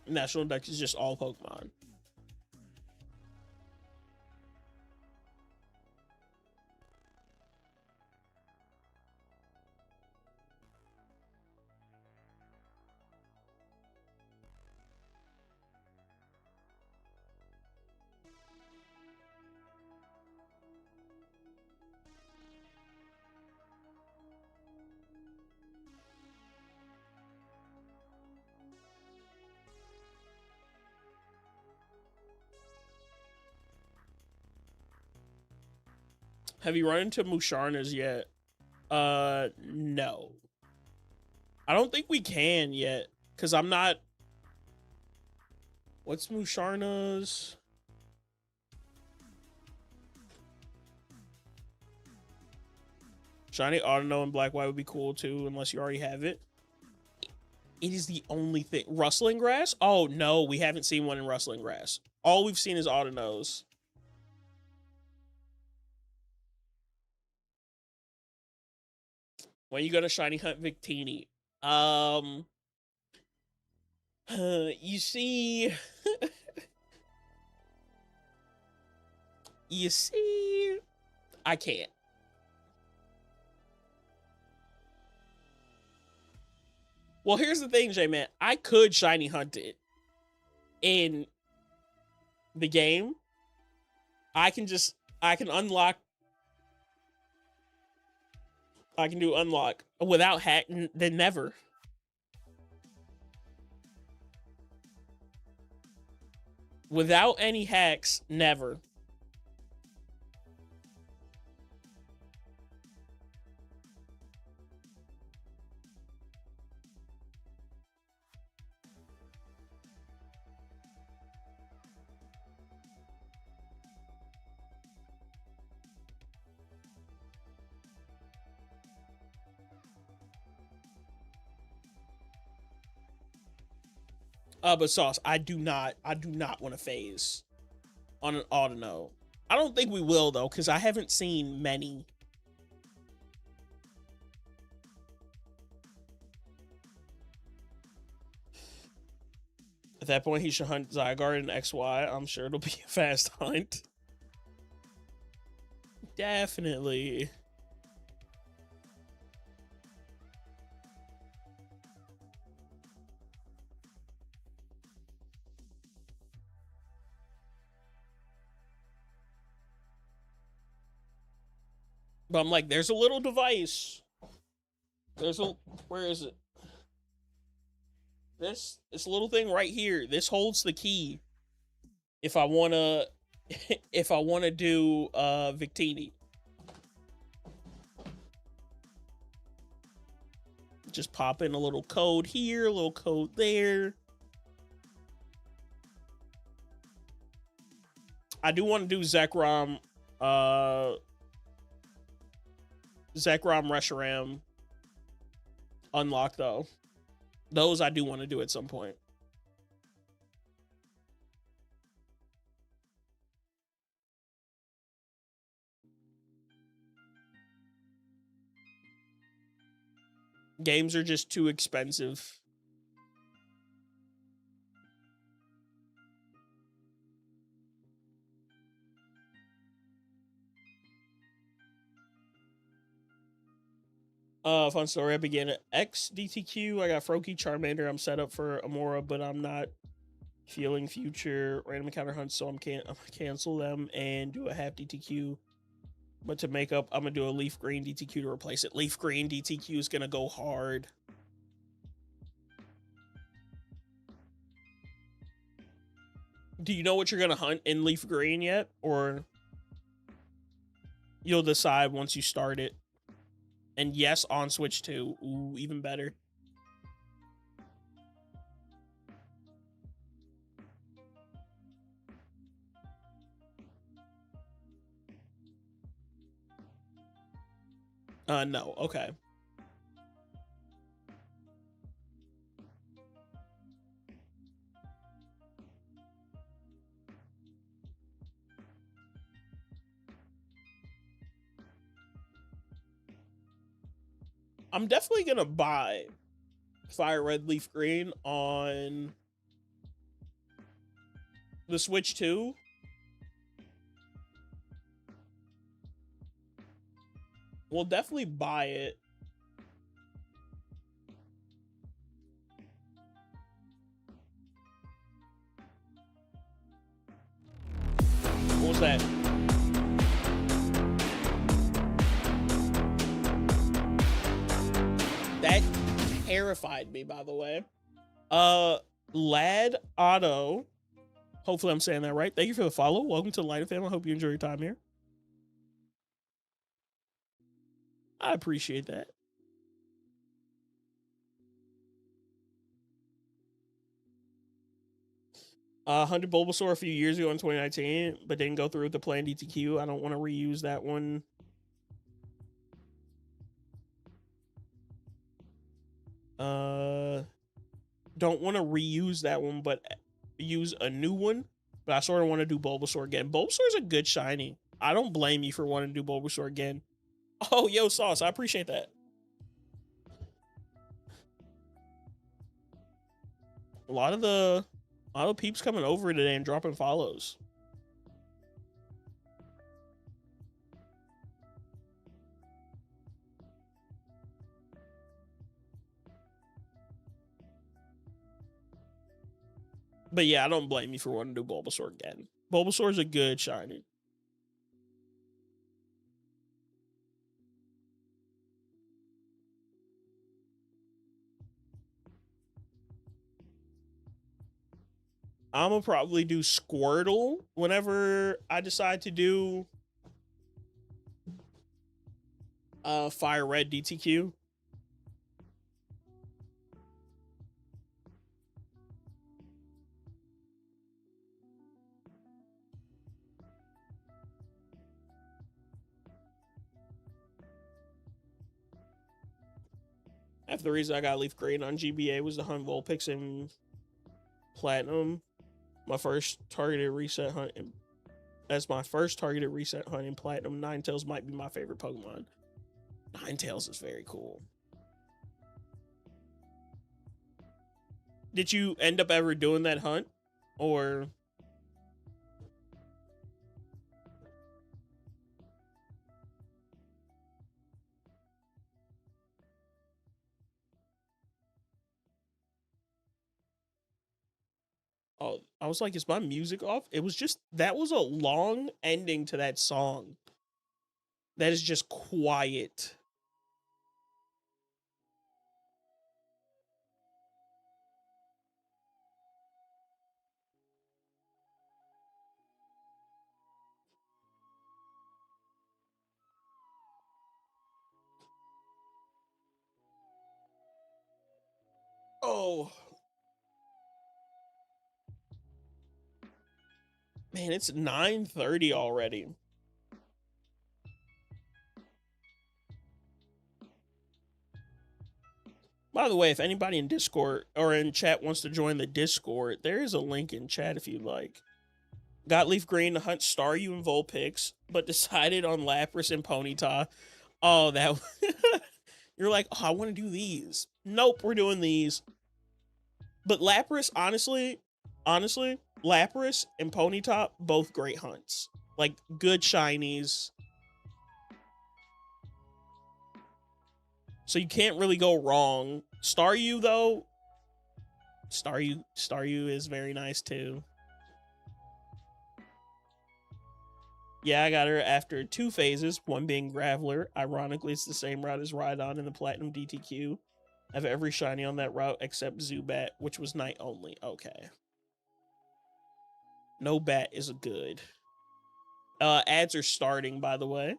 National Dex is just all Pokemon. Have you run into Musharnas yet? No. I don't think we can yet, because I'm not... What's Musharna's? Shiny Audino and Black White would be cool too, unless you already have it. It is the only thing. Rustling Grass? Oh, no, we haven't seen one in Rustling Grass. All we've seen is Audinos. When you go to Shiny Hunt Victini? You see... you see... I can't. Well, here's the thing, J-Man. I could Shiny Hunt it in the game. I can unlock. I can do unlock without hack, then never. Without any hacks, never. But Sauce, I do not want to phase on an Audino. I don't think we will though, because I haven't seen many. At that point, he should hunt Zygarde and XY. I'm sure it'll be a fast hunt. Definitely. But I'm like, there's a little device. Where is it? This little thing right here. This holds the key. If I wanna, if I wanna do Victini, just pop in a little code here, a little code there. I do want to do Zekrom, Reshiram unlock though. Those I do want to do at some point. Games are just too expensive. Fun story. I began at X DTQ. I got Froakie, Charmander. I'm set up for Amora, but I'm not feeling future random encounter hunts, so I'm gonna cancel them and do a half DTQ. But to make up, I'm gonna do a Leaf Green DTQ to replace it. Leaf Green DTQ is gonna go hard. Do you know what you're gonna hunt in Leaf Green yet, or you'll decide once you start it? And yes, on Switch 2. Ooh, even better. No. Okay. I'm definitely gonna buy Fire Red Leaf Green on the Switch 2. We'll definitely buy it. What was that? That terrified me, by the way. Lad Otto. Hopefully I'm saying that right. Thank you for the follow. Welcome to the Light of Family. I hope you enjoy your time here. I appreciate that. Hunted Bulbasaur a few years ago in 2019, but didn't go through with the planned DTQ. I don't want to reuse that one. Don't want to reuse that one, but use a new one. But I sort of want to do Bulbasaur again. Bulbasaur's a good shiny. I don't blame you for wanting to do Bulbasaur again. Oh, yo, Sauce, I appreciate that. A lot of peeps coming over today and dropping follows. But yeah, I don't blame you for wanting to do Bulbasaur again. Bulbasaur's a good shiny. I'm gonna probably do Squirtle whenever I decide to do Fire Red DTQ. Half the reason I got Leaf Green on GBA was the hunt Vulpix and Platinum. My first targeted reset hunt. As my first targeted reset hunt in Platinum, Ninetales might be my favorite Pokemon. Ninetales is very cool. Did you end up ever doing that hunt? Or... Oh, I was like, is my music off? It was just, that was a long ending to that song. That is just quiet. Oh. Man, it's 9:30 already. By the way, if anybody in Discord or in chat wants to join the Discord, there is a link in chat if you'd like. Got Leaf Green to hunt Staryu and Vulpix, but decided on Lapras and Ponyta. Oh, that... You're like, oh, I want to do these. Nope, we're doing these. But Lapras, honestly, Lapras and Ponyta, both great hunts. Like, good shinies. So you can't really go wrong. Staryu though, Staryu is very nice too. Yeah, I got her after 2 phases, one being Graveler. Ironically, it's the same route as Rhydon in the Platinum DTQ. I have every shiny on that route except Zubat, which was night only. Okay. No bat is good. Ads are starting, by the way.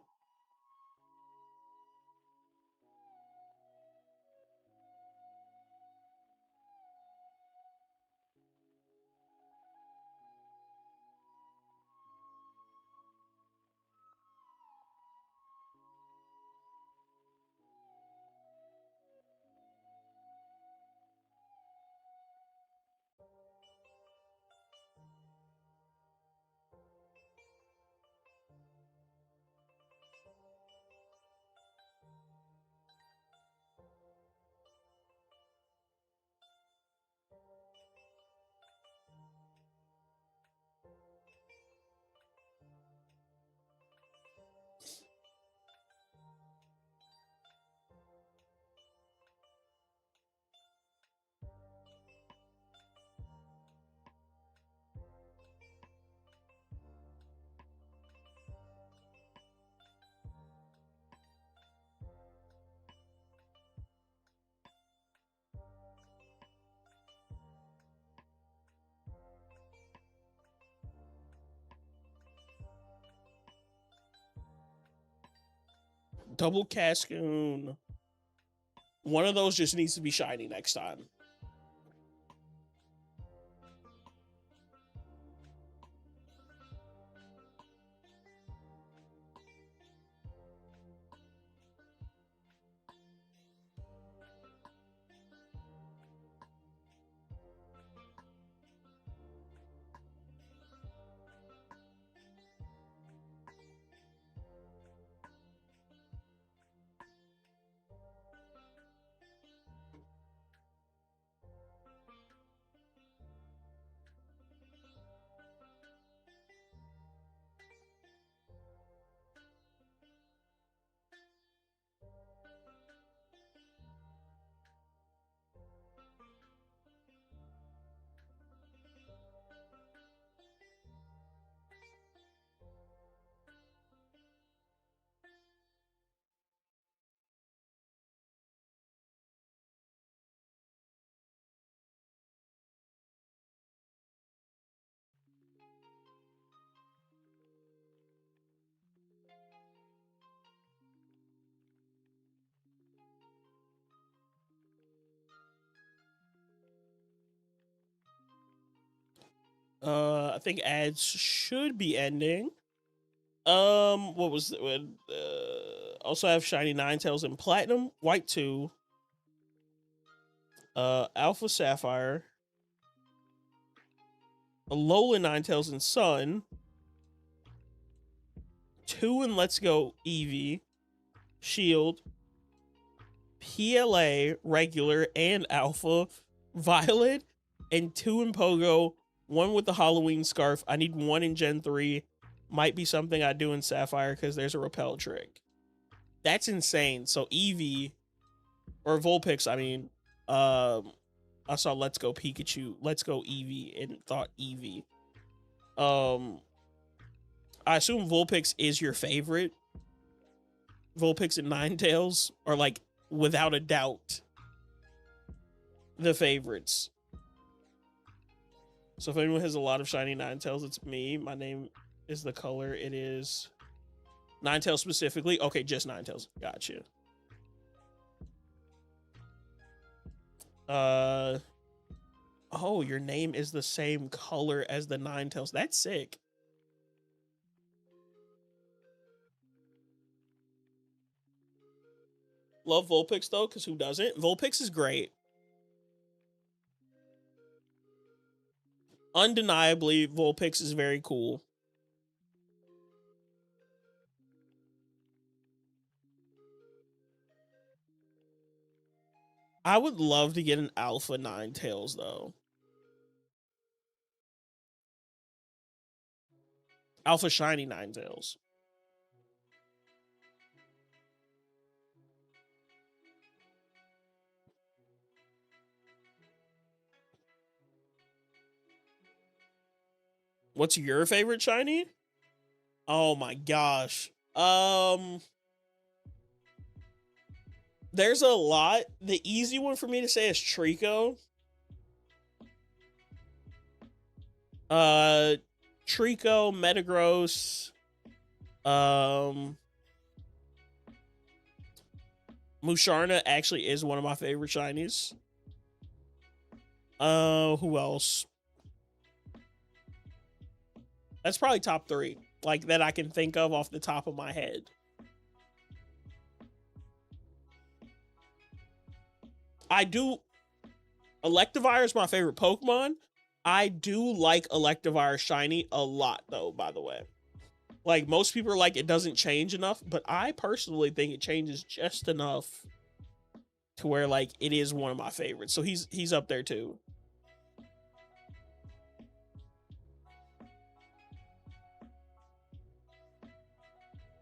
Double Cascoon. One of those just needs to be shiny next time. I think ads should be ending. What was it? Also have shiny Ninetales in Platinum, White 2, Alpha Sapphire, Alolan Ninetales in Sun, 2 in Let's Go Eevee, Shield, PLA, regular, and Alpha, Violet, and 2 in Pogo, 1 with the Halloween scarf. I need 1 in Gen 3. Might be something I do in Sapphire because there's a repel trick. That's insane. So Eevee, or Vulpix, I mean, I saw Let's Go Pikachu, Let's Go Eevee, and thought Eevee. I assume Vulpix is your favorite. Vulpix and Ninetales are like, without a doubt, the favorites. So if anyone has a lot of shiny Ninetales, it's me. My name is the color. It is Ninetales specifically. Okay, just Ninetales. Gotcha. Oh, your name is the same color as the Ninetales. That's sick. Love Vulpix though, because who doesn't? Vulpix is great. Undeniably, Vulpix is very cool. I would love to get an Alpha Ninetales though. Alpha Shiny Ninetales. What's your favorite shiny? Oh my gosh. There's a lot. The easy one for me to say is Trico. Uh, Trico, Metagross, um, Musharna actually is one of my favorite shinies. Who else? That's probably top 3, like that I can think of off the top of my head. I do. Electivire is my favorite Pokemon. I do like Electivire shiny a lot, though. By the way, like most people are like it doesn't change enough, but I personally think it changes just enough to where like it is one of my favorites. So he's up there too.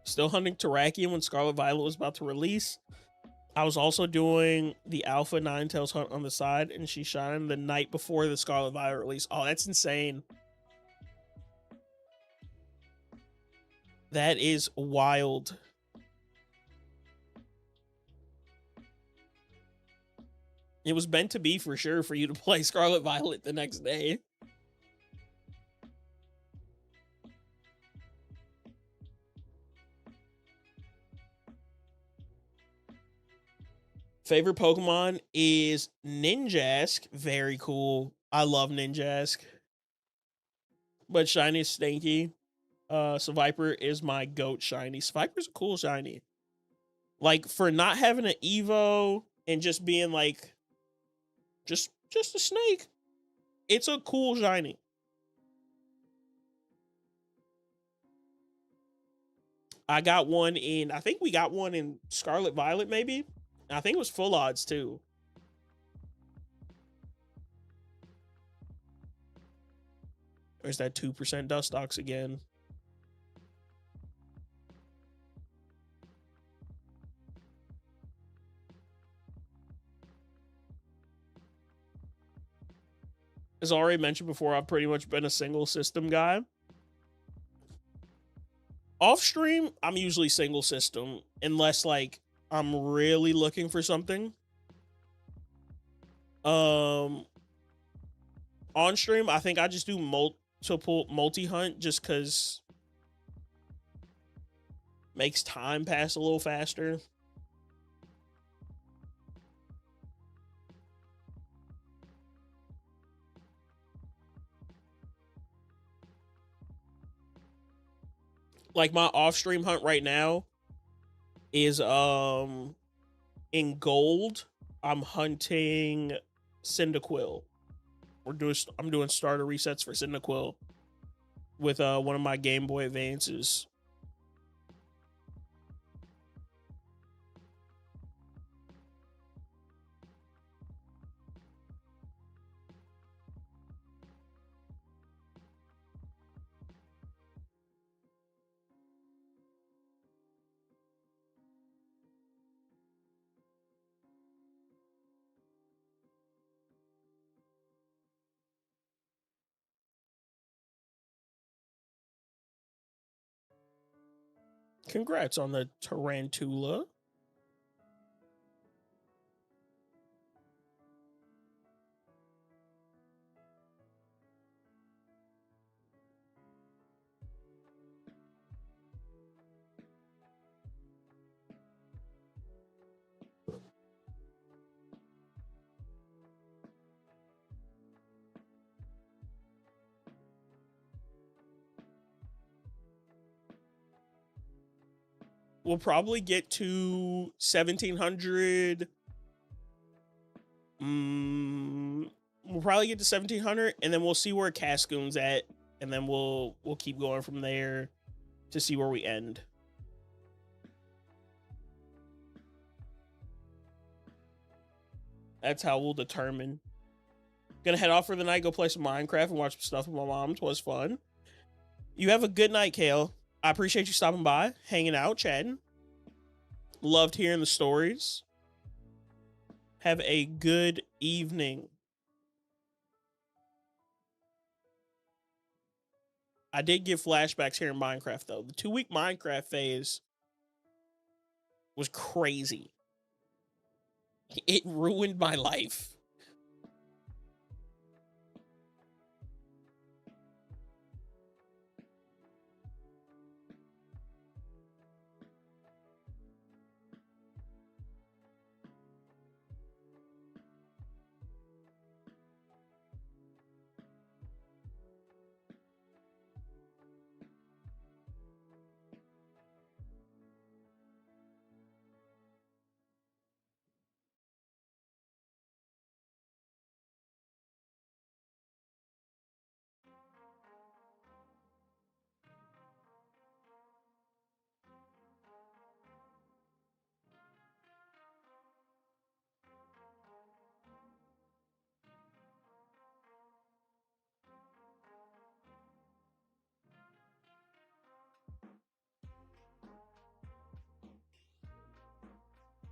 Still hunting Terrakion when Scarlet Violet was about to release. I was also doing the Alpha Ninetales hunt on the side, and she shined the night before the Scarlet Violet release. Oh, that's insane. That is wild. It was meant to be for sure for you to play Scarlet Violet the next day. Favorite Pokemon is Ninjask. Very cool. I love Ninjask. But shiny is stinky. Viper is my goat shiny. Viper's a cool shiny. Like for not having an Evo and just being like just a snake. It's a cool shiny. I got one in, I think we got one in Scarlet Violet maybe. I think it was full odds too. There's that 2% Dustox again. As already mentioned before, I've pretty much been a single system guy. Off stream, I'm usually single system unless like I'm really looking for something. On stream, I think I just do multiple multi-hunt just because makes time pass a little faster. Like my off-stream hunt right now is in gold. I'm hunting Cyndaquil. I'm doing starter resets for Cyndaquil with one of my Game Boy Advances. Congrats on the Tarantula. We'll probably get to 1700. We'll probably get to 1700, and then we'll see where Cascoon's at, and then we'll keep going from there to see where we end. That's how we'll determine. Gonna head off for the night, go play some Minecraft and watch some stuff with my mom. It was fun. You have a good night, Kale. I appreciate you stopping by, hanging out, chatting. Loved hearing the stories. Have a good evening. I did get flashbacks here in Minecraft, though. The 2-week Minecraft phase was crazy. It ruined my life.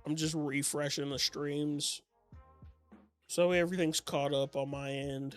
I'm just refreshing the streams so everything's caught up on my end.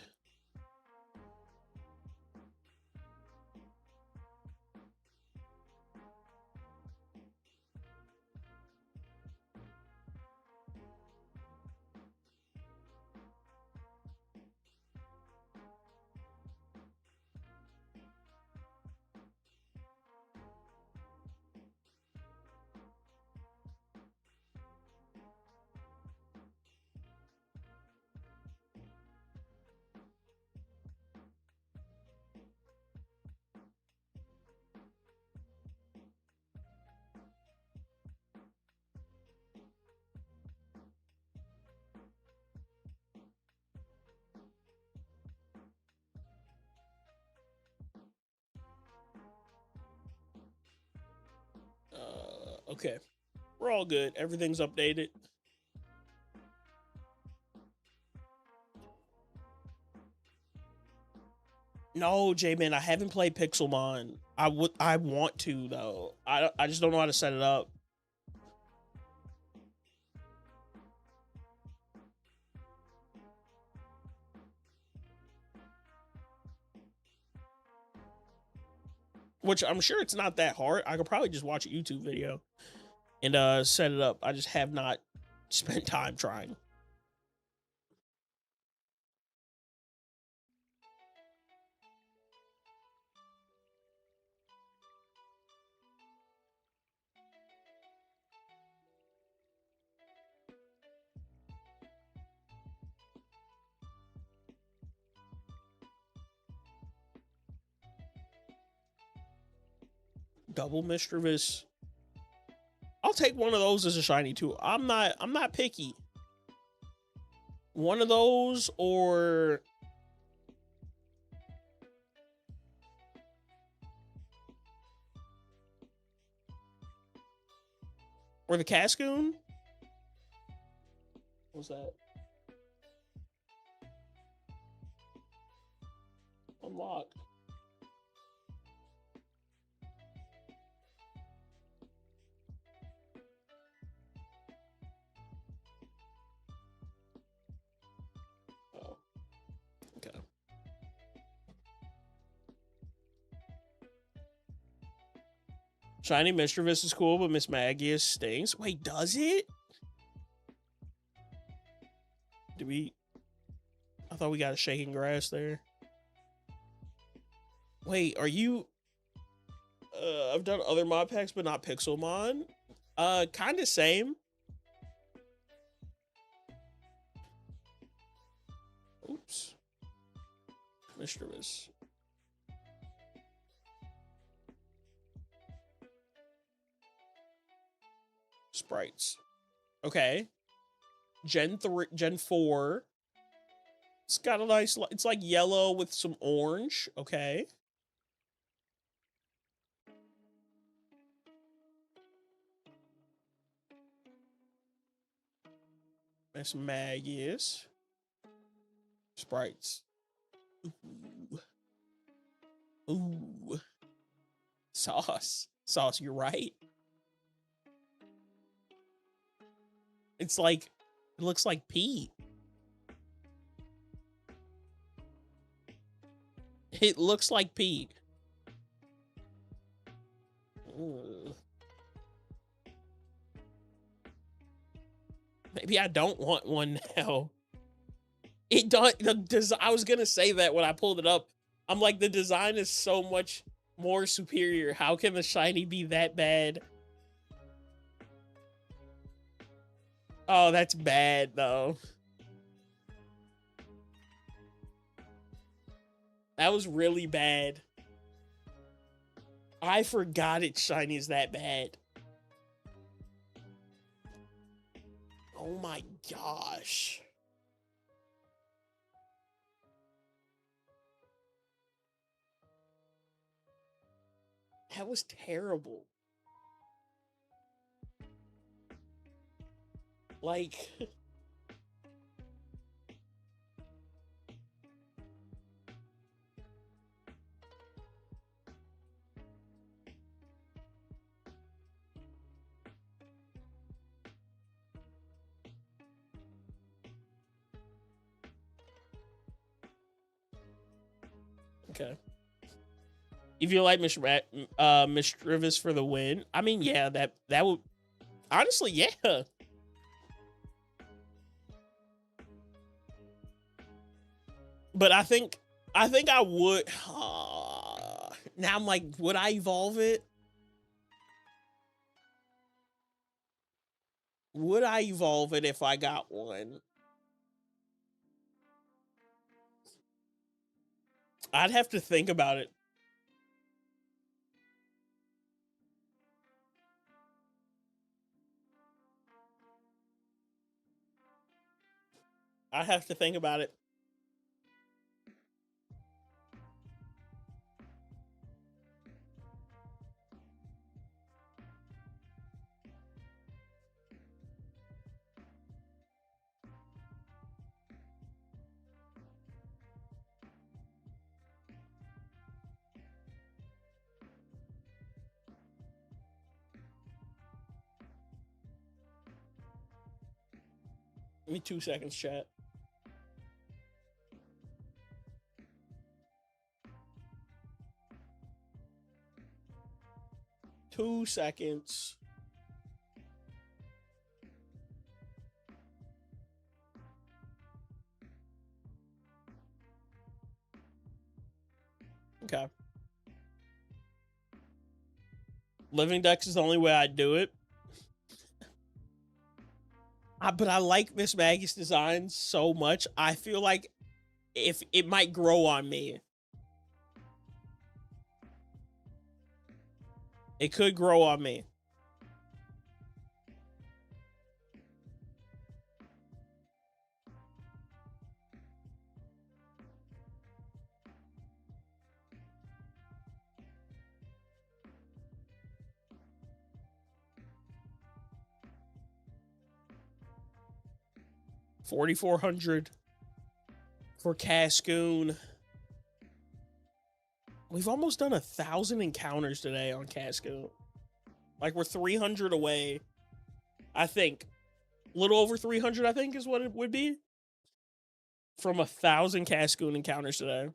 Okay. We're all good. Everything's updated. No, J-Man, I haven't played Pixelmon. I want to though. I just don't know how to set it up. Which I'm sure it's not that hard. I could probably just watch a YouTube video and set it up. I just have not spent time trying. Double Mischievous. I'll take one of those as a shiny too. I'm not picky. One of those or the Cascoon. What's that? Unlocked. Oh. Okay. Shiny Mischievous is cool, but Miss Magius stinks. Wait, does it? Do we? I thought we got a shaking grass there. Wait, are you? I've done other mod packs, but not Pixelmon. Kind of same. Oops. Mischievous. Sprites. Okay. Gen 3, Gen 4. It's got a nice, it's like yellow with some orange. Okay. Miss Magius. Sprites. Ooh. Ooh. Sauce. Sauce, you're right. It's like, it looks like pee. It looks like pee. maybe I don't want one now. It does. I was gonna say that when I pulled it up. I'm like, the design is so much more superior. How can the shiny be that bad? Oh, that's bad though. That was really bad. I forgot its shiny is that bad. Oh my gosh. That was terrible. Like, okay. If you like Mischievous for the win, I mean, yeah, that would honestly, yeah. But I think I would. Now I'm like, would I evolve it? Would I evolve it if I got one? I'd have to think about it. I'd have to think about it. Give me 2 seconds, chat. Two seconds. Okay. Living Dex is the only way I'd do it. But I like Miss Maggie's design so much. I feel like if it might grow on me. It could grow on me. $4,400 for Cascoon. We've almost done 1,000 encounters today on Cascoon. Like, we're 300 away. I think. A little over 300, I think, is what it would be. From 1,000 Cascoon encounters today.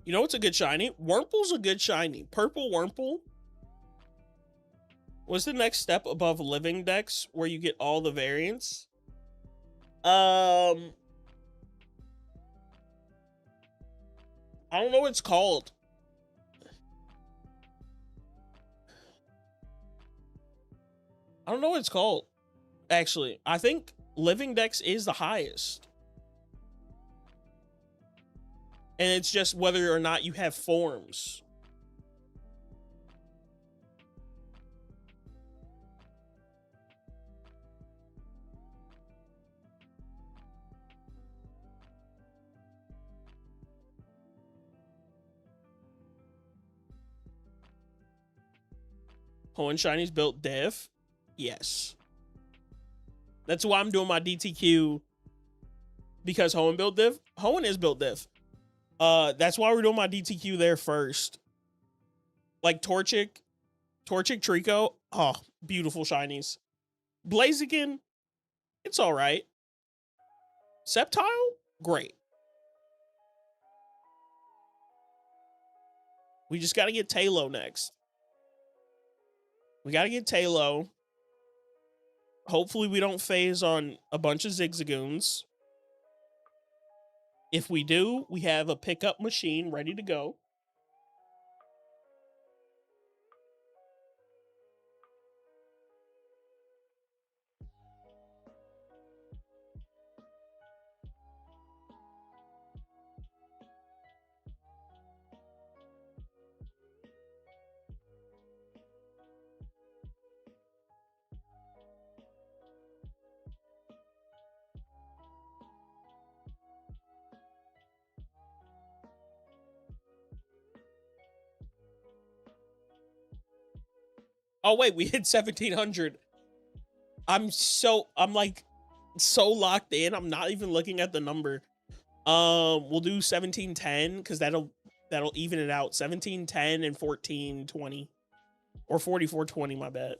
You know what's a good shiny? Wurmple's a good shiny. Purple Wurmple. What's the next step above Living Dex where you get all the variants? I don't know what it's called. I don't know what it's called. Actually, I think Living Dex is the highest. And it's just whether or not you have forms. Hoenn Shinies built diff. Yes. That's why I'm doing my DTQ, because Hoenn built diff. Hoenn is built diff. That's why we're doing my DTQ there first. Like Torchic, Trico. Oh, beautiful shinies. Blaziken, it's all right. Sceptile, great. We just got to get Talo next. We got to get Talo. Hopefully we don't phase on a bunch of Zigzagoons. If we do, we have a pickup machine ready to go. Oh wait, we hit 1700. I'm like so locked in. I'm not even looking at the number. We'll do 1710 because that'll even it out. 1710 and 1420. Or 4420, my bad.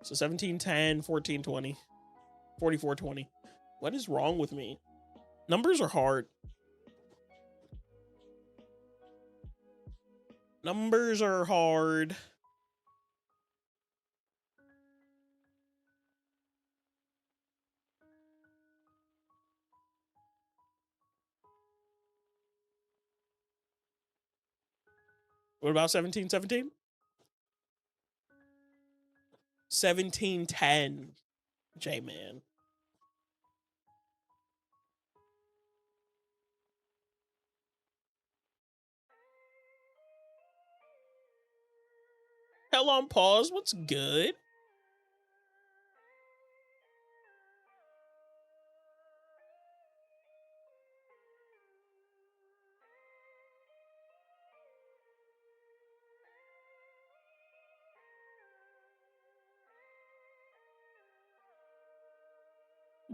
So 1710, 1420, 4420. What is wrong with me? Numbers are hard. Numbers are hard. What about 1717? 1710. J-Man. Hell on pause. What's good?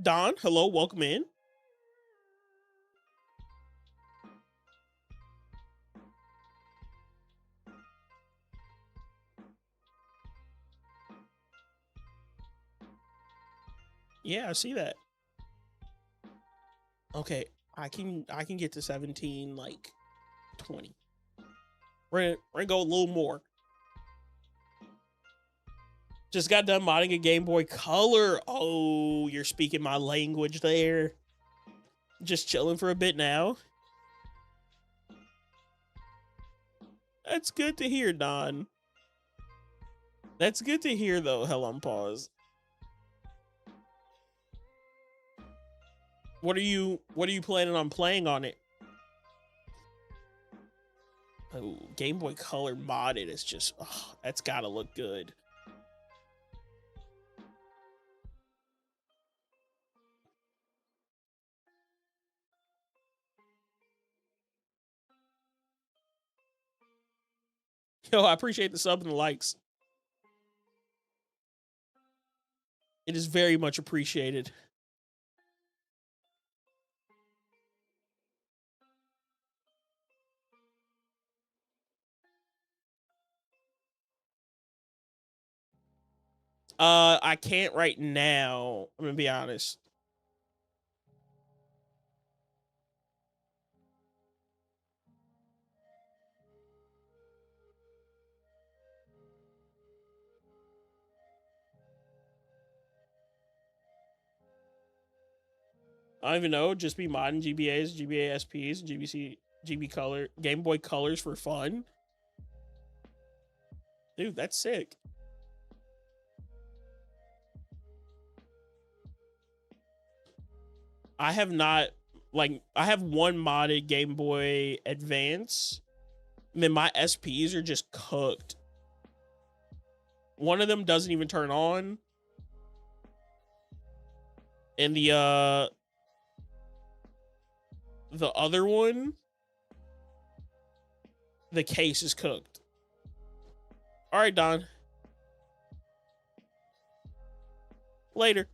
Don, hello, welcome in. Yeah, I see that. Okay, I can get to 17 like 20. We're gonna go a little more. Just got done modding a Game Boy Color. Oh, you're speaking my language there. Just chilling for a bit now. That's good to hear, Don. That's good to hear, though. Hell on pause. What are you planning on playing on it? Oh, Game Boy Color modded is just, oh, that's gotta look good. Yo, I appreciate the sub and the likes. It is very much appreciated. I can't right now. I'm gonna be honest. I don't even know. Just be modding GBAs, GBA SPs, GBC, GB Color, Game Boy Colors for fun. Dude, that's sick. I have not, like, I have one modded Game Boy Advance. I mean, my SPs are just cooked. One of them doesn't even turn on. And the other one, the case is cooked. All right, Don. Later.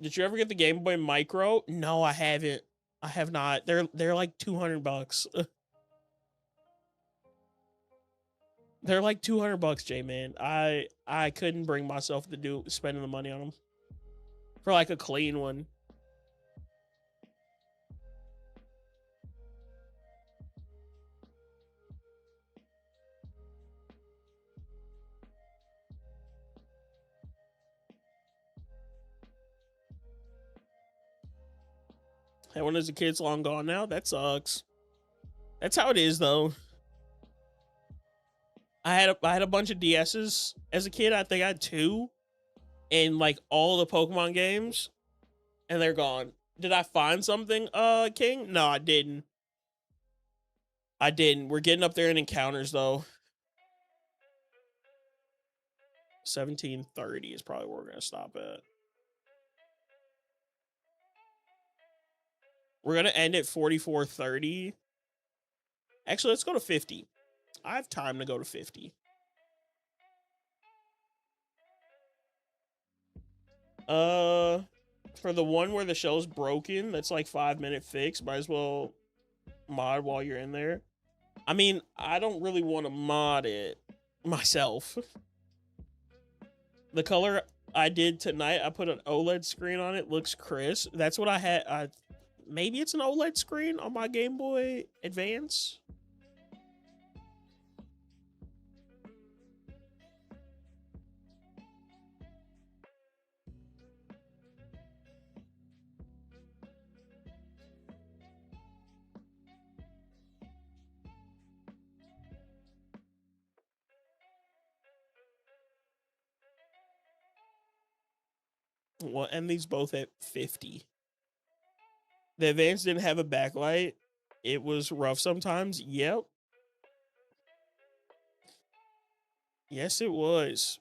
Did you ever get the Game Boy Micro? No, I haven't. I have not. They're like $200. They're like $200, J-Man. I couldn't bring myself to spending the money on them for like a clean one. And when as a kid's long gone now, that sucks. That's how it is though. I had a bunch of DSs as a kid. I think I had 2 in like all the Pokemon games, and they're gone. Did I find something, King? No, I didn't. We're getting up there in encounters though. 1730 is probably where we're gonna stop at. We're gonna end at 4430. Actually, let's go to 50. I have time to go to 50. For the one where the shell's broken, that's like 5-minute fix. Might as well mod while you're in there. I mean, I don't really want to mod it myself. The color I did tonight, I put an OLED screen on it. Looks crisp. That's what I had. Maybe it's an OLED screen on my Game Boy Advance. We'll end these both at 50. The Advance didn't have a backlight. It was rough sometimes. Yep. Yes, it was.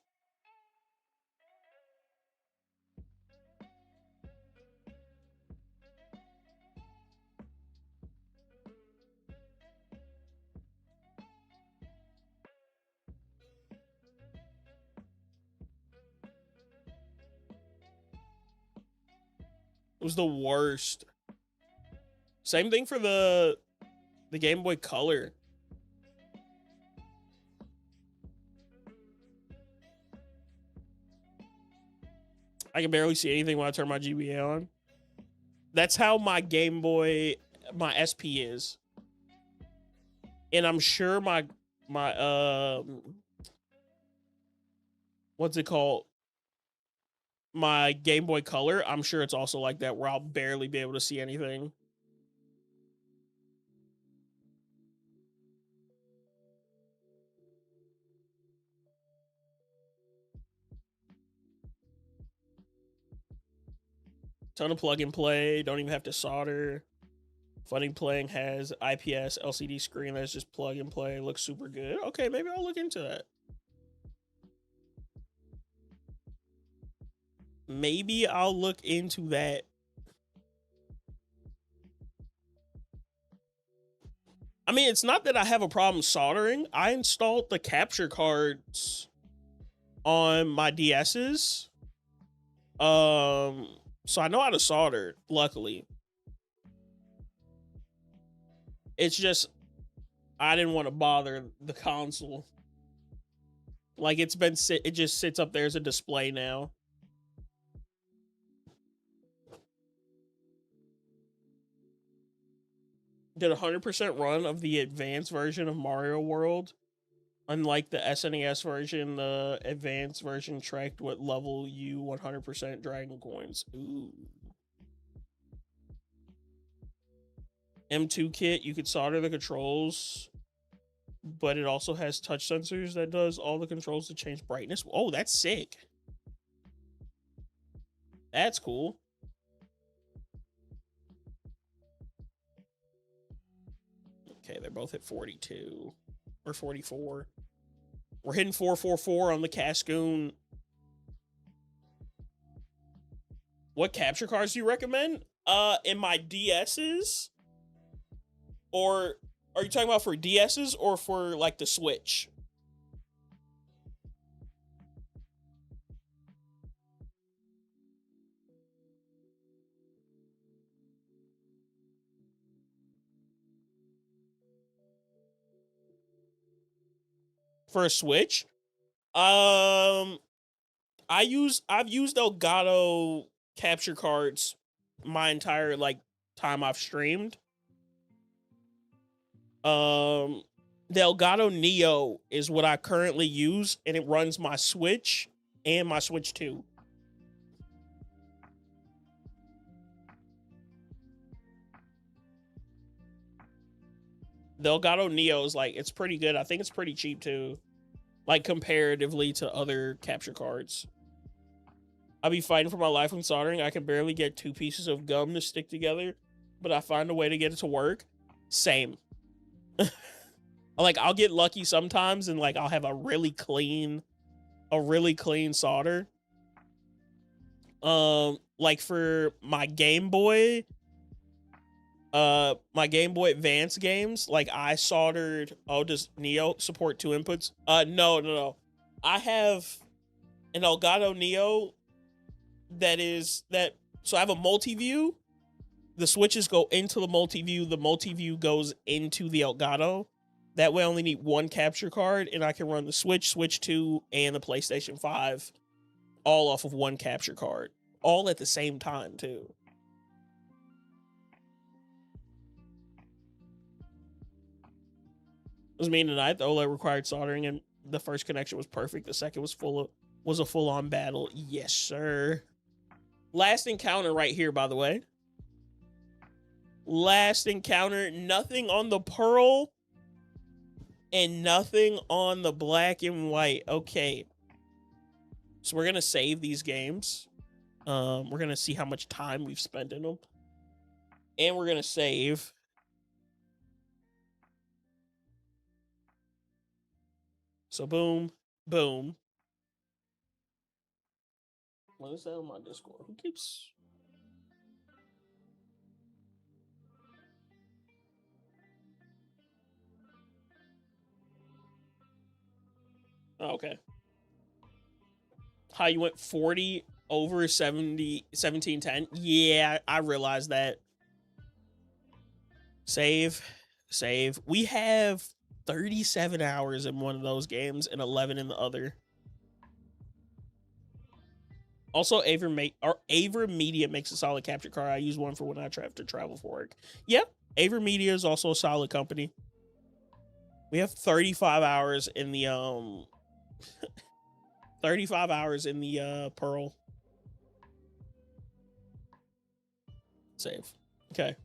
It was the worst. Same thing for the Game Boy Color. I can barely see anything when I turn my GBA on. That's how my Game Boy, my SP is. And I'm sure my what's it called? My Game Boy Color, I'm sure it's also like that, where I'll barely be able to see anything. Ton of plug and play, don't even have to solder. Funny Playing has IPS LCD screen that's just plug and play, looks super good. Okay, maybe I'll look into that. Maybe I'll look into that. I mean, it's not that I have a problem soldering. I installed the capture cards on my DS's. So I know how to solder, luckily. It's just I didn't want to bother the console. Like it just sits up there as a display now. Did a 100% run of the advanced version of Mario World. Unlike the SNES version, the advanced version tracked what level you 100% Dragon Coins. Ooh. M2 kit, you could solder the controls, but it also has touch sensors that does all the controls to change brightness. Oh, that's sick. That's cool. Okay, they're both at 42 or 44. We're hitting 444 on the Cascoon. What capture cards do you recommend? In my DS's? Or are you talking about for DS's or for like the Switch? for a Switch. I've used Elgato capture cards my entire like time I've streamed. The Elgato Neo is what I currently use, and it runs my Switch and my Switch 2. The Elgato Neo is like, it's pretty good. I think it's pretty cheap too, like comparatively to other capture cards. I'll be fighting for my life when soldering. I can barely get 2 pieces of gum to stick together, but I find a way to get it to work. Same. Like, I'll get lucky sometimes, and like I'll have a really clean solder. Like for my Game Boy Advance games, like I soldered. Oh, does Neo support 2 inputs? No. I have an Elgato Neo so I have a multi-view. The switches go into the multi-view. The multi-view goes into the Elgato. That way I only need 1 capture card, and I can run the Switch, Switch 2, and the PlayStation 5 all off of 1 capture card. All at the same time, too. It was me tonight. The OLED required soldering, and the first connection was perfect. The second was a full-on battle. Yes, sir. Last encounter right here, by the way. Last encounter. Nothing on the Pearl and nothing on the black and white. Okay. So we're going to save these games. We're going to see how much time we've spent in them. And we're going to save. So boom, boom. What is that on my Discord? Who keeps... Oh, okay. How you went 40 over 70, 1710? Yeah, I realized that. Save. We have 37 hours in one of those games and 11 in the other. Also, Aver Media makes a solid capture card. I use one for when I have to travel for work. Yep, Aver Media is also a solid company. We have 35 hours in the 35 hours in the Pearl. Save. Okay.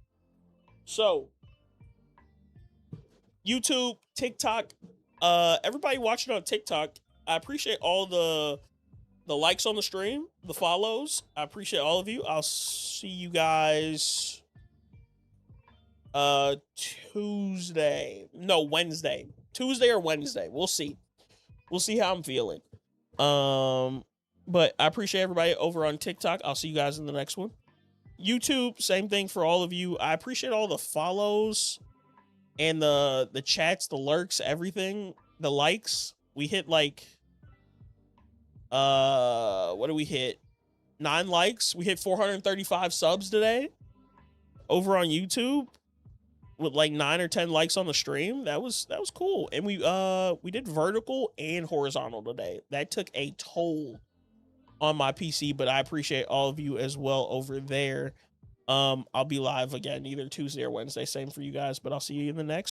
So YouTube, TikTok, everybody watching on TikTok, I appreciate all the likes on the stream, the follows. I appreciate all of you. I'll see you guys Wednesday. Tuesday or Wednesday. We'll see how I'm feeling. But I appreciate everybody over on TikTok. I'll see you guys in the next one. YouTube, same thing for all of you. I appreciate all the follows and the chats, the lurks, everything, the likes. We hit like what do we hit? 9 likes. We hit 435 subs today over on YouTube with like 9 or 10 likes on the stream. That was cool. And we did vertical and horizontal today. That took a toll on my PC, but I appreciate all of you as well over there. I'll be live again either Tuesday or Wednesday. Same for you guys, but I'll see you in the next